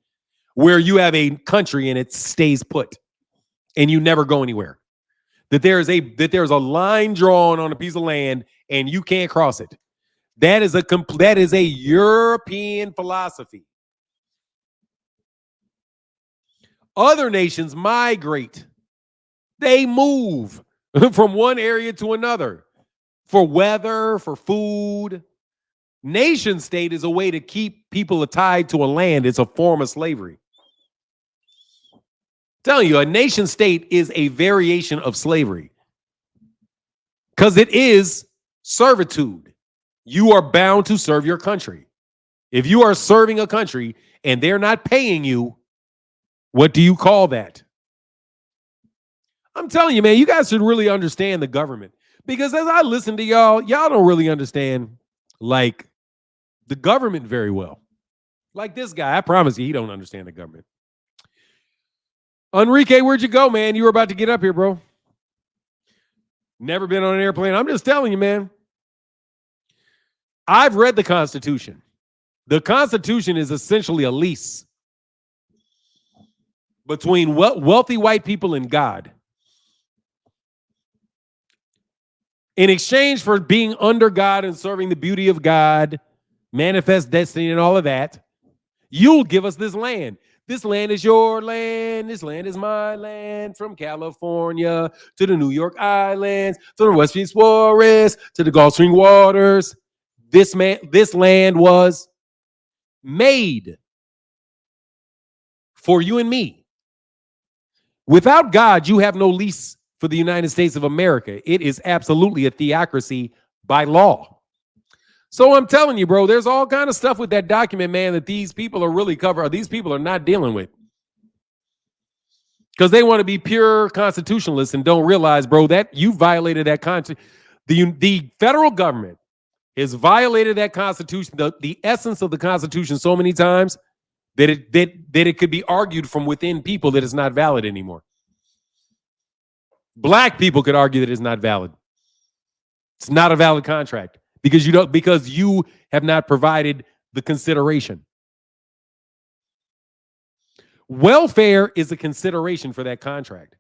where you have a country and it stays put and you never go anywhere. That there's a line drawn on a piece of land and you can't cross it. That is a European philosophy. Other nations migrate. They move from one area to another for weather, for food. Nation state is a way to keep people tied to a land. It's a form of slavery. I'm telling you, a nation state is a variation of slavery because it is servitude. You are bound to serve your country. If you are serving a country and they're not paying you, what do you call that? I'm telling you, man, you guys should really understand the government because as I listen to y'all don't really understand like the government very well. Like this guy, I promise you, he don't understand the government. Enrique, where'd you go, man? You were about to get up here, bro. Never been on an airplane. I'm just telling you, man. I've read the Constitution. The Constitution is essentially a lease between wealthy white people and God. In exchange for being under God and serving the beauty of God, manifest destiny and all of that, you'll give us this land. This land is your land. This land is my land. From California to the New York Islands, to the West Phoenix Forest, to the Gulf Stream waters. This land was made for you and me. Without God, you have no lease for the United States of America. It is absolutely a theocracy by law. So I'm telling you, bro, there's all kind of stuff with that document, man, that these people are really these people are not dealing with. Because they want to be pure constitutionalists and don't realize, bro, that you violated that the federal government has violated that Constitution, the essence of the Constitution so many times that it could be argued from within people that it's not valid anymore. Black people could argue that it's not valid. It's not a valid contract because you have not provided the consideration. Welfare is a consideration for that contract.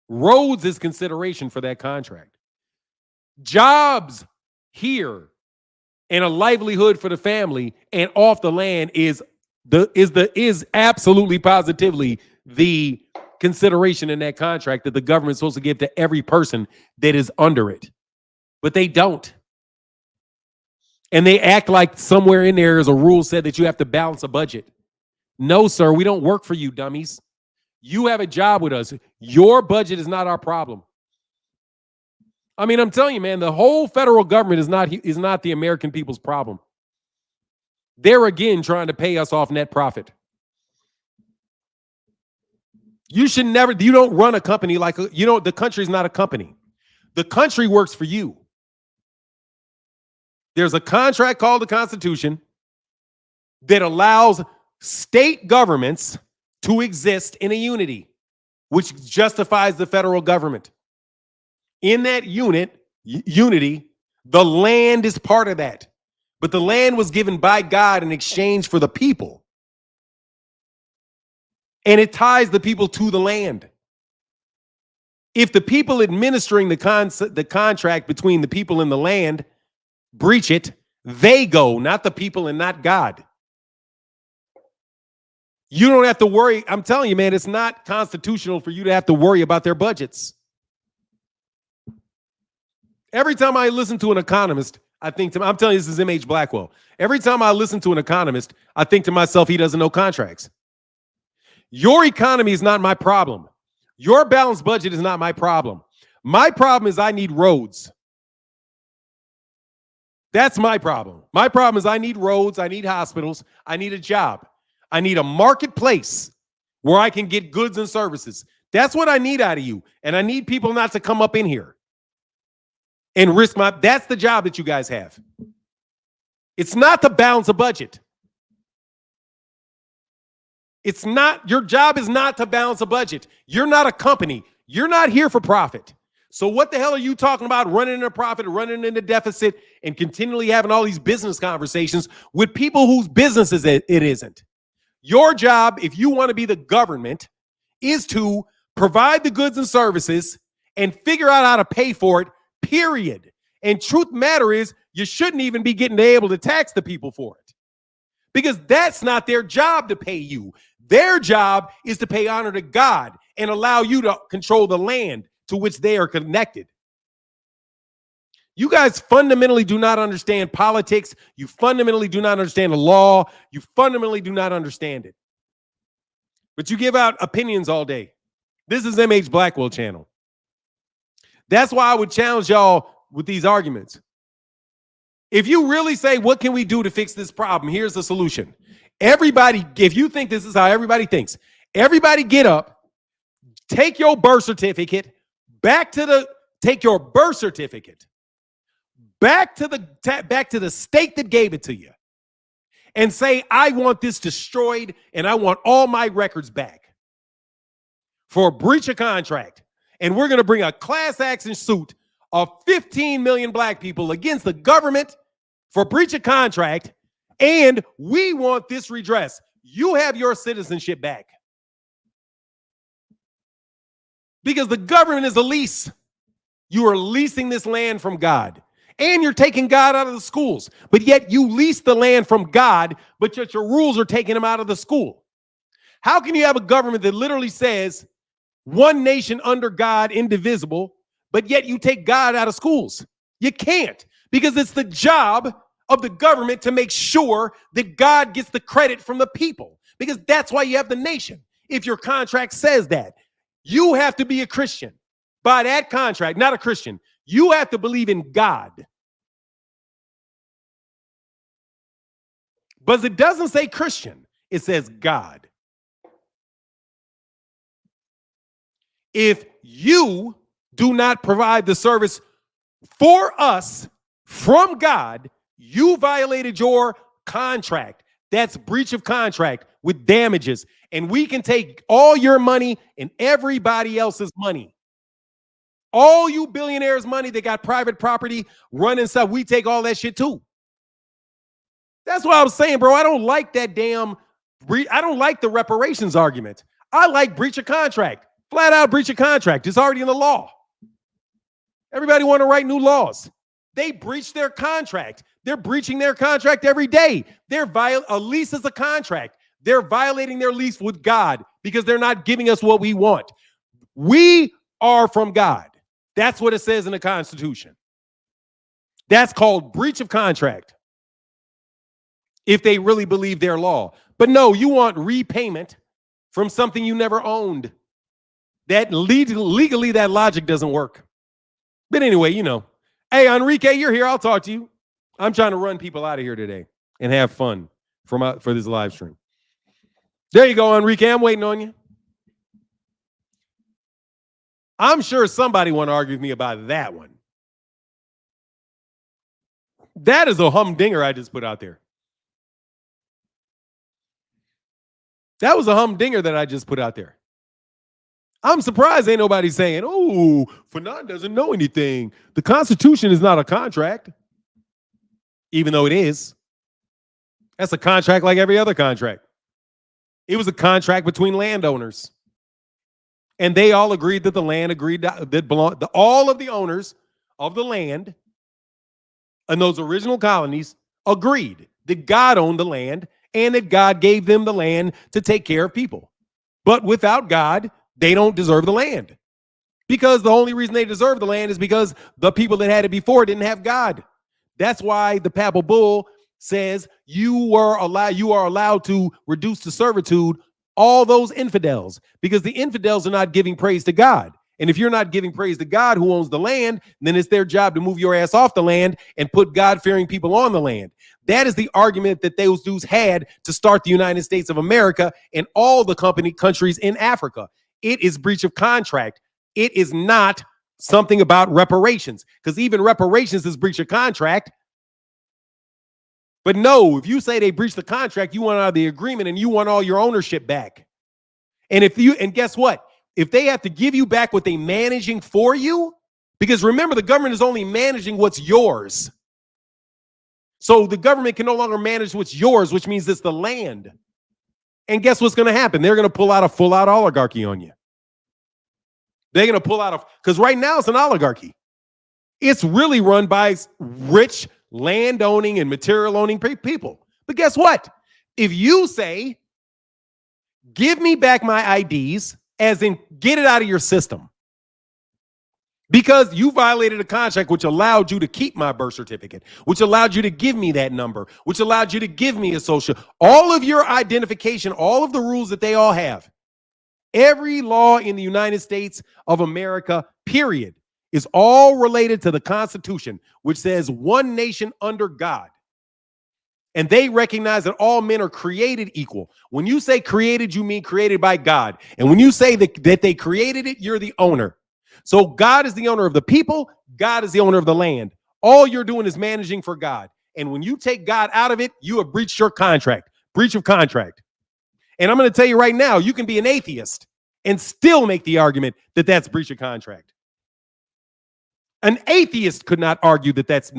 Roads is consideration for that contract. Jobs here and a livelihood for the family and off the land is absolutely positively the consideration in that contract that the government's supposed to give to every person that is under it. But they don't. And they act like somewhere in there is a rule said that you have to balance a budget. No, sir, we don't work for you, dummies. You have a job with us. Your budget is not our problem. I mean, I'm telling you, man, the whole federal government is not the American people's problem. They're again trying to pay us off net profit. You don't run a company the country's not a company. The country works for you. There's a contract called the Constitution that allows state governments to exist in a unity, which justifies the federal government. In that unity, the land is part of that. But the land was given by God in exchange for the people. And it ties the people to the land. If the people administering the contract between the people and the land breach it, they go, not the people and not God. You don't have to worry. I'm telling you, man, it's not constitutional for you to have to worry about their budgets. Every time I listen to an economist, I think to I'm telling you, this is M.H. Blackwell. Every time I listen to an economist, I think to myself, he doesn't know contracts. Your economy is not my problem. Your balanced budget is not my problem. My problem is I need roads. That's my problem. My problem is I need roads, I need hospitals, I need a job. I need a marketplace where I can get goods and services. That's what I need out of you. And I need people not to come up in here and risk that's the job that you guys have. It's not to balance a budget. It's not, your job is not to balance a budget. You're not a company. You're not here for profit. So what the hell are you talking about running in a profit, running in a deficit, and continually having all these business conversations with people whose businesses it isn't? Your job, if you want to be the government, is to provide the goods and services and figure out how to pay for it, period. And truth matter is, you shouldn't even be getting able to tax the people for it, because that's not their job to pay you. Their job is to pay honor to God and allow you to control the land to which they are connected. You guys fundamentally do not understand politics. You fundamentally do not understand the law. You fundamentally do not understand it. But you give out opinions all day. This is M.H. Blackwell channel. That's why I would challenge y'all with these arguments. If you really say, what can we do to fix this problem? Here's the solution. Everybody, if you think this is how everybody thinks, everybody get up, take your birth certificate take your birth certificate back to the state that gave it to you and say, I want this destroyed and I want all my records back for a breach of contract. And we're going to bring a class action suit of 15 million black people against the government for breach of contract. And we want this redress. You have your citizenship back. Because the government is a lease. You are leasing this land from God. And you're taking God out of the schools. But yet you lease the land from God, but yet your rules are taking him out of the school. How can you have a government that literally says one nation under God, indivisible, but yet you take God out of schools? You can't, because it's the job of the government to make sure that God gets the credit from the people, because that's why you have the nation. If your contract says that, you have to be a Christian by that contract, not a Christian. You have to believe in God. But it doesn't say Christian, it says God. If you do not provide the service for us from God, you violated your contract. That's breach of contract with damages. And we can take all your money and everybody else's money. All you billionaires' money that got private property running stuff, we take all that shit too. That's what I was saying, bro. I don't like that I don't like the reparations argument. I like breach of contract. Flat out breach of contract. It's already in the law. Everybody want to write new laws. They breach their contract. They're breaching their contract every day. A lease is a contract. They're violating their lease with God because they're not giving us what we want. We are from God. That's what it says in the Constitution. That's called breach of contract, if they really believe their law. But no, you want repayment from something you never owned. That legally, that logic doesn't work. But anyway, hey, Enrique, you're here. I'll talk to you. I'm trying to run people out of here today and have fun for this live stream. There you go, Enrique. I'm waiting on you. I'm sure somebody want to argue with me about that one. That is a humdinger I just put out there. That was a humdinger that I just put out there. I'm surprised ain't nobody saying, oh, Fanon doesn't know anything. The Constitution is not a contract. Even though it is. That's a contract like every other contract. It was a contract between landowners. And they all agreed that the land agreed that belonged, all of the owners of the land and those original colonies agreed that God owned the land and that God gave them the land to take care of people. But without God, they don't deserve the land. Because the only reason they deserve the land is because the people that had it before didn't have God. That's why the papal bull says you are allowed to reduce to servitude all those infidels, because the infidels are not giving praise to God. And if you're not giving praise to God who owns the land, then it's their job to move your ass off the land and put God-fearing people on the land. That is the argument that those dudes had to start the United States of America and all the countries in Africa. It is breach of contract. It is not something about reparations, because even reparations is breach of contract. But no, if you say they breached the contract, you want out of the agreement and you want all your ownership back. And guess what? If they have to give you back what they're managing for you, because remember, the government is only managing what's yours. So the government can no longer manage what's yours, which means it's the land. And guess what's going to happen? They're going to pull out a full-out oligarchy on you. They're going to pull out because right now it's an oligarchy. It's really run by rich land-owning and material-owning people. But guess what? If you say, give me back my IDs, as in get it out of your system, because you violated a contract which allowed you to keep my birth certificate, which allowed you to give me that number, which allowed you to give me a social, all of your identification, all of the rules that they all have. Every law in the United States of America, period, is all related to the Constitution, which says one nation under God. And they recognize that all men are created equal. When you say created, you mean created by God. And when you say that they created it, you're the owner. So God is the owner of the people. God is the owner of the land. All you're doing is managing for God. And when you take God out of it, you have breached your contract. Breach of contract. And I'm going to tell you right now, you can be an atheist and still make the argument that that's breach of contract. An atheist could not argue that that's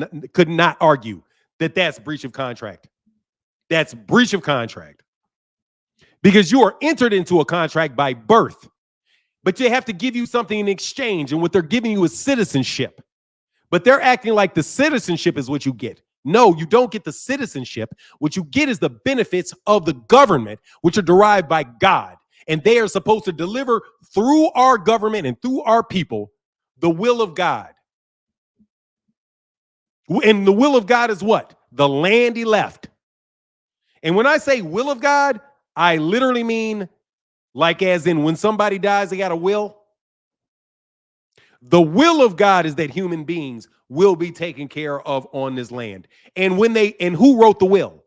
breach of contract. That's breach of contract. Because you are entered into a contract by birth, but they have to give you something in exchange, and what they're giving you is citizenship. But they're acting like the citizenship is what you get. No, you don't get the citizenship. What you get is the benefits of the government, which are derived by God. And they are supposed to deliver through our government and through our people the will of God. And the will of God is what? The land he left. And when I say will of God, I literally mean like as in when somebody dies, they got a will. The will of God is that human beings will be taken care of on this land. And who wrote the will?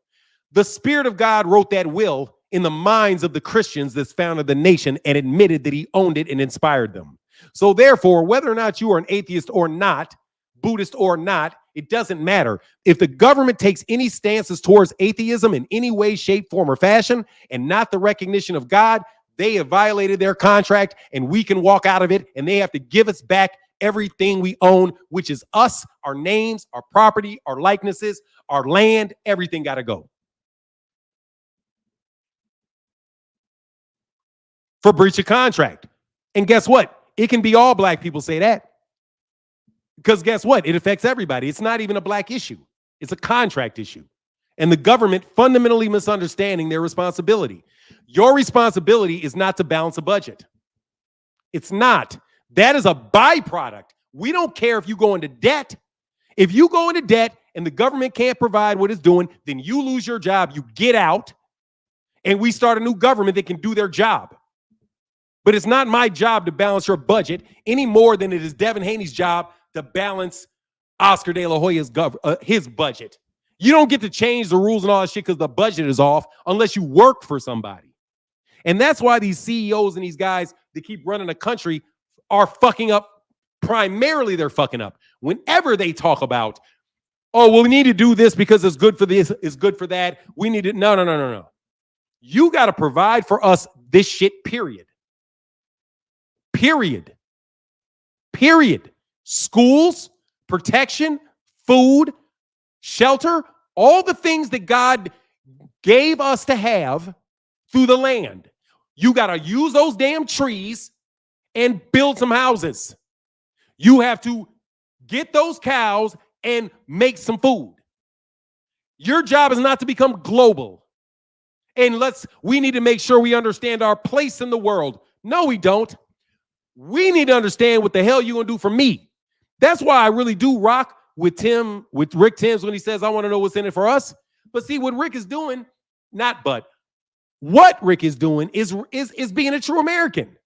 The Spirit of God wrote that will in the minds of the Christians that founded the nation and admitted that he owned it and inspired them. So therefore, whether or not you are an atheist or not, Buddhist or not, it doesn't matter. If the government takes any stances towards atheism in any way, shape, form, or fashion, and not the recognition of God, they have violated their contract, and we can walk out of it, and they have to give us back everything we own, which is us, our names, our property, our likenesses, our land, everything got to go. For breach of contract. And guess what? It can be all black people say that. Because guess what? It affects everybody. It's not even a black issue. It's a contract issue. And the government fundamentally misunderstanding their responsibility. Your responsibility is not to balance a budget. It's not. That is a byproduct. We don't care if you go into debt. If you go into debt and the government can't provide what it's doing, then you lose your job, you get out, and we start a new government that can do their job. But it's not my job to balance your budget any more than it is Devin Haney's job to balance Oscar De La Hoya's his budget. You don't get to change the rules and all that shit because the budget is off unless you work for somebody. And that's why these CEOs and these guys that keep running the country are fucking up. Primarily, they're fucking up whenever they talk about, oh, well, we need to do this because it's good for this, it's good for that. We need to, no. You got to provide for us this shit, period. Period. Schools, protection, food, shelter, all the things that God gave us to have through the land. You got to use those damn trees and build some houses. You have to get those cows and make some food. Your job is not to become global. And we need to make sure we understand our place in the world. No, we don't. We need to understand what the hell you're going to do for me. That's why I really do rock with Rick Timms when he says, I want to know what's in it for us. But see, what Rick is doing, what Rick is doing is being a true American.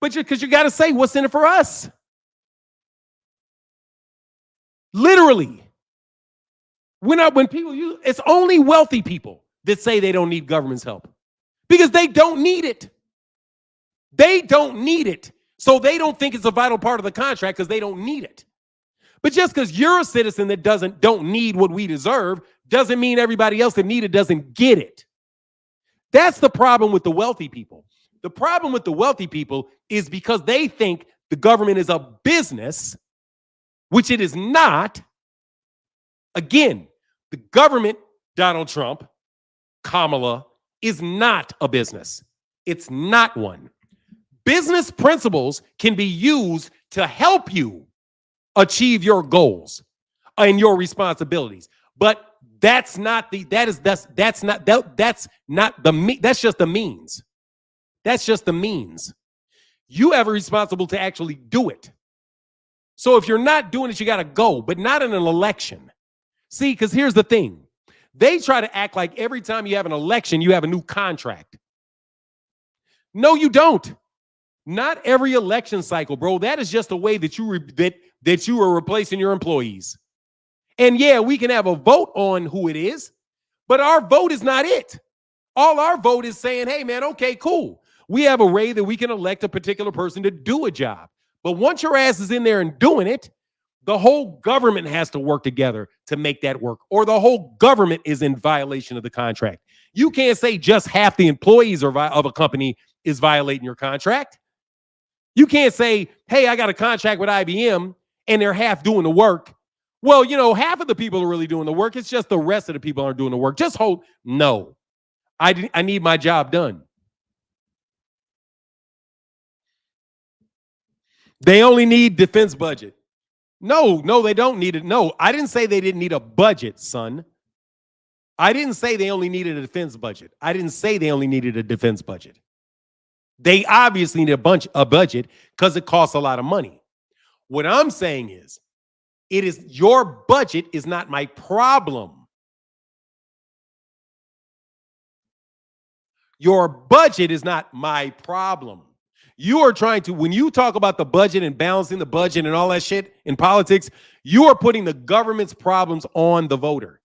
But because you got to say what's in it for us. Literally. When people use, it's only wealthy people that say they don't need government's help because they don't need it. They don't need it. So they don't think it's a vital part of the contract because they don't need it. But just because you're a citizen that don't need what we deserve doesn't mean everybody else that need it doesn't get it. That's the problem with the wealthy people. The problem with the wealthy people is because they think the government is a business, which it is not. Again, the government, Donald Trump, Kamala, is not a business. It's not one. Business principles can be used to help you achieve your goals and your responsibilities. But that's just the means. That's just the means. You have a responsibility to actually do it. So if you're not doing it, you got to go, but not in an election. See, because here's the thing. They try to act like every time you have an election, you have a new contract. No, you don't. Not every election cycle, bro. That is just a way that you are replacing your employees. And yeah, we can have a vote on who it is, but our vote is not it. All our vote is saying, hey, man, okay, cool. We have a way that we can elect a particular person to do a job. But once your ass is in there and doing it, the whole government has to work together to make that work, or the whole government is in violation of the contract. You can't say just half the employees of a company is violating your contract. You can't say, hey, I got a contract with IBM and they're half doing the work. Well, half of the people are really doing the work. It's just the rest of the people aren't doing the work. Just hold. No, I need my job done. They only need defense budget. No, they don't need it. No, I didn't say they didn't need a budget, son. I didn't say they only needed a defense budget. I didn't say they only needed a defense budget. They obviously need a budget because it costs a lot of money. What I'm saying is, your budget is not my problem. Your budget is not my problem. You are trying to, when you talk about the budget and balancing the budget and all that shit in politics, you are putting the government's problems on the voter.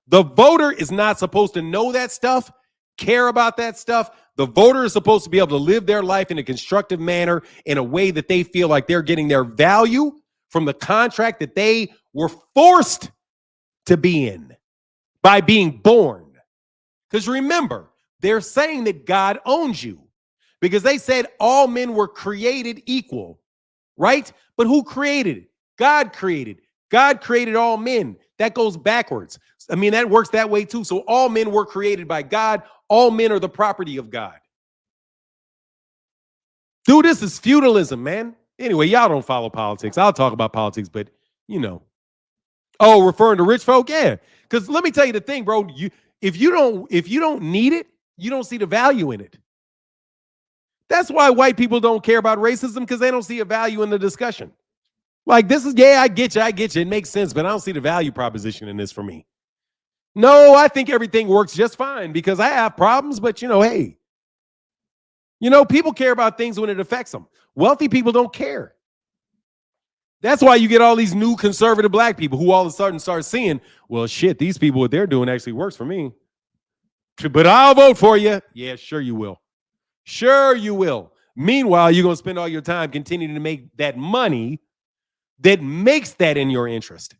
The voter is not supposed to know that stuff, care about that stuff. The voter is supposed to be able to live their life in a constructive manner in a way that they feel like they're getting their value from the contract that they were forced to be in by being born. Because remember, they're saying that God owns you. Because they said all men were created equal, right? But who created it? God created. God created all men. That goes backwards. I mean, that works that way too. So all men were created by God. All men are the property of God. Dude, this is feudalism, man. Anyway, y'all don't follow politics. I'll talk about politics, but Oh, referring to rich folk? Yeah. Because let me tell you the thing, bro. If you don't need it, you don't see the value in it. That's why white people don't care about racism, because they don't see a value in the discussion. Like, this is, yeah, I get you. It makes sense, but I don't see the value proposition in this for me. No, I think everything works just fine because I have problems, but hey, people care about things when it affects them. Wealthy people don't care. That's why you get all these new conservative black people who all of a sudden start seeing, well, shit, these people, what they're doing actually works for me. But I'll vote for you. Yeah, sure you will. Sure you will. Meanwhile, you're going to spend all your time continuing to make that money that makes that in your interest.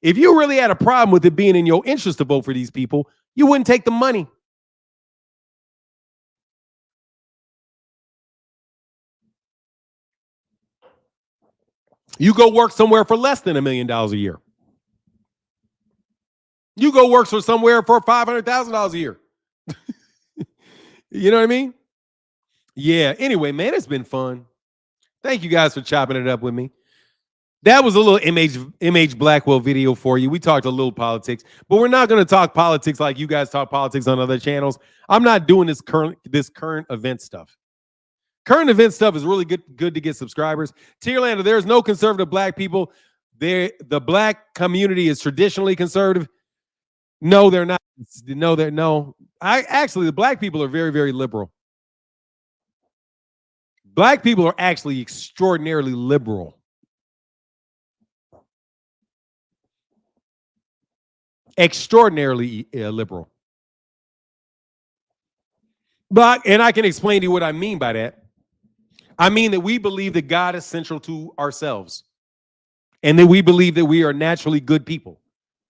If you really had a problem with it being in your interest to vote for these people, you wouldn't take the money. You go work somewhere for less than $1 million a year. You go work for somewhere for $500,000 a year. You know what I mean? Yeah. Anyway, man, it's been fun. Thank you guys for chopping it up with me. That was a little MH Blackwell video for you. We talked a little politics, but we're not going to talk politics like you guys talk politics on other channels. I'm not doing this current event stuff. Current event stuff is really good to get subscribers. Tierlander, there's no conservative black people. The black community is traditionally conservative. No, they're not. No. The black people are very, very liberal. Black people are actually extraordinarily liberal. Extraordinarily liberal. And I can explain to you what I mean by that. I mean that we believe that God is central to ourselves, and that we believe that we are naturally good people,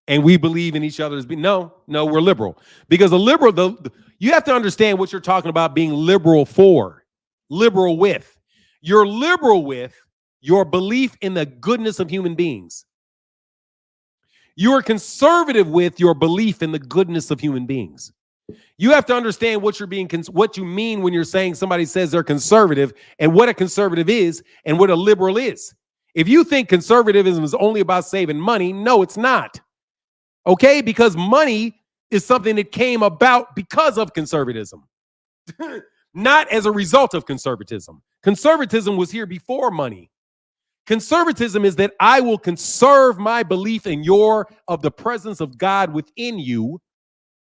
and we believe in each other's. No, we're liberal, because you have to understand what you're talking about being liberal for. Liberal with. You're liberal with your belief in the goodness of human beings. You are conservative with your belief in the goodness of human beings. You have to understand what you mean when you're saying somebody says they're conservative, and what a conservative is and what a liberal is. If you think conservatism is only about saving money, no, it's not. Okay? Because money is something that came about because of conservatism, not as a result of conservatism. Conservatism was here before money. Conservatism is that I will conserve my belief in of the presence of God within you,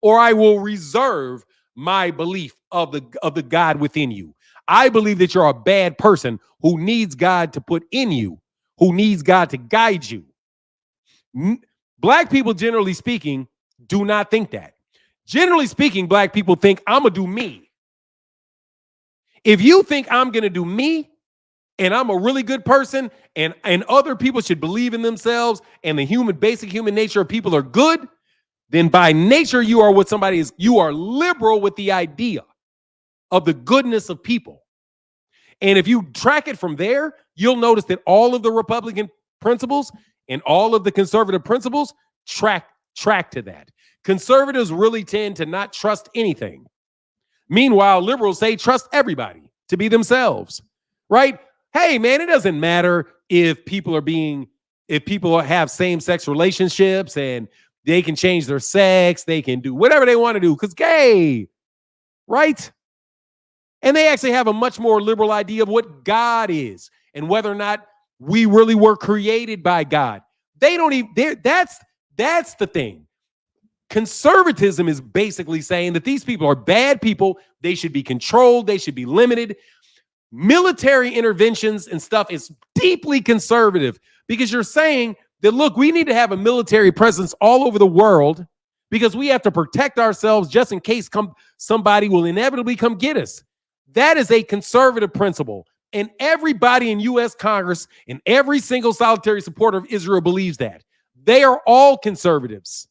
or I will reserve my belief of the God within you. I believe that you're a bad person who needs God to put in you, who needs God to guide you. Black people, generally speaking, do not think that. Generally speaking, black people think I'm going to do me. If you think I'm going to do me, and I'm a really good person, and other people should believe in themselves, and the basic human nature of people are good, then by nature you are what somebody is. You are liberal with the idea of the goodness of people. And if you track it from there, you'll notice that all of the Republican principles and all of the conservative principles track to that. Conservatives really tend to not trust anything. Meanwhile, liberals say trust everybody to be themselves, right? Hey, man, it doesn't matter if people have same-sex relationships and they can change their sex, they can do whatever they want to do because gay, right? And they actually have a much more liberal idea of what God is and whether or not we really were created by God. They don't even, that's the thing. Conservatism is basically saying that these people are bad people. They should be controlled. They should be limited. Military interventions and stuff is deeply conservative because you're saying that, look, we need to have a military presence all over the world because we have to protect ourselves just in case somebody will inevitably come get us. That is a conservative principle. And everybody in U.S. Congress and every single solitary supporter of Israel believes that. They are all conservatives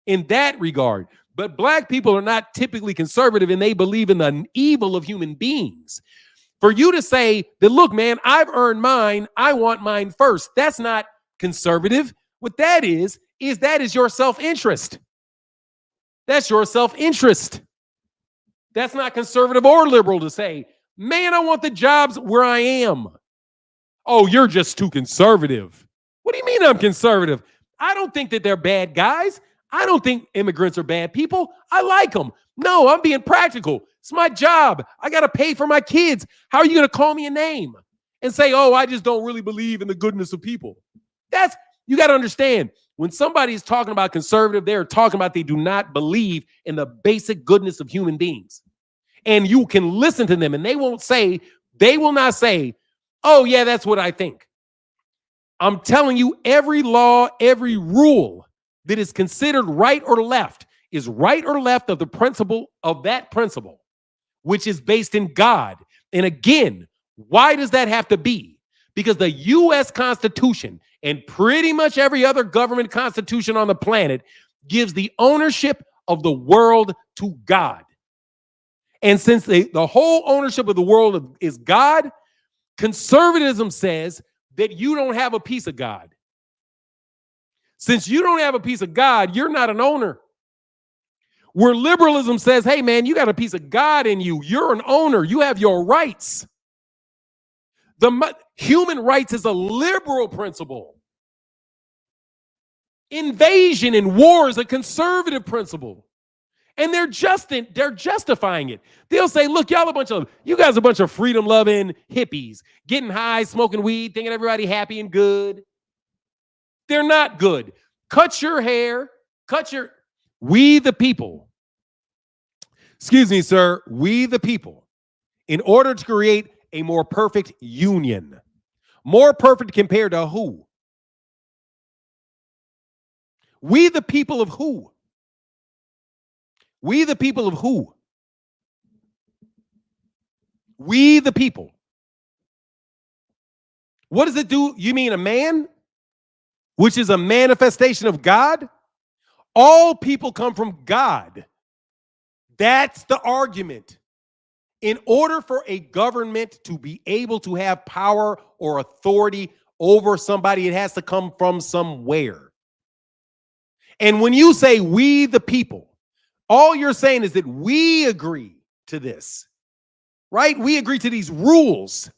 in that regard. But black people are not typically conservative, and they believe in the evil of human beings. For you to say that, look, man, I've earned mine, I want mine first, that's not conservative. What that is your self-interest. That's your self-interest. That's not conservative or liberal to say, man, I want the jobs where I am. Oh, you're just too conservative. What do you mean I'm conservative? I don't think that they're bad guys. I don't think immigrants are bad people. I like them. No, I'm being practical. It's my job. I got to pay for my kids. How are you going to call me a name and say, oh, I just don't really believe in the goodness of people? You got to understand, when somebody is talking about conservative, they're talking about they do not believe in the basic goodness of human beings. And you can listen to them and they will not say, oh, yeah, that's what I think. I'm telling you, every law, every rule that is considered right or left is right or left of the principle of that principle, which is based in God. And again, why does that have to be? Because the U.S. Constitution and pretty much every other government constitution on the planet gives the ownership of the world to God. And since the whole ownership of the world is God, conservatism says that you don't have a piece of God. Since you don't have a piece of God, you're not an owner. Where liberalism says, hey, man, you got a piece of God in you. You're an owner. You have your rights. Human rights is a liberal principle. Invasion and war is a conservative principle. And they're justifying it. They'll say, look, you guys are a bunch of freedom-loving hippies, getting high, smoking weed, thinking everybody happy and good. They're not good. Cut your hair. We the people. Excuse me, sir. We the people. In order to create a more perfect union. More perfect compared to who? We the people of who? We the people of who? We the people. What does it do? You mean a man? Which is a manifestation of God? All people come from God. That's the argument. In order for a government to be able to have power or authority over somebody, it has to come from somewhere. And when you say we the people, all you're saying is that we agree to this, right? We agree to these rules,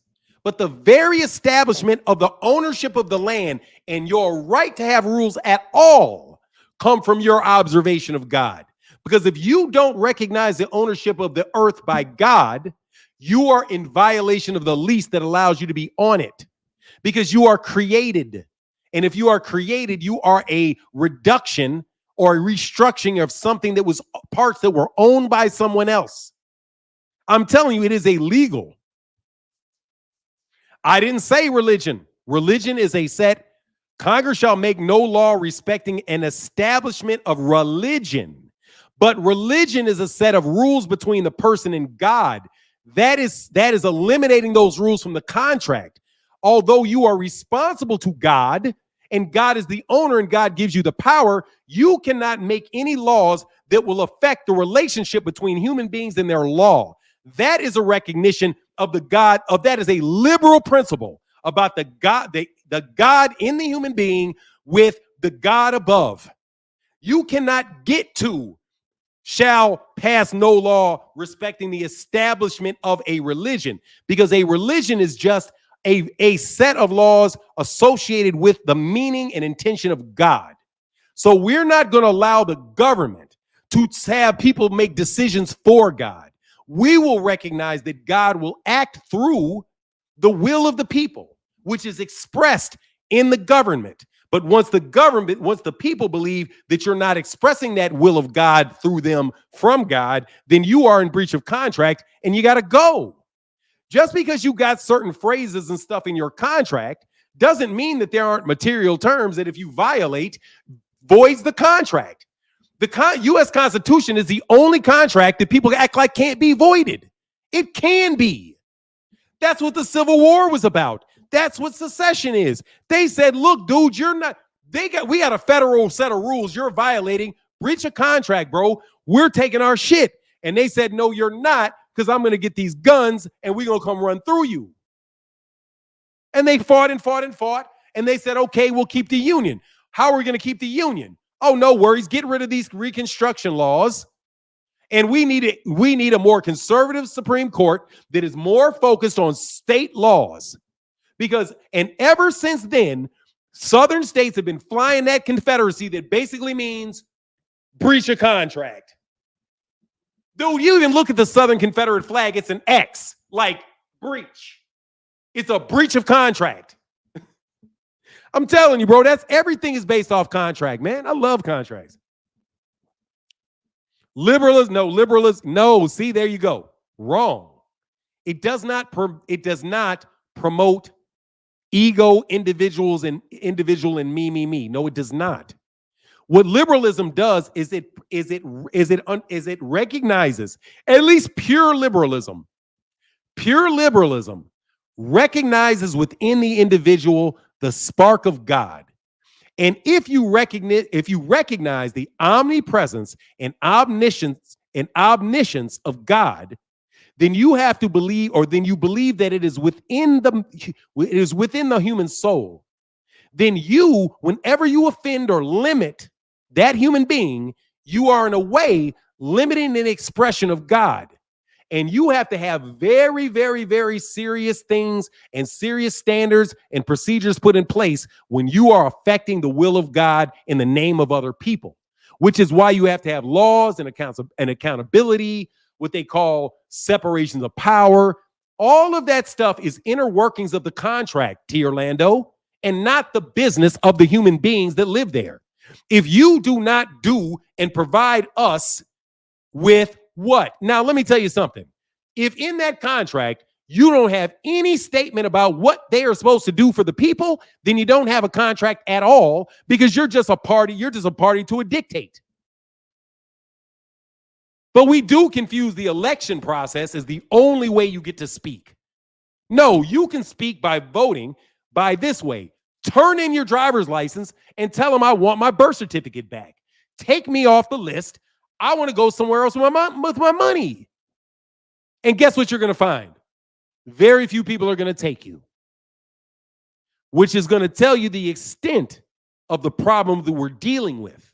but the very establishment of the ownership of the land and your right to have rules at all come from your observation of God. Because if you don't recognize the ownership of the earth by God, you are in violation of the lease that allows you to be on it, because you are created. And if you are created, you are a reduction or a restructuring of something that was parts that were owned by someone else. I'm telling you, it is illegal. I didn't say religion. Religion is a set. Congress shall make no law respecting an establishment of religion. But religion is a set of rules between the person and God. That is eliminating those rules from the contract. Although you are responsible to God, and God is the owner and God gives you the power, you cannot make any laws that will affect the relationship between human beings and their law. That is a recognition of that is a liberal principle about the God in the human being with the God above. You cannot get to shall pass no law respecting the establishment of a religion, because a religion is just a set of laws associated with the meaning and intention of God. So we're not going to allow the government to have people make decisions for God. We will recognize that God will act through the will of the people, which is expressed in the government. But once the people believe that you're not expressing that will of God through them from God, then you are in breach of contract and you got to go. Just because you got certain phrases and stuff in your contract doesn't mean that there aren't material terms that if you violate, voids the contract. The U.S. Constitution is the only contract that people act like can't be voided. It can be. That's what the Civil War was about. That's what secession is. They said, look, dude, we got a federal set of rules you're violating. Breach of contract, bro. We're taking our shit. And they said, no, you're not, because I'm going to get these guns and we're going to come run through you. And they fought and fought and fought. And they said, okay, we'll keep the union. How are we going to keep the union? Oh, no worries. Get rid of these Reconstruction laws. And we need a more conservative Supreme Court that is more focused on state laws. And ever since then, Southern states have been flying that Confederacy that basically means breach of contract. Dude, you even look at the Southern Confederate flag, it's an X, like breach. It's a breach of contract. I'm telling you, bro, everything is based off contract, man. I love contracts. Liberalism, no. See, there you go. Wrong. It does not promote ego, individual and me. No, it does not. What liberalism does is it recognizes, at least pure liberalism. Pure liberalism recognizes within the individual the spark of God. And if you recognize the omnipresence and omniscience of God, then you have to believe, or then you believe that it is within the human soul. Then whenever you offend or limit that human being, you are in a way limiting an expression of God. And you have to have very, very, very serious things and serious standards and procedures put in place when you are affecting the will of God in the name of other people, which is why you have to have laws and accountability, what they call separations of power. All of that stuff is inner workings of the contract, T. Orlando, and not the business of the human beings that live there. If you do not do and provide us with what? Now, let me tell you something. If in that contract, you don't have any statement about what they are supposed to do for the people, then you don't have a contract at all, because you're just a party. You're just a party to a dictate. But we do confuse the election process as the only way you get to speak. No, you can speak by voting by this way. Turn in your driver's license and tell them I want my birth certificate back. Take me off the list. I want to go somewhere else with my money. And guess what you're going to find? Very few people are going to take you, which is going to tell you the extent of the problem that we're dealing with.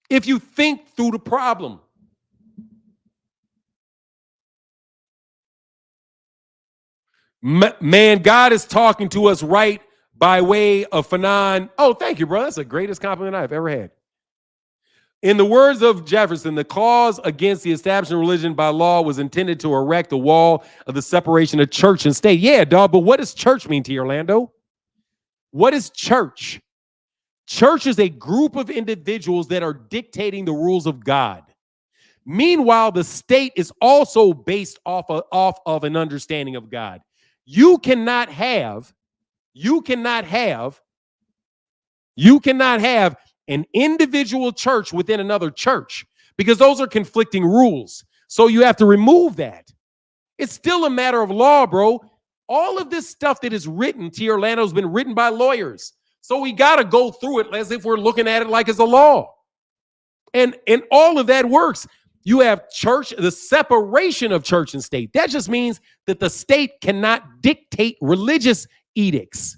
If you think through the problem. Man, God is talking to us right by way of Fanon. Oh, thank you, bro. That's the greatest compliment I've ever had. In the words of Jefferson, the clause against the establishment of religion by law was intended to erect a wall of the separation of church and state. Yeah, dog, but what does church mean to you, Orlando? What is church? Church is a group of individuals that are dictating the rules of God. Meanwhile, the state is also based off of an understanding of God. You cannot have an individual church within another church, because those are conflicting rules. So you have to remove that. It's still a matter of law, bro. All of this stuff that is written, T. Orlando, has been written by lawyers. So we got to go through it as if we're looking at it like it's a law. And all of that works. You have church, the separation of church and state. That just means that the state cannot dictate religious edicts.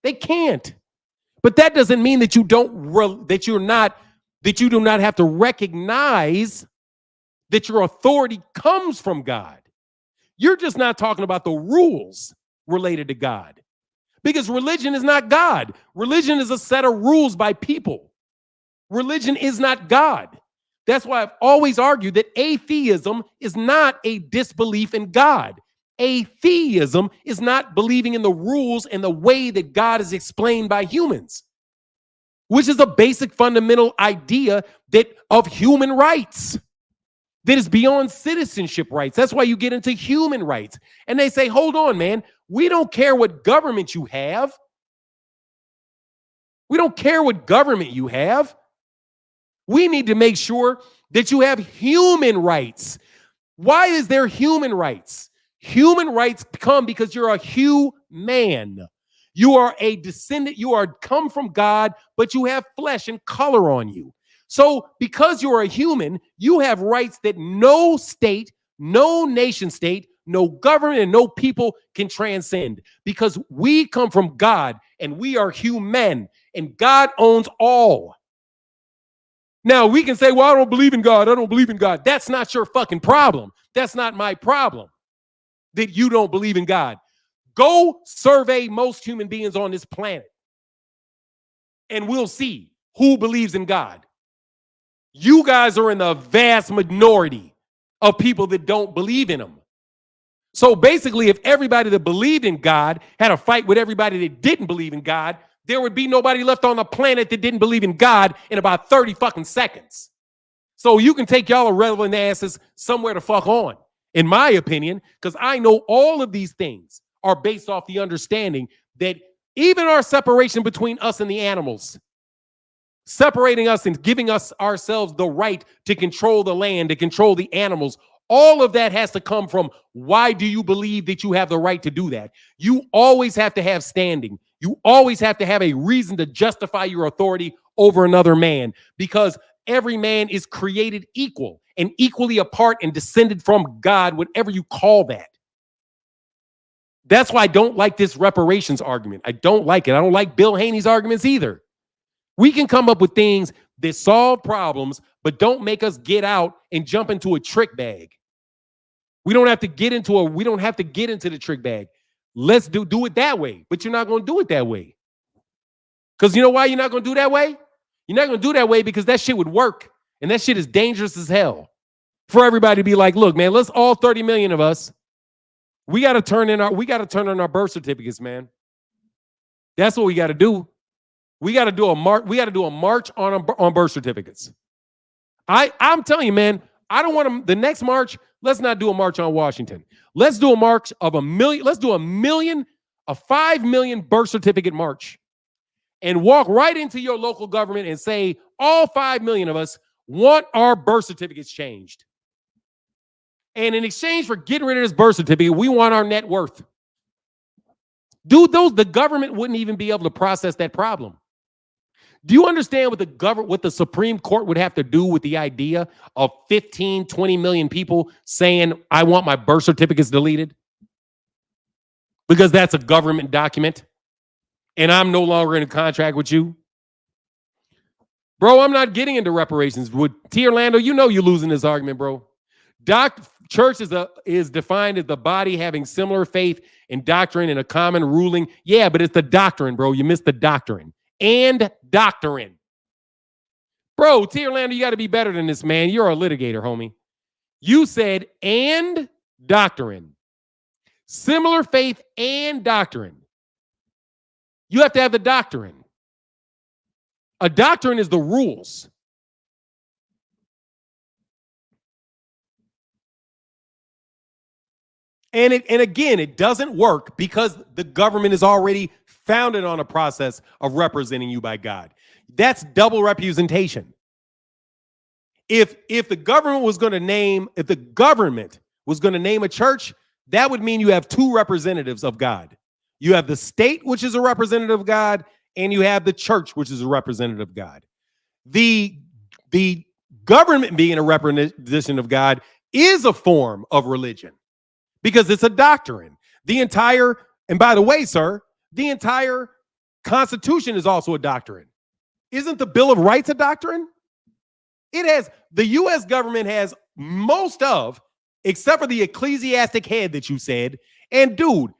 They can't. But that doesn't mean that you do not have to recognize that your authority comes from God. You're just not talking about the rules related to God. Because religion is not God. Religion is a set of rules by people. Religion is not God. That's why I've always argued that atheism is not a disbelief in God. Atheism is not believing in the rules and the way that God is explained by humans, which is a basic fundamental idea of human rights that is beyond citizenship rights. That's why you get into human rights. And they say, hold on, man, we don't care what government you have. We don't care what government you have. We need to make sure that you have human rights. Why is there human rights? Human rights come because you're a human. You are a descendant. You are come from God, but you have flesh and color on you. So because you're a human, you have rights that no state, no nation state, no government, and no people can transcend, because we come from God and we are human and God owns all. Now, we can say, well, I don't believe in God. I don't believe in God. That's not your fucking problem. That's not my problem that you don't believe in God. Go survey most human beings on this planet, and we'll see who believes in God. You guys are in the vast minority of people that don't believe in him. So basically, if everybody that believed in God had a fight with everybody that didn't believe in God, there would be nobody left on the planet that didn't believe in God in about 30 fucking seconds. So you can take y'all irrelevant asses somewhere to fuck on, in my opinion, because I know all of these things are based off the understanding that even our separation between us and the animals, separating us and giving us ourselves the right to control the land, to control the animals, all of that has to come from, why do you believe that you have the right to do that? You always have to have standing. You always have to have a reason to justify your authority over another man, because every man is created equal and equally apart and descended from God, whatever you call that. That's why I don't like this reparations argument. I don't like it. I don't like Bill Haney's arguments either. We can come up with things that solve problems but don't make us get out and jump into a trick bag. We don't have to get into the trick bag. Let's do it that way, but you're not going to do it that way. Because you know why you're not going to do that way? You're not going to do that way because that shit would work, and that shit is dangerous as hell. For everybody to be like, look, man, let's all 30 million of us. We got to turn in our birth certificates, man. That's what we got to do. We got to do a march. We got to do a march on birth certificates. I'm telling you, man, I don't want to. The next march, let's not do a march on Washington. Let's do a march of 1 million. Let's do a 5 million birth certificate march, and walk right into your local government and say, all 5 million of us want our birth certificates changed. And in exchange for getting rid of this birth certificate, we want our net worth. Dude, the government wouldn't even be able to process that problem. Do you understand what the Supreme Court would have to do with the idea of 15, 20 million people saying, I want my birth certificates deleted? Because that's a government document, and I'm no longer in a contract with you. Bro, I'm not getting into reparations. With T. Orlando, you know you're losing this argument, bro. Church is defined as the body having similar faith and doctrine and a common ruling. Yeah, but it's the doctrine, bro. You missed the doctrine. And doctrine. Bro, T. Orlando, you got to be better than this, man. You're a litigator, homie. You said and doctrine. Similar faith and doctrine. You have to have the doctrine. A doctrine is the rules. And again, it doesn't work because the government is already founded on a process of representing you by God. That's double representation. If the government was going to name a church, that would mean you have two representatives of God. You have the state, which is a representative of God, and you have the church, which is a representative of God. The government being a representation of God is a form of religion. Because it's a doctrine. And by the way, sir, the entire Constitution is also a doctrine. Isn't the Bill of Rights a doctrine? The U.S. government has most of, except for the ecclesiastic head that you said. And dude,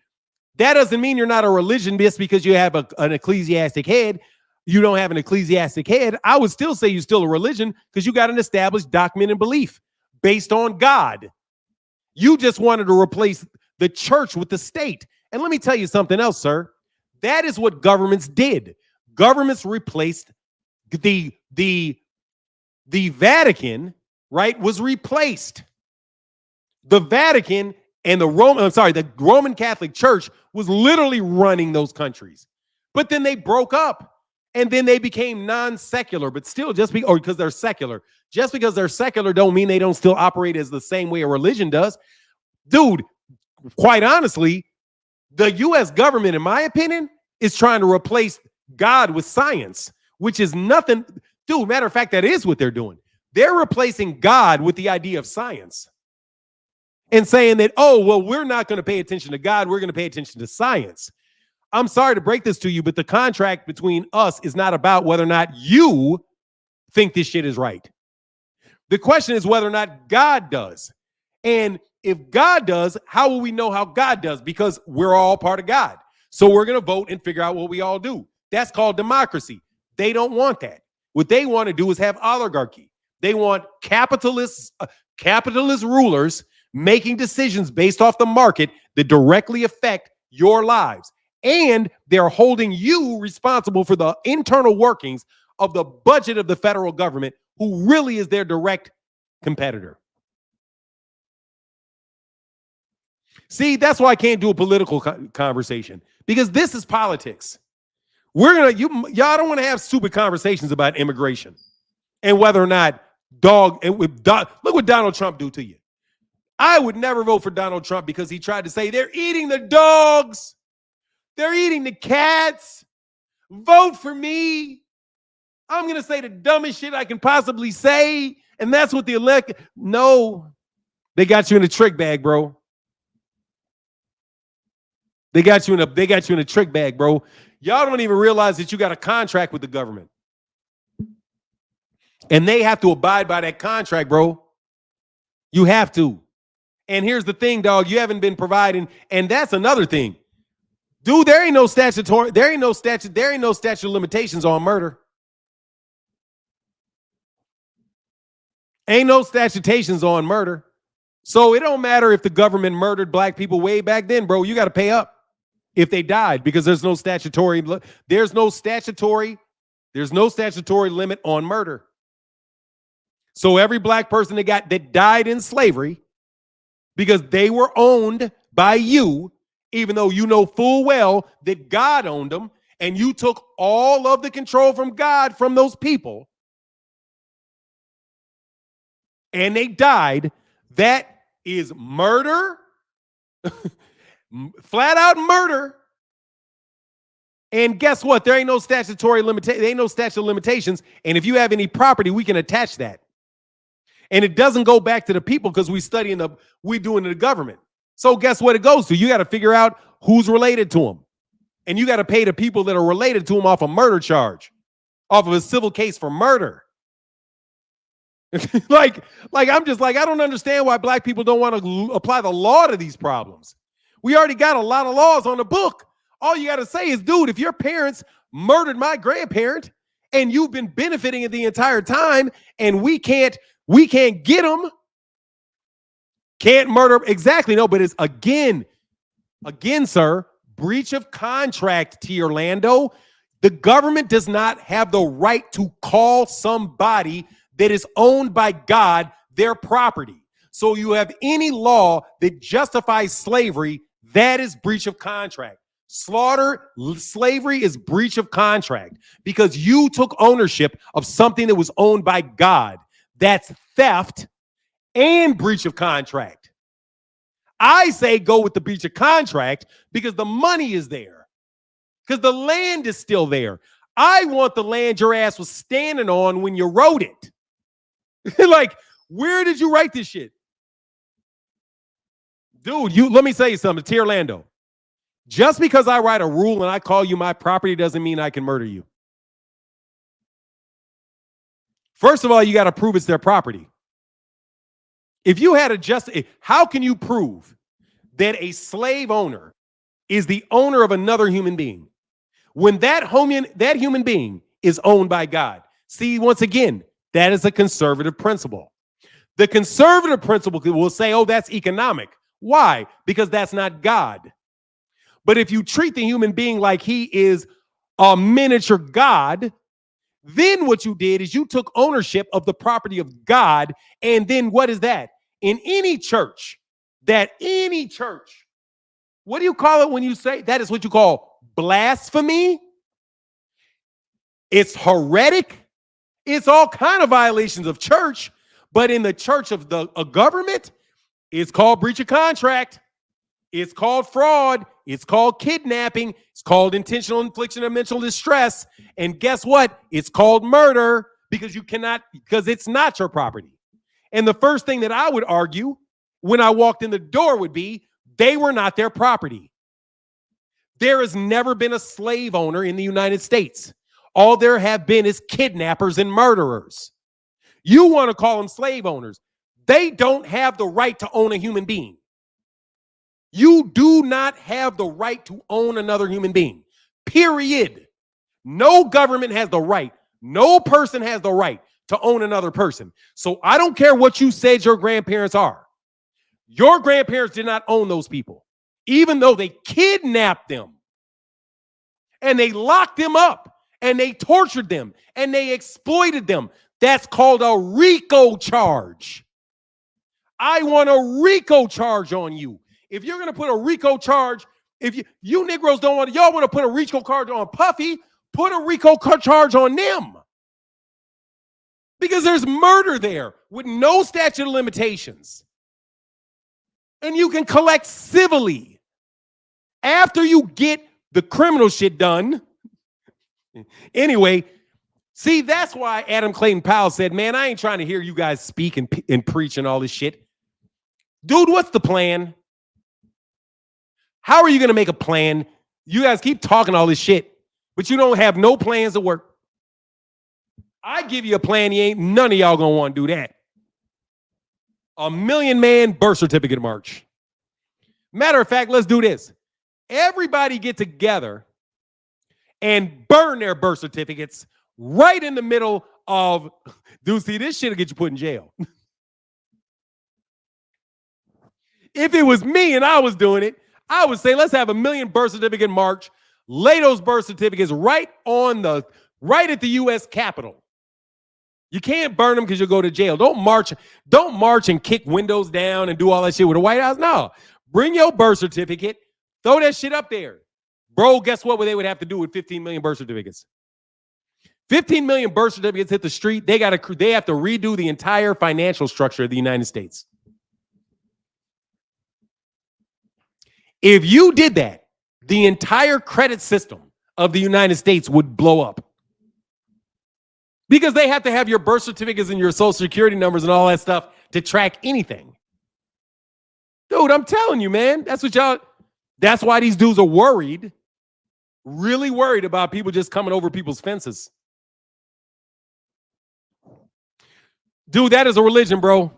that doesn't mean you're not a religion just because you have an ecclesiastic head. You don't have an ecclesiastic head. I would still say you're still a religion because you got an established document and belief based on God. You just wanted to replace the church with the state. And let me tell you something else, sir. That is what governments did. Governments replaced the Vatican, right, was replaced. The Vatican and the Roman Catholic Church was literally running those countries. But then they broke up and then they became non-secular, but still because they're secular. Just because they're secular don't mean they don't still operate as the same way a religion does. Dude, quite honestly, the U.S. government, in my opinion, is trying to replace God with science, which is nothing. Dude, matter of fact, that is what they're doing. They're replacing God with the idea of science and saying that, oh, well, we're not going to pay attention to God. We're going to pay attention to science. I'm sorry to break this to you, but the contract between us is not about whether or not you think this shit is right. The question is whether or not God does. And if God does, how will we know how God does? Because we're all part of God. So we're going to vote and figure out what we all do. That's called democracy. They don't want that. What they want to do is have oligarchy. They want capitalist rulers making decisions based off the market that directly affect your lives. And they're holding you responsible for the internal workings of the budget of the federal government, who really is their direct competitor. See, that's why I can't do a political conversation, because this is politics. Y'all don't want to have stupid conversations about immigration and whether or not look what Donald Trump do to you. I would never vote for Donald Trump because he tried to say they're eating the dogs. They're eating the cats. Vote for me. I'm going to say the dumbest shit I can possibly say. And that's what the no, they got you in a trick bag, bro. They got you in a trick bag, bro. Y'all don't even realize that you got a contract with the government. And they have to abide by that contract, bro. You have to. And here's the thing, dog. You haven't been providing, and that's another thing. Dude, there ain't no statute of limitations on murder. Ain't no statutations on murder. So it don't matter if the government murdered black people way back then, bro. You got to pay up if they died because there's no statutory limit on murder. So every black person that died in slavery because they were owned by you, even though you know full well that God owned them, and you took all of the control from God from those people, and they died, that is murder, flat out murder. And guess what? There ain't no statute of limitations. And if you have any property, we can attach that. And it doesn't go back to the people because we doing the government. So guess what it goes to? You got to figure out who's related to them. And you got to pay the people that are related to them off a murder charge, off of a civil case for murder. like I'm just like, I don't understand why black people don't want to apply the law to these problems. We already got a lot of laws on the book. All you got to say is, dude, if your parents murdered my grandparent and you've been benefiting it the entire time and we can't get them, can't murder. Exactly. No, but it's again, sir, breach of contract, T. Orlando. The government does not have the right to call somebody that is owned by God their property. So you have any law that justifies slavery, that is breach of contract. Slavery is breach of contract because you took ownership of something that was owned by God. That's theft and breach of contract. I say go with the breach of contract because the money is there, because the land is still there. I want the land your ass was standing on when you wrote it. Like, where did you write this shit? Dude, let me say you something, T. Orlando. Just because I write a rule and I call you my property doesn't mean I can murder you. First of all, you got to prove it's their property. If you had how can you prove that a slave owner is the owner of another human being when that human being is owned by God? See, once again, that is a conservative principle. The conservative principle will say, oh, that's economic. Why? Because that's not God. But if you treat the human being like he is a miniature God, then what you did is you took ownership of the property of God. And then what is that? In any church, what do you call it when you say that is what you call blasphemy? It's heretic. It's all kind of violations of church. But in the church of a government, it's called breach of contract. It's called fraud. It's called kidnapping. It's called intentional infliction of mental distress. And guess what? It's called murder because it's not your property. And the first thing that I would argue when I walked in the door would be they were not their property. There has never been a slave owner in the United States. All there have been is kidnappers and murderers. You want to call them slave owners. They don't have the right to own a human being. You do not have the right to own another human being, period. No government has the right. No person has the right to own another person. So I don't care what you said your grandparents are. Your grandparents did not own those people, even though they kidnapped them and they locked them up and they tortured them and they exploited them. That's called a RICO charge. I want a RICO charge on you. If you're going to put a RICO charge, if you Negroes y'all want to put a RICO charge on Puffy, put a RICO charge on them. Because there's murder there with no statute of limitations. And you can collect civilly after you get the criminal shit done. Anyway, see, that's why Adam Clayton Powell said, man, I ain't trying to hear you guys speak and preach and all this shit. Dude, what's the plan? How are you going to make a plan? You guys keep talking all this shit, but you don't have no plans to work. I give you a plan, none of y'all gonna want to do that. A 1 million man birth certificate march. Matter of fact, let's do this. Everybody get together and burn their birth certificates right in the middle of, dude, see, this shit will get you put in jail. If it was me and I was doing it, I would say, let's have a 1 million birth certificate march, lay those birth certificates right at the U.S. Capitol. You can't burn them because you'll go to jail. Don't march and kick windows down and do all that shit with the White House. No, bring your birth certificate, throw that shit up there. Bro, guess what they would have to do with 15 million birth certificates? 15 million birth certificates hit the street. They have to redo the entire financial structure of the United States. If you did that, the entire credit system of the United States would blow up. Because they have to have your birth certificates and your social security numbers and all that stuff to track anything. Dude, I'm telling you, man, that's why these dudes are worried, really worried about people just coming over people's fences. Dude, that is a religion, bro.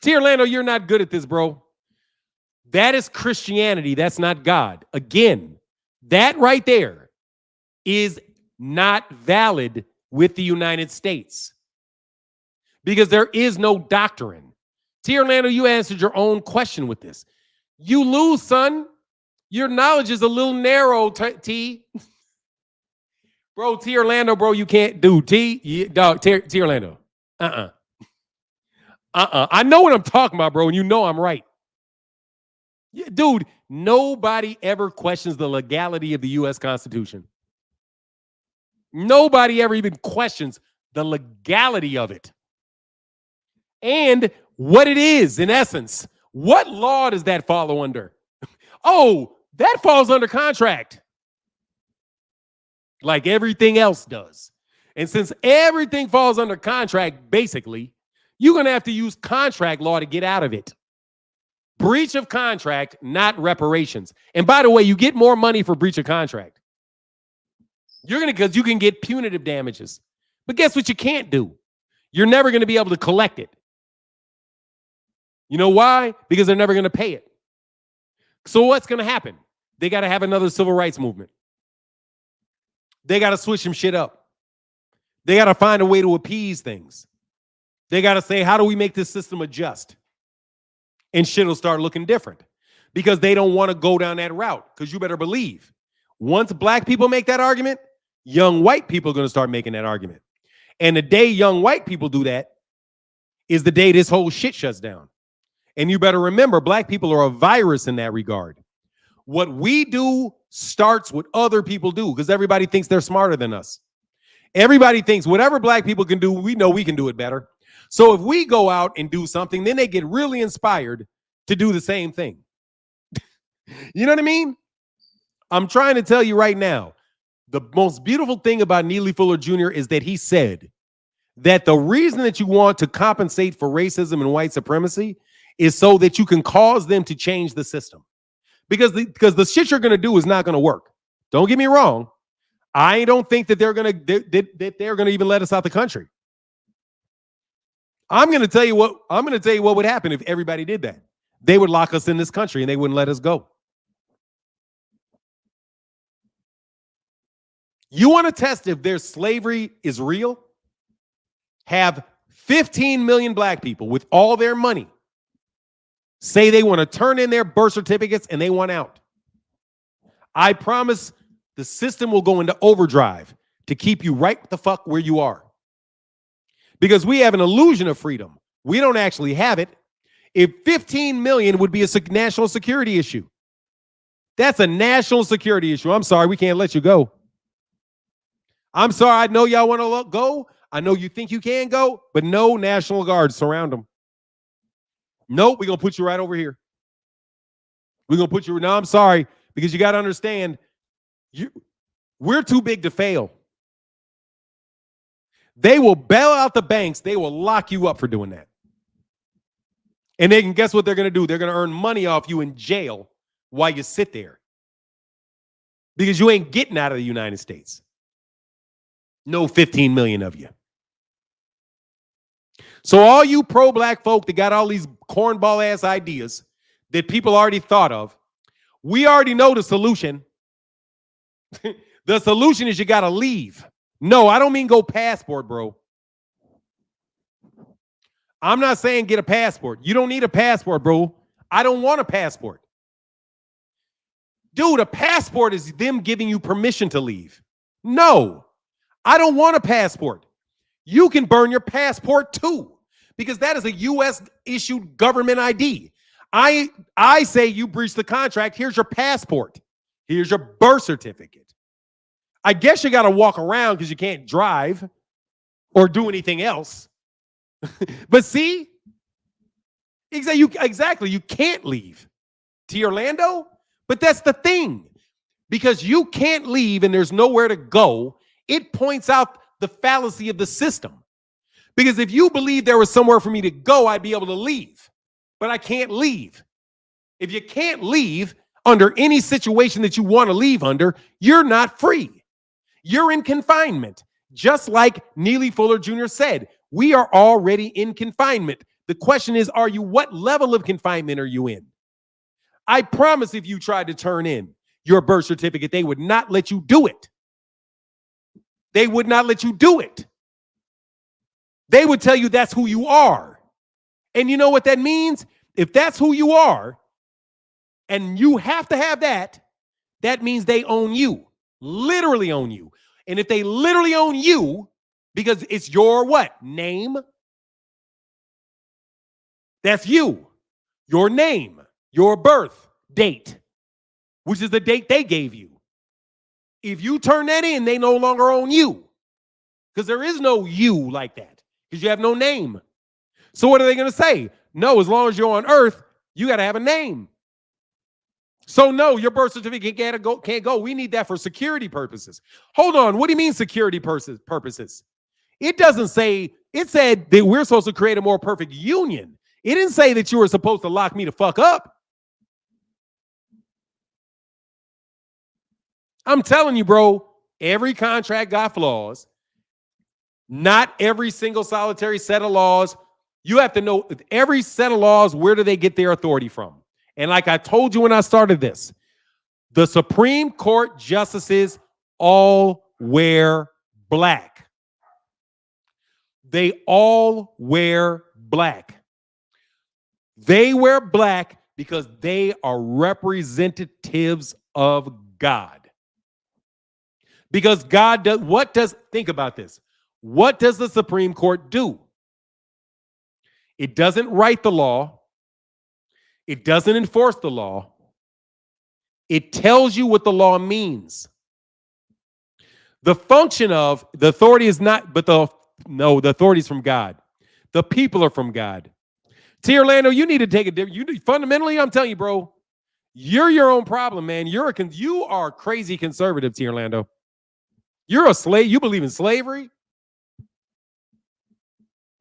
T. Orlando, you're not good at this, bro. That is Christianity. That's not God. Again, that right there is not valid with the United States because there is no doctrine. T. Orlando, you answered your own question with this. You lose, son. Your knowledge is a little narrow, T. Bro, T. Orlando, bro, you can't do T. Dog, T. Orlando. I know what I'm talking about, bro, and you know I'm right. Yeah, dude, nobody ever questions the legality of the U.S. Constitution. Nobody ever even questions the legality of it. And what it is, in essence. What law does that follow under? Oh, that falls under contract. Like everything else does. And since everything falls under contract, basically, you're going to have to use contract law to get out of it. Breach of contract, not reparations. And by the way, you get more money for breach of contract. Because you can get punitive damages. But guess what you can't do? You're never going to be able to collect it. You know why? Because they're never going to pay it. So what's going to happen? They got to have another civil rights movement. They got to switch some shit up. They got to find a way to appease things. They got to say, how do we make this system adjust? And shit will start looking different because they don't want to go down that route. Because you better believe, once black people make that argument, young white people are going to start making that argument. And the day young white people do that is the day this whole shit shuts down. And you better remember, black people are a virus in that regard. What we do starts what other people do because everybody thinks they're smarter than us. Everybody thinks whatever black people can do, we know we can do it better. So if we go out and do something, then they get really inspired to do the same thing. You know what I mean? I'm trying to tell you right now, the most beautiful thing about Neely Fuller Jr. is that he said that the reason that you want to compensate for racism and white supremacy is so that you can cause them to change the system. Because the shit you're going to do is not going to work. Don't get me wrong. I don't think that they're going to even let us out the country. I'm going to tell you what would happen if everybody did that. They would lock us in this country and they wouldn't let us go. You want to test if their slavery is real? Have 15 million black people with all their money say they want to turn in their birth certificates and they want out. I promise the system will go into overdrive to keep you right the fuck where you are. Because we have an illusion of freedom. We don't actually have it. If 15 million would be a national security issue. That's a national security issue. I'm sorry, we can't let you go. I'm sorry, I know y'all want to go. I know you think you can go, but no, National Guard, surround them. Nope, we're going to put you right over here. We're going to put you, no, I'm sorry, because you got to understand, we're too big to fail. They will bail out the banks. They will lock you up for doing that. And they can guess what they're going to do? They're going to earn money off you in jail while you sit there. Because you ain't getting out of the United States. No 15 million of you. So all you pro-black folk that got all these cornball ass ideas that people already thought of, we already know the solution. The solution is you got to leave. No, I don't mean go passport, bro. I'm not saying get a passport. You don't need a passport, bro. I don't want a passport. Dude, a passport is them giving you permission to leave. No, I don't want a passport. You can burn your passport too, because that is a U.S. issued government ID. I say you breached the contract. Here's your passport. Here's your birth certificate. I guess you got to walk around because you can't drive or do anything else. But see, exactly, you can't leave to Orlando. But that's the thing, because you can't leave and there's nowhere to go. It points out the fallacy of the system. Because if you believe there was somewhere for me to go, I'd be able to leave. But I can't leave. If you can't leave under any situation that you want to leave under, you're not free. You're in confinement. Just like Neely Fuller Jr. said, we are already in confinement. The question is, what level of confinement are you in? I promise if you tried to turn in your birth certificate, they would not let you do it. They would not let you do it. They would tell you that's who you are. And you know what that means? If that's who you are, and you have to have that, that means they own you. Literally own you. And if they literally own you, because it's your what? Name. That's you. Your name. Your birth date, which is the date they gave you. If you turn that in, they no longer own you, because there is no you like that, because you have no name. So what are they going to say? No, as long as you're on Earth, you got to have a name. So no, your birth certificate can't go. We need that for security purposes. Hold on. What do you mean security purposes? It doesn't say, it said that we're supposed to create a more perfect union. It didn't say that you were supposed to lock me the fuck up. I'm telling you, bro, every contract got flaws. Not every single solitary set of laws. You have to know every set of laws, where do they get their authority from? And like I told you when I started this, the Supreme Court justices all wear black. They all wear black. They wear black because they are representatives of God. Because God does, think about this. What does the Supreme Court do? It doesn't write the law. It doesn't enforce the law. It tells you what the law means. The function of the authority is not, the authority is from God. The people are from God. T. Orlando, you need to take a different, fundamentally, I'm telling you, bro, you're your own problem, man. You are crazy conservative, T. Orlando. You're a slave. You believe in slavery?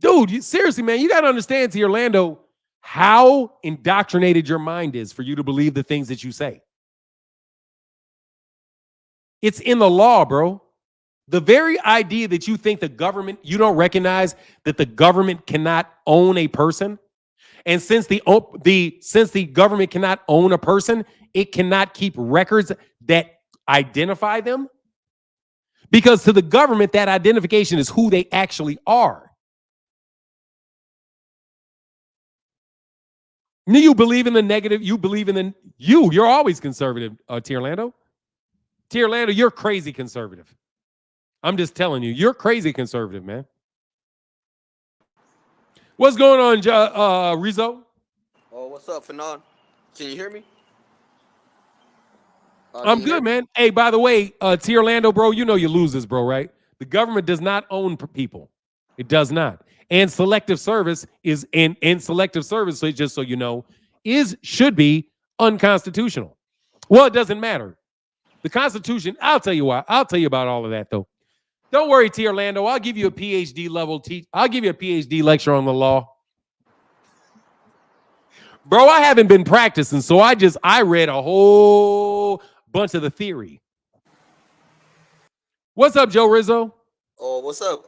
Dude, seriously, man, you got to understand, T. Orlando, how indoctrinated your mind is for you to believe the things that you say. It's in the law, bro. The very idea that you think the government, you don't recognize that the government cannot own a person. And since the government cannot own a person, it cannot keep records that identify them. Because to the government, that identification is who they actually are. You believe in the negative. You believe in the you're always conservative, T. Orlando. T. Orlando, you're crazy conservative. I'm just telling you, you're crazy conservative, man. What's going on, Rizzo? Oh, what's up, Fanon? Can you hear me? I'm good, man. Hey, by the way, T. Orlando, bro, you know you lose this, bro, right? The government does not own people. It does not. And selective service is selective service, so just so you know, should be unconstitutional. Well, it doesn't matter. The Constitution, I'll tell you why. I'll tell you about all of that, though. Don't worry, T. Orlando. I'll give you a PhD level I'll give you a PhD lecture on the law. Bro, I haven't been practicing, so I read a whole bunch of the theory. What's up, Joe Rizzo? Oh, what's up?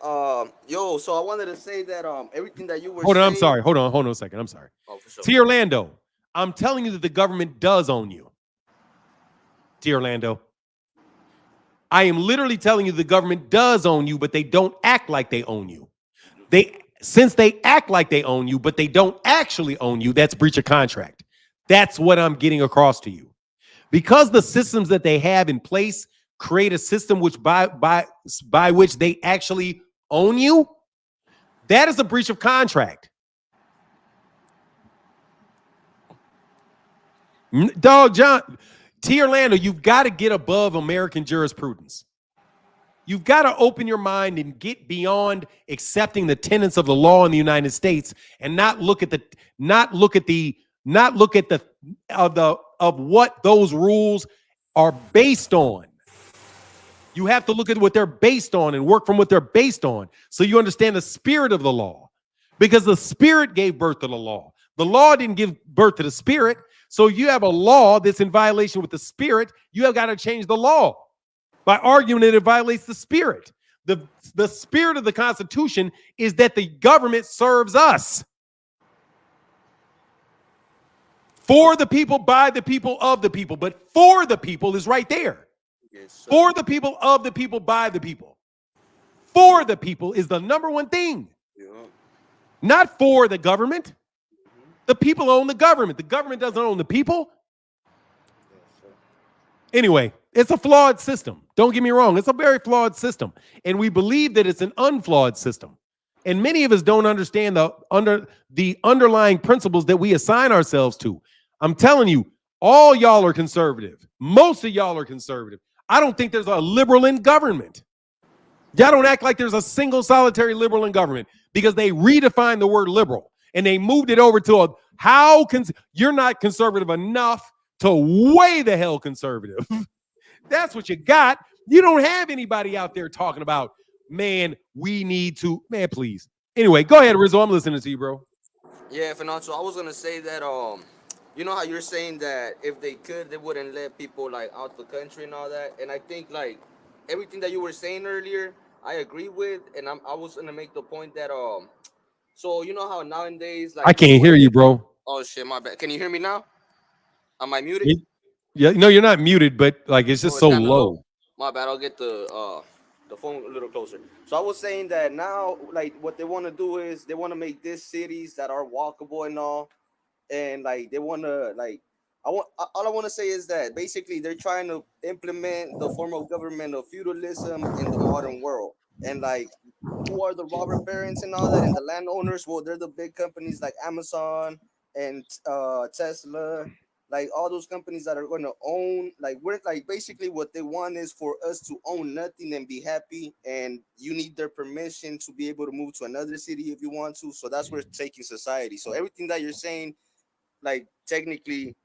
Yo, so I wanted to say that everything that you were Hold on, I'm saying. sorry. Hold on a second. I'm sorry. Oh, for sure. T. Orlando, I'm telling you that the government does own you. T. Orlando. I am literally telling you the government does own you, but they don't act like they own you. Since they act like they own you, but they don't actually own you, that's breach of contract. That's what I'm getting across to you. Because the systems that they have in place create a system which by which they actually own you, that is a breach of contract. Dog, John, T. Orlando, you've got to get above American jurisprudence. You've got to open your mind and get beyond accepting the tenets of the law in the United States and not look at what those rules are based on. You have to look at what they're based on and work from what they're based on so you understand the spirit of the law, because the spirit gave birth to the law. The law didn't give birth to the spirit. So you have a law that's in violation with the spirit. You have got to change the law by arguing that it violates the spirit. The spirit of the Constitution is that the government serves us. For the people, by the people, of the people. But for the people is right there. Yes, For the people, of the people, by the people. For the people is the number one thing. Yeah. Not for the government. The people own the government. The government doesn't own the people. Anyway, it's a flawed system. Don't get me wrong. It's a very flawed system. And we believe that it's an unflawed system. And many of us don't understand the underlying principles that we assign ourselves to. I'm telling you, all y'all are conservative. Most of y'all are conservative. I don't think there's a liberal in government. Y'all don't act like there's a single solitary liberal in government because they redefined the word liberal and they moved it over to you're not conservative enough to way the hell conservative. That's what you got. You don't have anybody out there talking about, man, we need to, man, please. Anyway, go ahead, Rizzo. I'm listening to you, bro. Yeah, Fernando. So I was gonna say that you know how you're saying that if they could, they wouldn't let people like out the country and all that. And I think like everything that you were saying earlier, I agree with. And I was gonna make the point that so you know how nowadays like I can't hear you, bro. Oh shit, my bad. Can you hear me now? Am I muted? Yeah, no, you're not muted, but like it's just Oh, so it's kinda low. My bad. I'll get the phone a little closer. So I was saying that now, like, what they want to do is they want to make these cities that are walkable and all, and like they want to like. All I want to say is that basically they're trying to implement the form of government of feudalism in the modern world, and like who are the robber barons and all that, and the landowners? Well, they're the big companies like Amazon and Tesla, like all those companies that are going to own, like we're like basically what they want is for us to own nothing and be happy, and you need their permission to be able to move to another city if you want to. So that's where it's taking society. So everything that you're saying, like technically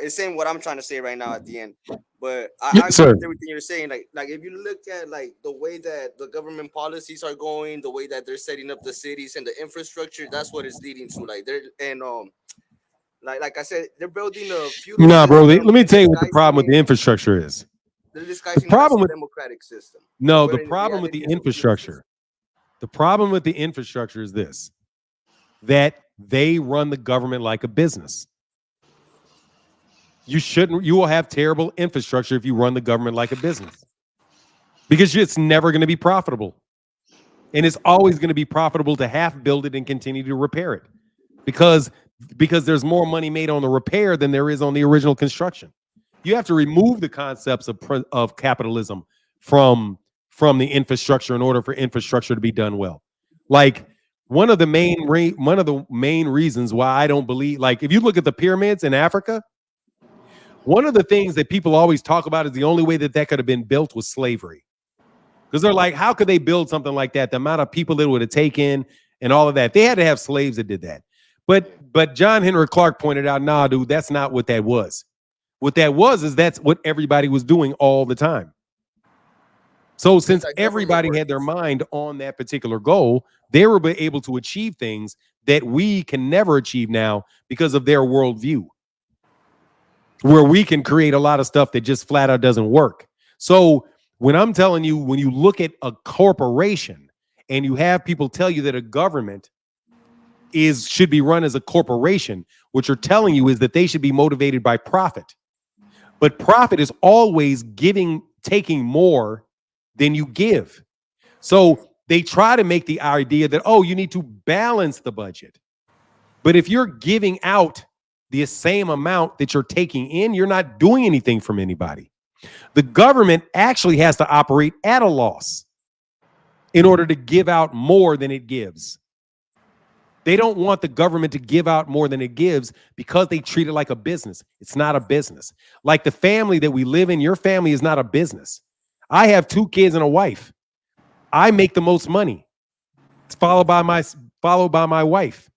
it's saying what I'm trying to say right now at the end. But I Yes, agree sir. with everything you're saying. Like if you look at like the way that the government policies are going, the way that they're setting up the cities and the infrastructure, that's what it's leading to. Like they're and like I said, they're building a feudal Nah, bro. Let system me and tell you what the problem with disguising the it. infrastructure is. They're The disguising it as problem a with democratic system. no, But the in problem with reality, the it's a feudal system. infrastructure. The problem with the infrastructure is this: that they run the government like a business. You will have terrible infrastructure if you run the government like a business because it's never going to be profitable. And it's always going to be profitable to half build it and continue to repair it because there's more money made on the repair than there is on the original construction. You have to remove the concepts of capitalism from the infrastructure in order for infrastructure to be done well. Like one of the main reasons why I don't believe, like if you look at the pyramids in Africa, one of the things that people always talk about is the only way that could have been built was slavery. Because they're like, how could they build something like that? The amount of people that it would have taken and all of that. They had to have slaves that did that. But John Henry Clark pointed out, nah, dude, that's not what that was. What that was is that's what everybody was doing all the time. So since Like everybody had their mind on that particular goal, they were able to achieve things that we can never achieve now because of their worldview, where we can create a lot of stuff that just flat out doesn't work. So When I'm telling you, when you look at a corporation and you have people tell you that a government should be run as a corporation, what you're telling you is that they should be motivated by profit. But profit is always taking more than you give. So they try to make the idea that, oh, you need to balance the budget. But if you're giving out the same amount that you're taking in, you're not doing anything from anybody. The government actually has to operate at a loss in order to give out more than it gives. They don't want the government to give out more than it gives because they treat it like a business. It's not a business. Like the family that we live in, your family is not a business. I have 2 kids and a wife. I make the most money. It's followed by my wife.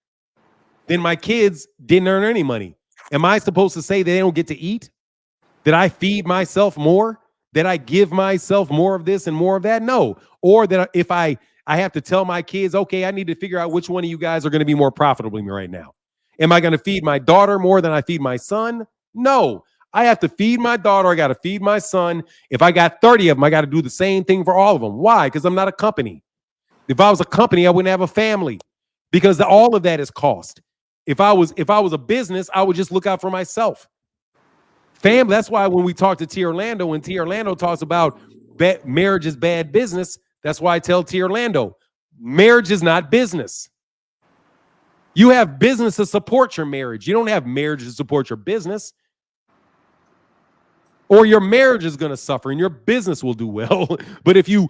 Then my kids didn't earn any money. Am I supposed to say they don't get to eat? That I feed myself more? That I give myself more of this and more of that? No. Or that if I have to tell my kids, okay, I need to figure out which one of you guys are going to be more profitable than me right now. Am I going to feed my daughter more than I feed my son? No. I have to feed my daughter. I got to feed my son. If I got 30 of them, I got to do the same thing for all of them. Why? Because I'm not a company. If I was a company, I wouldn't have a family because all of that is cost. If I was a business, I would just look out for myself. Family. That's why when we talk to T. Orlando, when T. Orlando talks about marriage is bad business, that's why I tell T. Orlando, marriage is not business. You have business to support your marriage. You don't have marriage to support your business. Or your marriage is going to suffer and your business will do well. But if you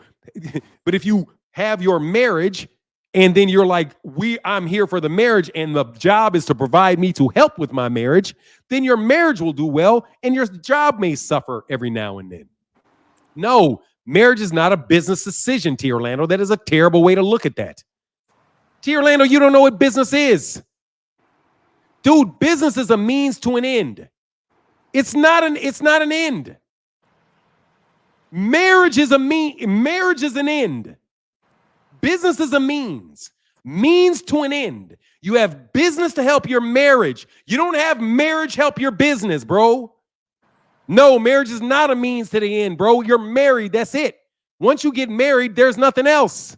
have your marriage and then you're like, I'm here for the marriage and the job is to provide me to help with my marriage, then your marriage will do well and your job may suffer every now and then. No, marriage is not a business decision, T. Orlando. That is a terrible way to look at that. T. Orlando, you don't know what business is. Dude, business is a means to an end. It's not an end. Marriage is an end. Business is a means to an end. You have business to help your marriage. You don't have marriage help your business, bro. No, marriage is not a means to the end, bro. You're married. That's it. Once you get married, there's nothing else.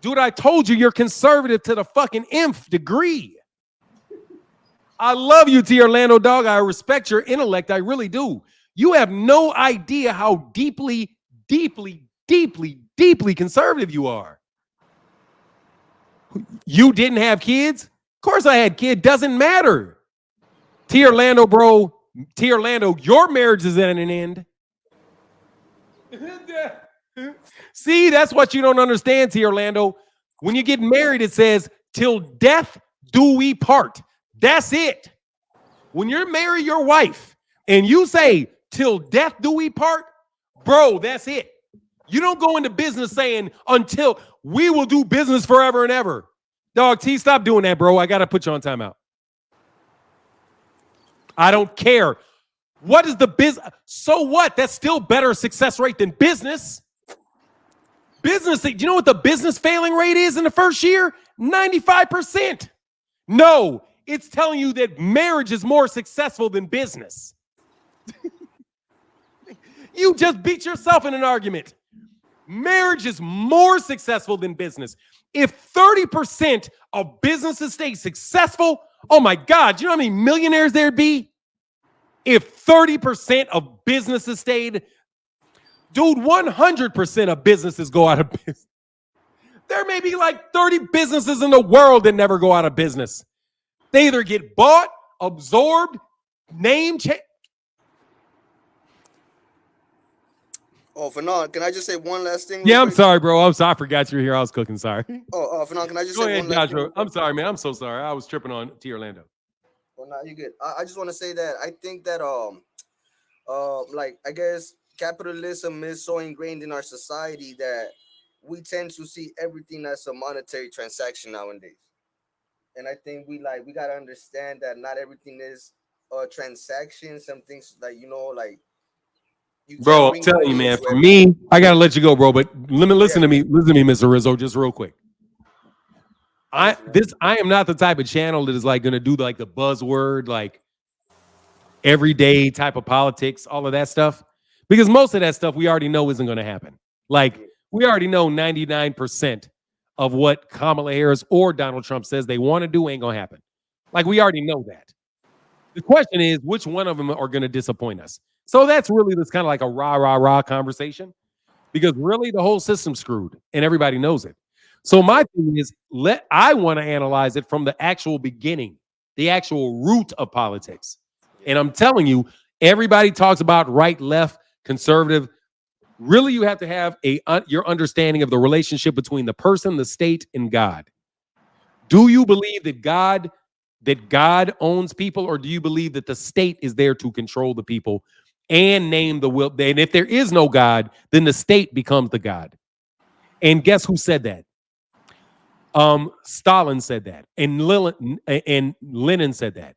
Dude, I told you you're conservative to the fucking nth degree. I love you, T. Orlando, dog. I respect your intellect. I really do. You have no idea how deeply, deeply, deeply, deeply conservative you are. You didn't have kids? Of course I had kids. Doesn't matter. T. Orlando, bro. T. Orlando, your marriage is at an end. See, that's what you don't understand, T. Orlando. When you get married, it says, till death do we part. That's it. When you're married your wife and you say, till death do we part, bro, that's it. You don't go into business saying, until we will do business forever and ever. Dog, T, stop doing that, bro. I got to put you on timeout. I don't care. What is the business? So what? That's still better success rate than business. Business, do you know what the business failing rate is in the first year? 95%. No. It's telling you that marriage is more successful than business. You just beat yourself in an argument. Marriage is more successful than business. If 30% of businesses stay successful, oh my God, do you know how many millionaires there'd be? If 30% of businesses stayed, dude, 100% of businesses go out of business. There may be like 30 businesses in the world that never go out of business. They either get bought, absorbed, name change. Oh, Fanon, can I just say one last thing? Yeah, I'm sorry, bro. I'm sorry. I forgot you were here. I was cooking. Sorry. Oh, Fanon, can I just Go say ahead, one last Joshua. thing? I'm sorry, man. I'm so sorry. I was tripping on T. Orlando. Oh, no, you're good. I just want to say that I think that like I guess capitalism is so ingrained in our society that we tend to see everything as a monetary transaction nowadays. And I think we gotta understand that not everything is a transaction. Some things like you Bro, I'm bring telling you, money man. into For everything. me, I gotta let you go, bro. But listen to me. Listen to me, Mr. Rizzo, just real quick. I am not the type of channel that is like gonna do like the buzzword, like everyday type of politics, all of that stuff. Because most of that stuff we already know isn't going to happen. Like, we already know 99% of what Kamala Harris or Donald Trump says they want to do ain't going to happen. Like, we already know that. The question is, which one of them are going to disappoint us? So that's really this kind of like a rah conversation, because really the whole system's screwed and everybody knows it. So my thing is, I want to analyze it from the actual beginning, the actual root of politics. And I'm telling you, everybody talks about right, left, conservative. Really, you have to have your understanding of the relationship between the person, the state, and God. Do you believe that God owns people, or do you believe that the state is there to control the people and name the will? And if there is no God, then the state becomes the God. And guess who said that? Stalin said that, and Lenin said that.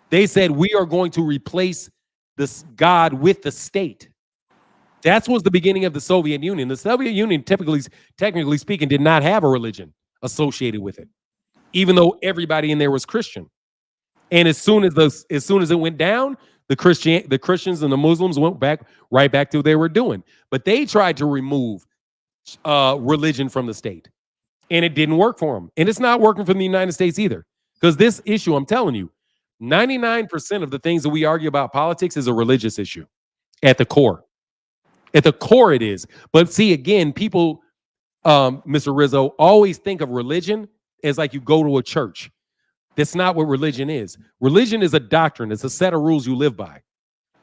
They said we are going to replace this God with the state. That was the beginning of the Soviet Union. The Soviet Union, technically speaking, did not have a religion associated with it, even though everybody in there was Christian. And as soon as it went down, the Christians and the Muslims went right back to what they were doing. But they tried to remove religion from the state, and it didn't work for them. And it's not working for the United States either, because this issue, I'm telling you, 99% of the things that we argue about politics is a religious issue at the core. At the core, it is. But see, again, people, Mr. Rizzo, always think of religion as like you go to a church. That's not what religion is. Religion is a doctrine. It's a set of rules you live by.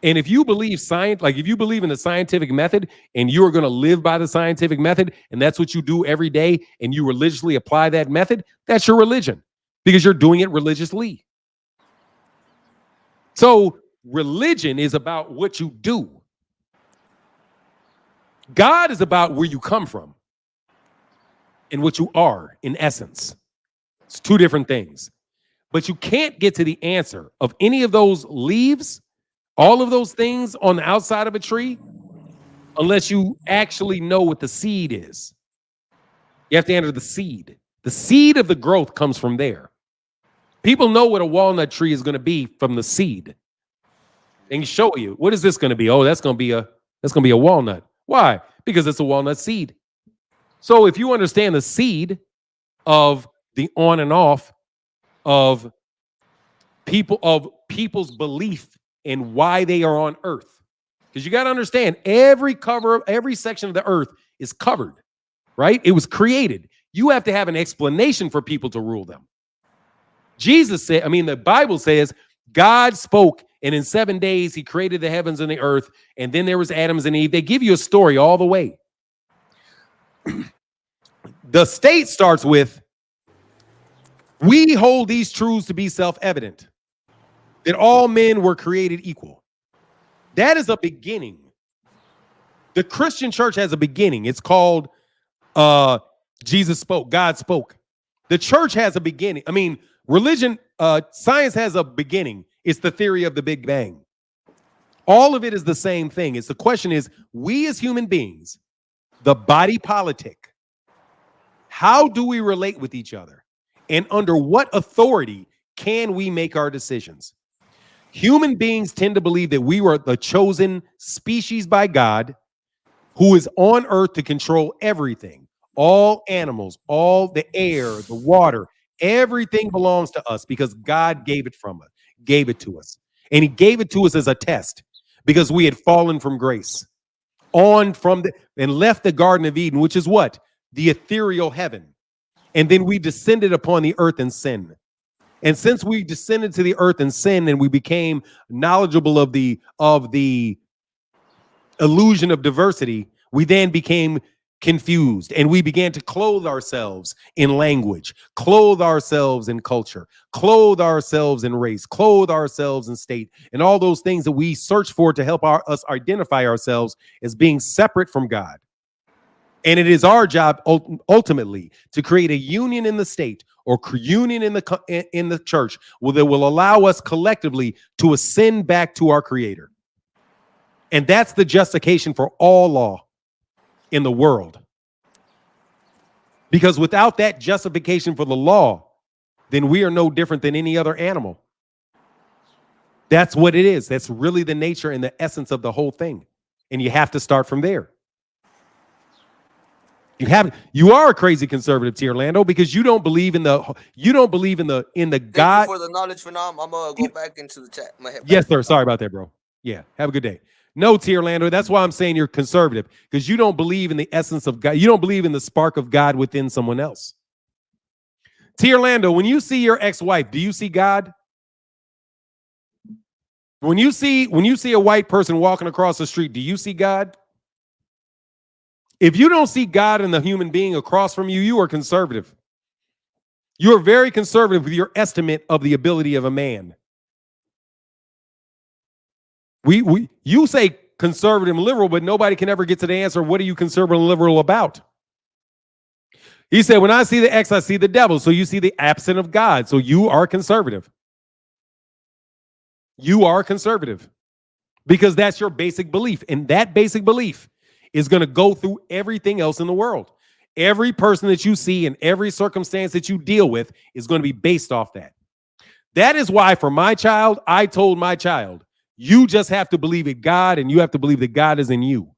And if you believe science, like if you believe in the scientific method and you are going to live by the scientific method, and that's what you do every day, and you religiously apply that method, that's your religion, because you're doing it religiously. So religion is about what you do. God is about where you come from and what you are in essence. It's two different things. But you can't get to the answer of any of those leaves, all of those things on the outside of a tree, unless you actually know what the seed is. You have to enter the seed. The seed of the growth comes from there. People know what a walnut tree is going to be from the seed. They can show you, what is this going to be? Oh, that's going to be a walnut. Why? Because it's a walnut seed. So if you understand the seed of the on and off of people's belief in why they are on earth, because you got to understand every section of the earth is covered, right? It was created. You have to have an explanation for people to rule them. The Bible says God spoke, and in 7 days he created the heavens and the earth, and then there was Adam and Eve. They give you a story all the way. The state starts with, we hold these truths to be self-evident, that all men were created equal. That is a beginning. The Christian church has a beginning. It's called Jesus spoke, God spoke. The church has a beginning. Religion, science has a beginning. It's the theory of the Big Bang. All of it is the same thing. The question is, we as human beings, the body politic, how do we relate with each other? And under what authority can we make our decisions? Human beings tend to believe that we were the chosen species by God, who is on earth to control everything. All animals, all the air, the water, everything belongs to us because God gave it to us. And he gave it to us as a test because we had fallen from grace and left the Garden of Eden, which is what? The ethereal heaven. And then we descended upon the earth in sin. And since we descended to the earth in sin and we became knowledgeable of the illusion of diversity, we then became confused, and we began to clothe ourselves in language, clothe ourselves in culture, clothe ourselves in race, clothe ourselves in state, and all those things that we search for to help us identify ourselves as being separate from God. And it is our job ultimately to create a union in the state or union in the church that will allow us collectively to ascend back to our Creator. And that's the justification for all law in the world. Because without that justification for the law, then we are no different than any other animal. That's what it is. That's really the nature and the essence of the whole thing. And you have to start from there. You are a crazy conservative, T. Orlando, because you don't believe in the Thank God. you for the knowledge for now. I'm gonna go back into the chat. Yes, sir. Sorry about that, bro. Yeah. Have a good day. No, T. Orlando. That's why I'm saying you're conservative, because you don't believe in the essence of God. You don't believe in the spark of God within someone else. T. Orlando, when you see your ex-wife, do you see God? When you see a white person walking across the street, do you see God? If you don't see God in the human being across from you, you are conservative. You are very conservative with your estimate of the ability of a man. You say conservative and liberal, but nobody can ever get to the answer. What are you conservative and liberal about? He said, when I see the X, I see the devil. So you see the absent of God. So you are conservative. You are conservative because that's your basic belief. And that basic belief is going to go through everything else in the world. Every person that you see and every circumstance that you deal with is going to be based off that. That is why for my child, I told my child, you just have to believe in God, and you have to believe that God is in you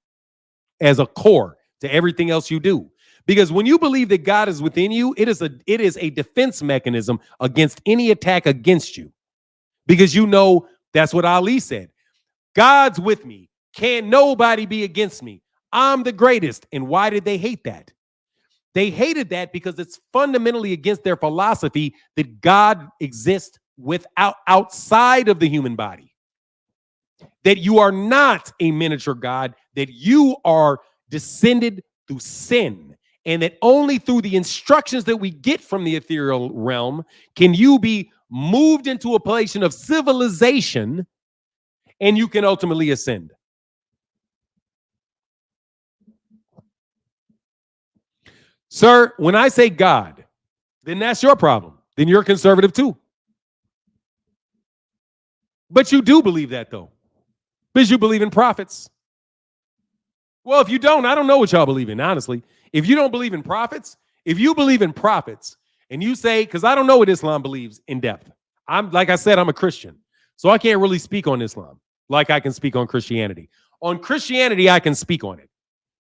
as a core to everything else you do. Because when you believe that God is within you, it is a defense mechanism against any attack against you. Because you know that's what Ali said. God's with me. Can't nobody be against me. I'm the greatest. And why did they hate that? They hated that because it's fundamentally against their philosophy that God exists outside of the human body. That you are not a miniature God, that you are descended through sin, and that only through the instructions that we get from the ethereal realm can you be moved into a place of civilization, and you can ultimately ascend. Sir, when I say God, then that's your problem. Then you're conservative too. But you do believe that, though, because you believe in prophets. Well, if you don't, I don't know what y'all believe in, honestly. If you don't believe in prophets, if you believe in prophets, and you say, because I don't know what Islam believes in depth. Like I said, I'm a Christian, so I can't really speak on Islam like I can speak on Christianity. On Christianity, I can speak on it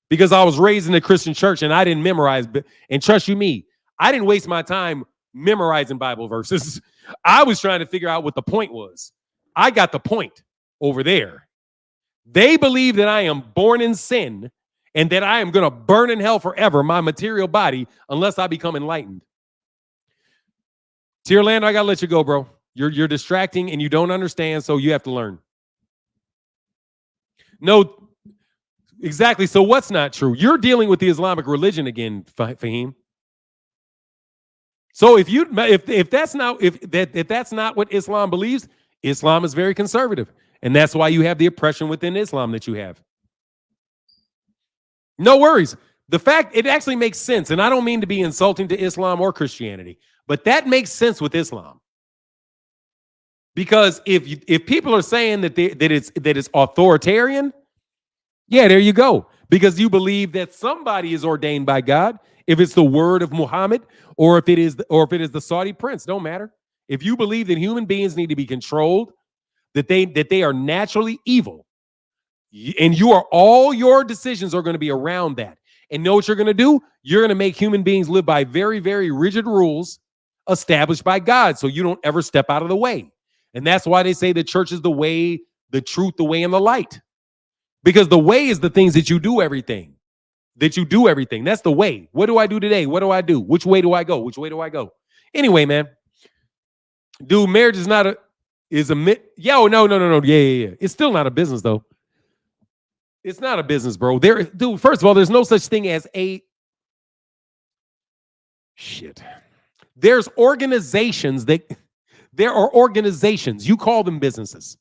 because I was raised in a Christian church and I didn't memorize. And trust you me, I didn't waste my time memorizing Bible verses. I was trying to figure out what the point was. I got the point over there. They believe that I am born in sin and that I am going to burn in hell forever, my material body, unless I become enlightened. Tierland, I got to let you go, bro. You're distracting and you don't understand, so you have to learn. No, exactly. So what's not true? You're dealing with the Islamic religion again, Fahim. So if that's not what Islam believes, Islam is very conservative. And that's why you have the oppression within Islam that you have. No worries. The fact, it actually makes sense. And I don't mean to be insulting to Islam or Christianity, but that makes sense with Islam. Because if people are saying that it's authoritarian, yeah, there you go. Because you believe that somebody is ordained by God. If it's the word of Muhammad, or if it is the Saudi prince, don't matter. If you believe that human beings need to be controlled, that they are naturally evil, and all your decisions are going to be around that. And know what you're going to do? You're going to make human beings live by very, very rigid rules established by God, so you don't ever step out of the way. And that's why they say the church is the way, the truth, the way, and the light. Because the way is the things that you do everything. That's the way. What do I do today? What do I do? Which way do I go? Which way do I go? Anyway, man. Dude, marriage is not a... No. Yeah. It's still not a business, though. It's not a business, bro. Dude, first of all, there's no such thing as a... Shit. There are organizations. You call them businesses.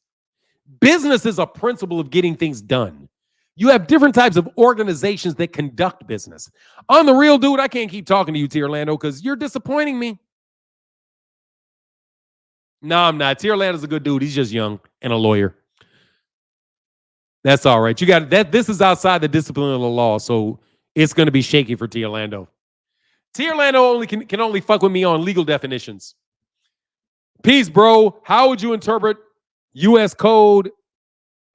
Business is a principle of getting things done. You have different types of organizations that conduct business. On the real, dude, I can't keep talking to you, T. Orlando, because you're disappointing me. No, I'm not. T. Orlando's a good dude. He's just young and a lawyer. That's all right. You got that. This is outside the discipline of the law, so it's going to be shaky for T. Orlando. T. Orlando can only fuck with me on legal definitions. Peace, bro. How would you interpret U.S. code?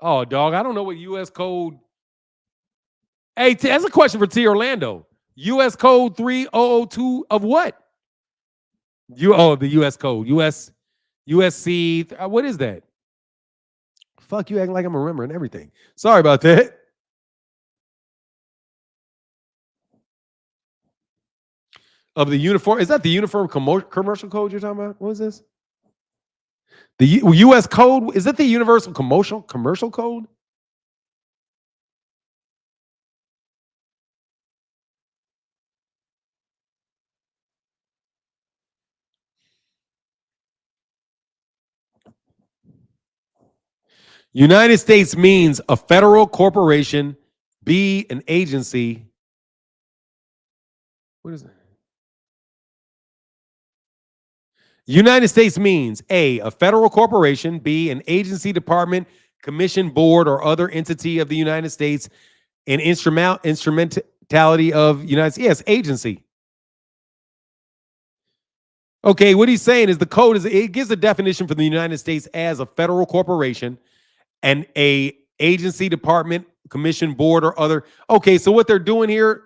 Oh, dog, I don't know what U.S. code Hey, that's a question for T. Orlando. U.S. Code 3002 of what? The U.S. Code. USC. What is that? Fuck, you acting like I'm remembering everything. Sorry about that. Of the uniform. Is that the uniform commercial code you're talking about? What is this? The U.S. Code? Is that the universal commercial code? United States means a federal corporation, B, an agency. What is it? United States means A, federal corporation, B, an agency, department, commission, board, or other entity of the United States, an instrumentality of United States. Yes, agency. Okay, what he's saying is the code it gives a definition for the United States as a federal corporation and a agency, department, commission, board, or other. Okay, so what they're doing here,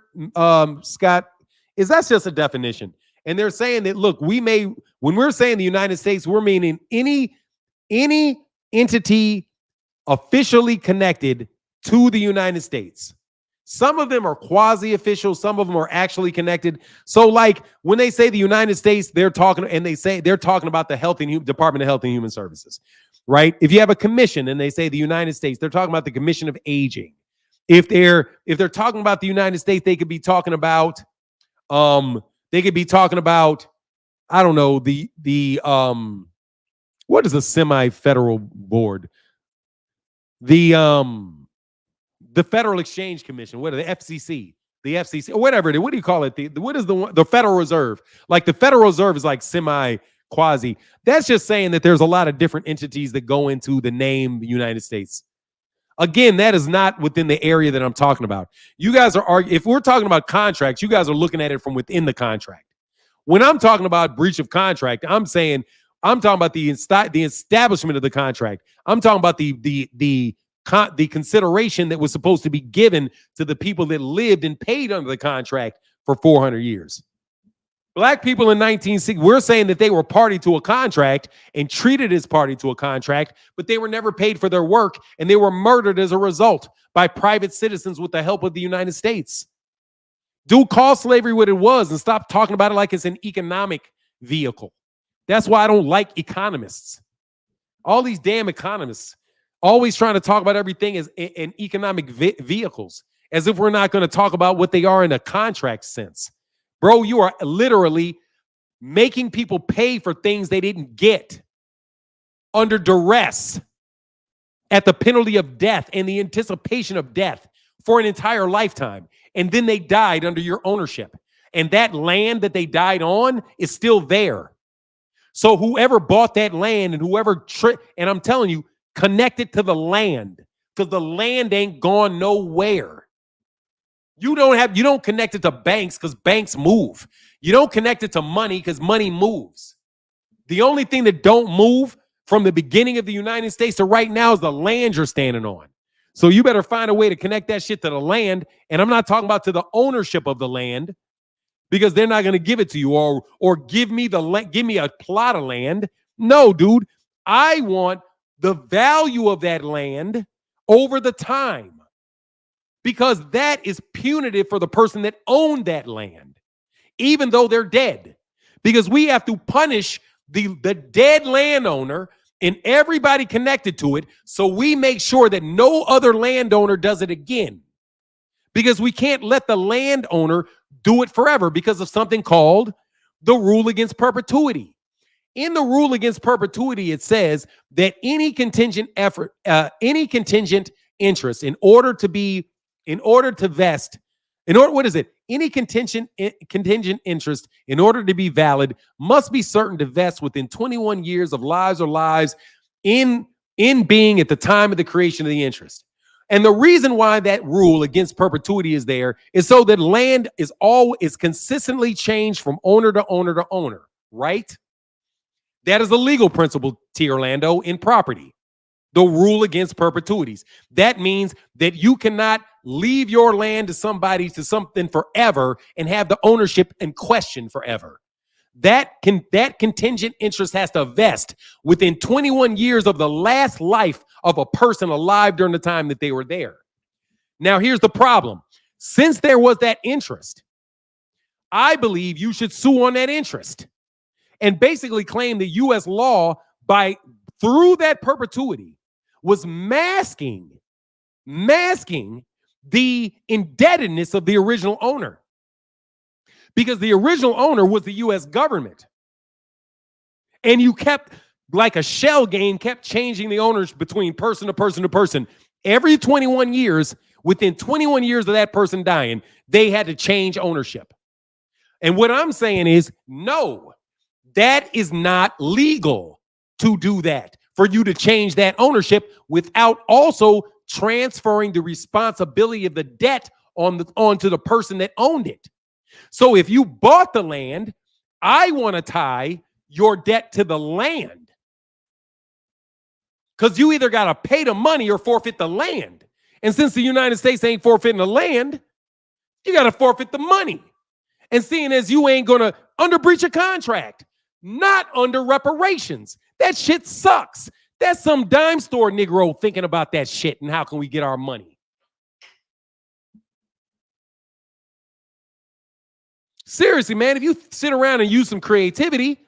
Scott, is that's just a definition. And they're saying that, look, when we're saying the United States, we're meaning any entity officially connected to the United States. Some of them are quasi-official, some of them are actually connected. So, like when they say the United States, they're talking about the Department of Health and Human Services, right? If you have a commission and they say the United States, they're talking about the Commission of Aging. If they're talking about the United States, they could be talking about I don't know, what is a semi-federal board? The Federal Exchange Commission, what are the FCC, or whatever it is. What do you call it? What is the Federal Reserve? Like the Federal Reserve is like semi-quasi. That's just saying that there's a lot of different entities that go into the name United States. Again, that is not within the area that I'm talking about. You guys are arguing, if we're talking about contracts, you guys are looking at it from within the contract. When I'm talking about breach of contract, I'm talking about the establishment of the contract. I'm talking about the consideration that was supposed to be given to the people that lived and paid under the contract for 400 years. Black people in 1960, we're saying that they were party to a contract and treated as party to a contract, but they were never paid for their work, and they were murdered as a result by private citizens with the help of the United States. Dude, call slavery what it was and stop talking about it like it's an economic vehicle. That's why I don't like economists. All these damn economists always trying to talk about everything as in economic vehicles, as if we're not going to talk about what they are in a contract sense. Bro, you are literally making people pay for things they didn't get under duress at the penalty of death and the anticipation of death for an entire lifetime. And then they died under your ownership. And that land that they died on is still there. So whoever bought that land and whoever, and I'm telling you, connect it to the land, because the land ain't gone nowhere. You don't connect it to banks because banks move. You don't connect it to money because money moves. The only thing that don't move from the beginning of the United States to right now is the land you're standing on. So you better find a way to connect that shit to the land. And I'm not talking about to the ownership of the land, because they're not going to give it to you or give me a plot of land. No, dude, I want the value of that land over the time, because that is punitive for the person that owned that land, even though they're dead, because we have to punish the dead landowner and everybody connected to it. So we make sure that no other landowner does it again, because we can't let the landowner do it forever because of something called the rule against perpetuity. In the rule against perpetuity, it says that any contingent interest, any contingent interest, in order to be valid, must be certain to vest within 21 years of lives in being at the time of the creation of the interest. And the reason why that rule against perpetuity is there is so that land is consistently changed from owner to owner to owner, right? That is a legal principle, T. Orlando, in property. the rule against perpetuities. That means that you cannot leave your land to somebody, to something forever and have the ownership in question forever. That contingent interest has to vest within 21 years of the last life of a person alive during the time that they were there. Now, here's the problem. Since there was that interest, I believe you should sue on that interest and basically claim that U.S. law, through that perpetuity, was masking the indebtedness of the original owner. Because the original owner was the U.S. government. And you kept, like a shell game, kept changing the owners between person to person to person. Every 21 years, within 21 years of that person dying, they had to change ownership. And what I'm saying is, no, that is not legal to do that, for you to change that ownership without also transferring the responsibility of the debt onto the person that owned it. So if you bought the land, I want to tie your debt to the land. Because you either got to pay the money or forfeit the land. And since the United States ain't forfeiting the land, you got to forfeit the money. And seeing as you ain't going to under breach of contract, not under reparations. That shit sucks. That's some dime store Negro thinking about that shit and how can we get our money. Seriously, man, if you sit around and use some creativity,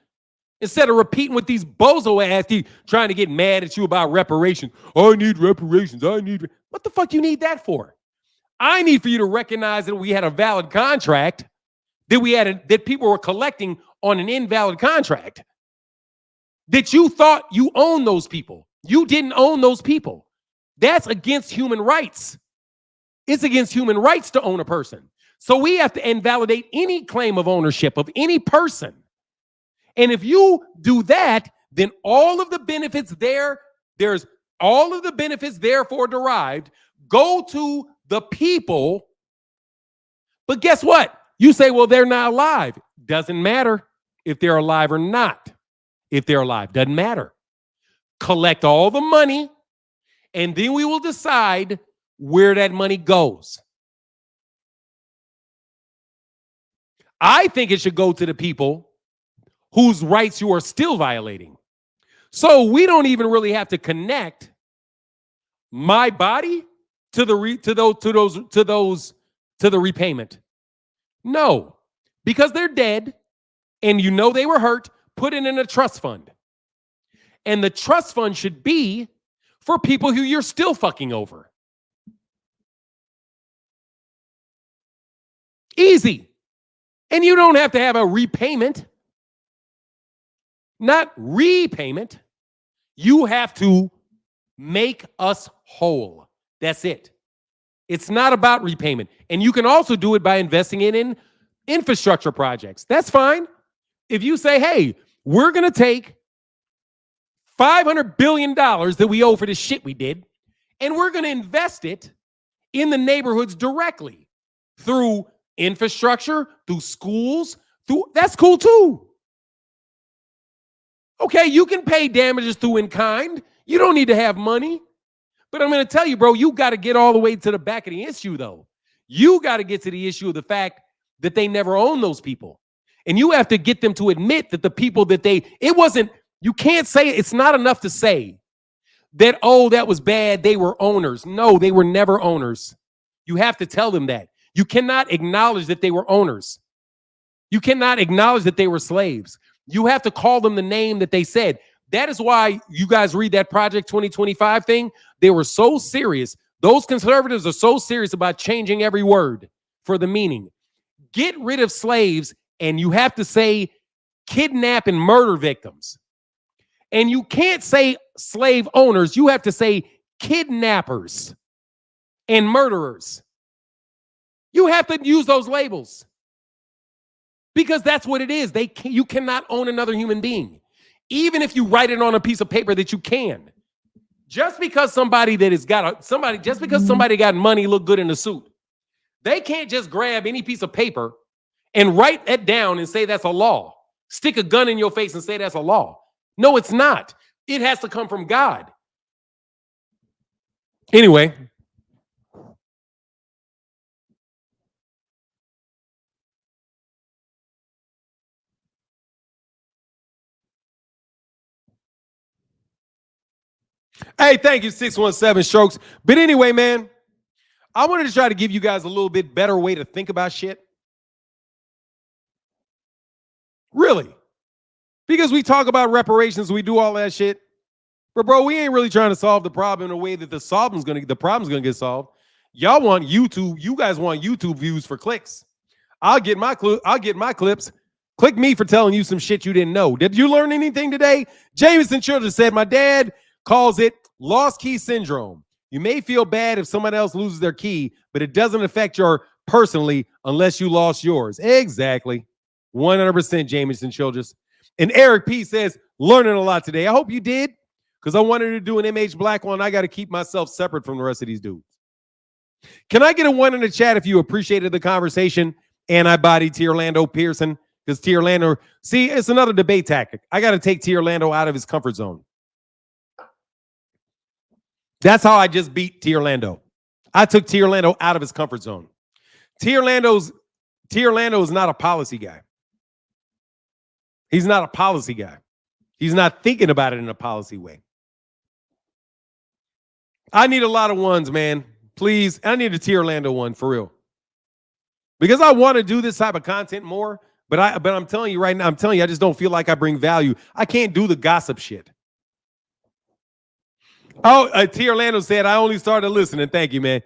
instead of repeating what these bozo ass trying to get mad at you about reparations. I need reparations. What the fuck you need that for? I need for you to recognize that we had a valid contract, that people were collecting on an invalid contract, that you thought you owned those people. You didn't own those people. That's against human rights. It's against human rights to own a person. So we have to invalidate any claim of ownership of any person. And if you do that, then all of the benefits there's all of the benefits therefore derived go to the people. But guess what? You say, well, they're not alive. Doesn't matter if they're alive or not. If they're alive, doesn't matter. Collect all the money, and then we will decide where that money goes. I think it should go to the people whose rights you are still violating. So we don't even really have to connect my body to the repayment. No, because they're dead and you know they were hurt, put it in a trust fund. And the trust fund should be for people who you're still fucking over. Easy. And you don't have to have a repayment. Not repayment. You have to make us whole. That's it. It's not about repayment. And you can also do it by investing it in infrastructure projects. That's fine. If you say, hey, we're going to take $500 billion that we owe for the shit we did, and we're going to invest it in the neighborhoods directly through infrastructure, through schools, that's cool too. Okay, you can pay damages through in kind. You don't need to have money. But I'm going to tell you, bro, you got to get all the way to the back of the issue, though. You got to get to the issue of the fact that they never owned those people. And you have to get them to admit that the people that you can't say, it's not enough to say that, oh, that was bad, they were owners. No, they were never owners. You have to tell them that. You cannot acknowledge that they were owners. You cannot acknowledge that they were slaves. You have to call them the name that they said. That is why you guys read that Project 2025 thing. They were so serious. Those conservatives are so serious about changing every word for the meaning. Get rid of slaves, and you have to say kidnap and murder victims. And you can't say slave owners. You have to say kidnappers and murderers. You have to use those labels because that's what it is. You cannot own another human being, even if you write it on a piece of paper that you can. Just because somebody got money, look good in a suit, they can't just grab any piece of paper and write that down and say that's a law. Stick a gun in your face and say that's a law. No, it's not. It has to come from God. Anyway. Hey, thank you, 617 Strokes. But anyway, man, I wanted to try to give you guys a little bit better way to think about shit. Really. Because we talk about reparations, we do all that shit. But bro, we ain't really trying to solve the problem in a way that the problem's gonna get solved. Y'all want YouTube, you guys want YouTube views for clicks. I'll get my clips. Click me for telling you some shit you didn't know. Did you learn anything today? Jameson Children said, my dad calls it lost key syndrome. You may feel bad if someone else loses their key, but it doesn't affect your personally unless you lost yours. Exactly. 100% Jameson Children. And Eric P says, learning a lot today. I hope you did, because I wanted to do an MH Black one. I got to keep myself separate from the rest of these dudes. Can I get a 1 in the chat if you appreciated the conversation? Antibody to Orlando Pearson, because T. Orlando, see, it's another debate tactic. I got to take T. Orlando out of his comfort zone. That's how I just beat T. Orlando. I took T. Orlando out of his comfort zone. T. Orlando is not a policy guy. He's not a policy guy. He's not thinking about it in a policy way. I need a lot of ones, man. Please, I need a T. Orlando one for real. Because I want to do this type of content more, but I'm telling you right now, I just don't feel like I bring value. I can't do the gossip shit. Oh, T. Orlando said, I only started listening. Thank you, man.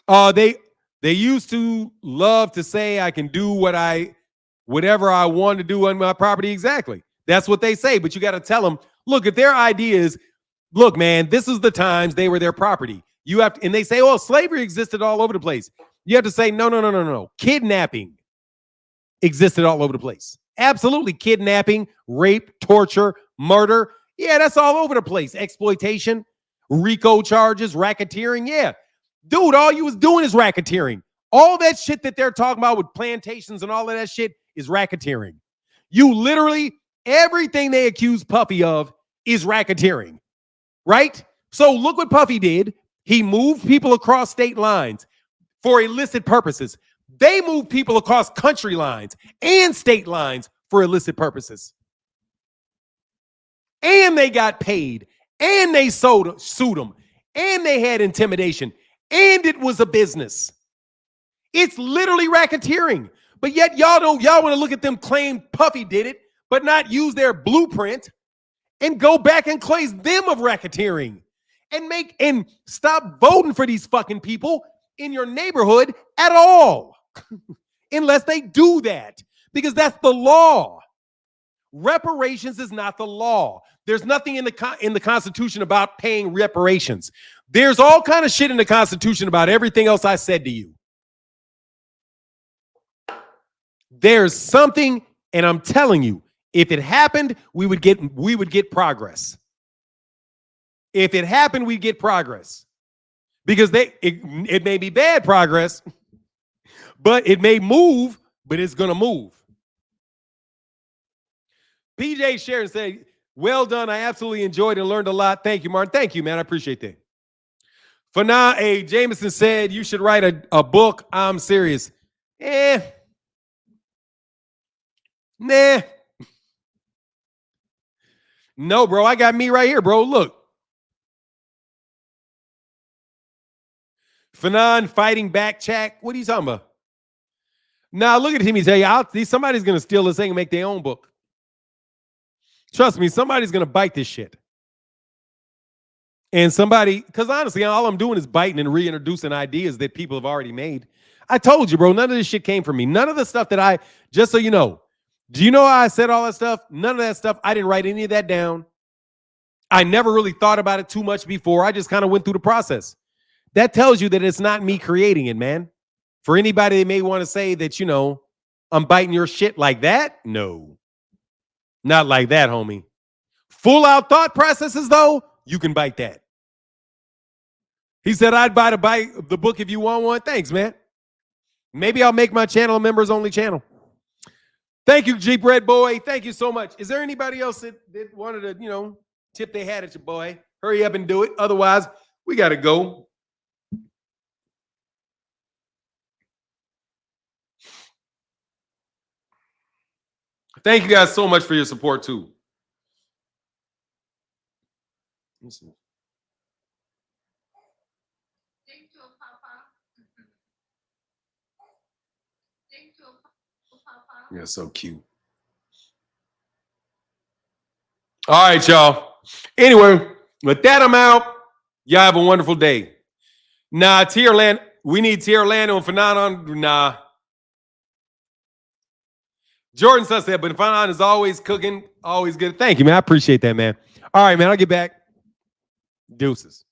They used to love to say I can do whatever I want to do on my property. Exactly. That's what they say. But you got to tell them, look, if their idea is, look, man, this is the times they were their property. You have to, and they say, oh, slavery existed all over the place. You have to say, no. Kidnapping existed all over the place. Absolutely. Kidnapping, rape, torture, murder. Yeah, that's all over the place. Exploitation, RICO charges, racketeering. Yeah. Dude, all you was doing is racketeering. All that shit that they're talking about with plantations and all of that shit is racketeering. You literally, everything they accuse Puffy of is racketeering, right? So look what Puffy did. He moved people across state lines for illicit purposes. They moved people across country lines and state lines for illicit purposes. And they got paid. And they sued them. And they had intimidation. And it was a business. It's literally racketeering. But yet y'all want to look at them claim Puffy did it, but not use their blueprint and go back and claim them of racketeering and stop voting for these fucking people in your neighborhood at all. Unless they do that, because that's the law. Reparations is not the law. There's nothing in the Constitution about paying reparations. There's all kind of shit in the Constitution about everything else I said to you. There's something, and I'm telling you, if it happened, we would get progress. If it happened, we'd get progress. Because it may be bad progress, but it may move, but it's going to move. PJ Sharon said, well done. I absolutely enjoyed and learned a lot. Thank you, Martin. Thank you, man. I appreciate that. Fana A. Jameson said, you should write a book. I'm serious. Nah. No, bro. I got me right here, bro. Look. Fanon fighting back check. What are you talking about? Now, look at him. He tell you, somebody's going to steal this thing and make their own book. Trust me, somebody's going to bite this shit. And because honestly, all I'm doing is biting and reintroducing ideas that people have already made. I told you, bro, none of this shit came from me. None of the stuff that just so you know, do you know how I said all that stuff? None of that stuff. I didn't write any of that down. I never really thought about it too much before. I just kind of went through the process. That tells you that it's not me creating it, man. For anybody that may want to say that, I'm biting your shit like that. No, not like that, homie. Full out thought processes, though, you can bite that. He said, I'd buy the book if you want one. Thanks, man. Maybe I'll make my channel a members only channel. Thank you, Jeep Red Boy. Thank you so much. Is there anybody else that wanted to, tip their hat at your boy? Hurry up and do it. Otherwise, We got to go. Thank you guys so much for your support too. Listen. You're so cute. All right, y'all. Anyway, with that, I'm out. Y'all have a wonderful day. Nah, Tierland. We need Tierland and Phenomenon. Nah. Jordan says that, but Phenomenon is always cooking, always good. Thank you, man. I appreciate that, man. All right, man. I'll get back. Deuces.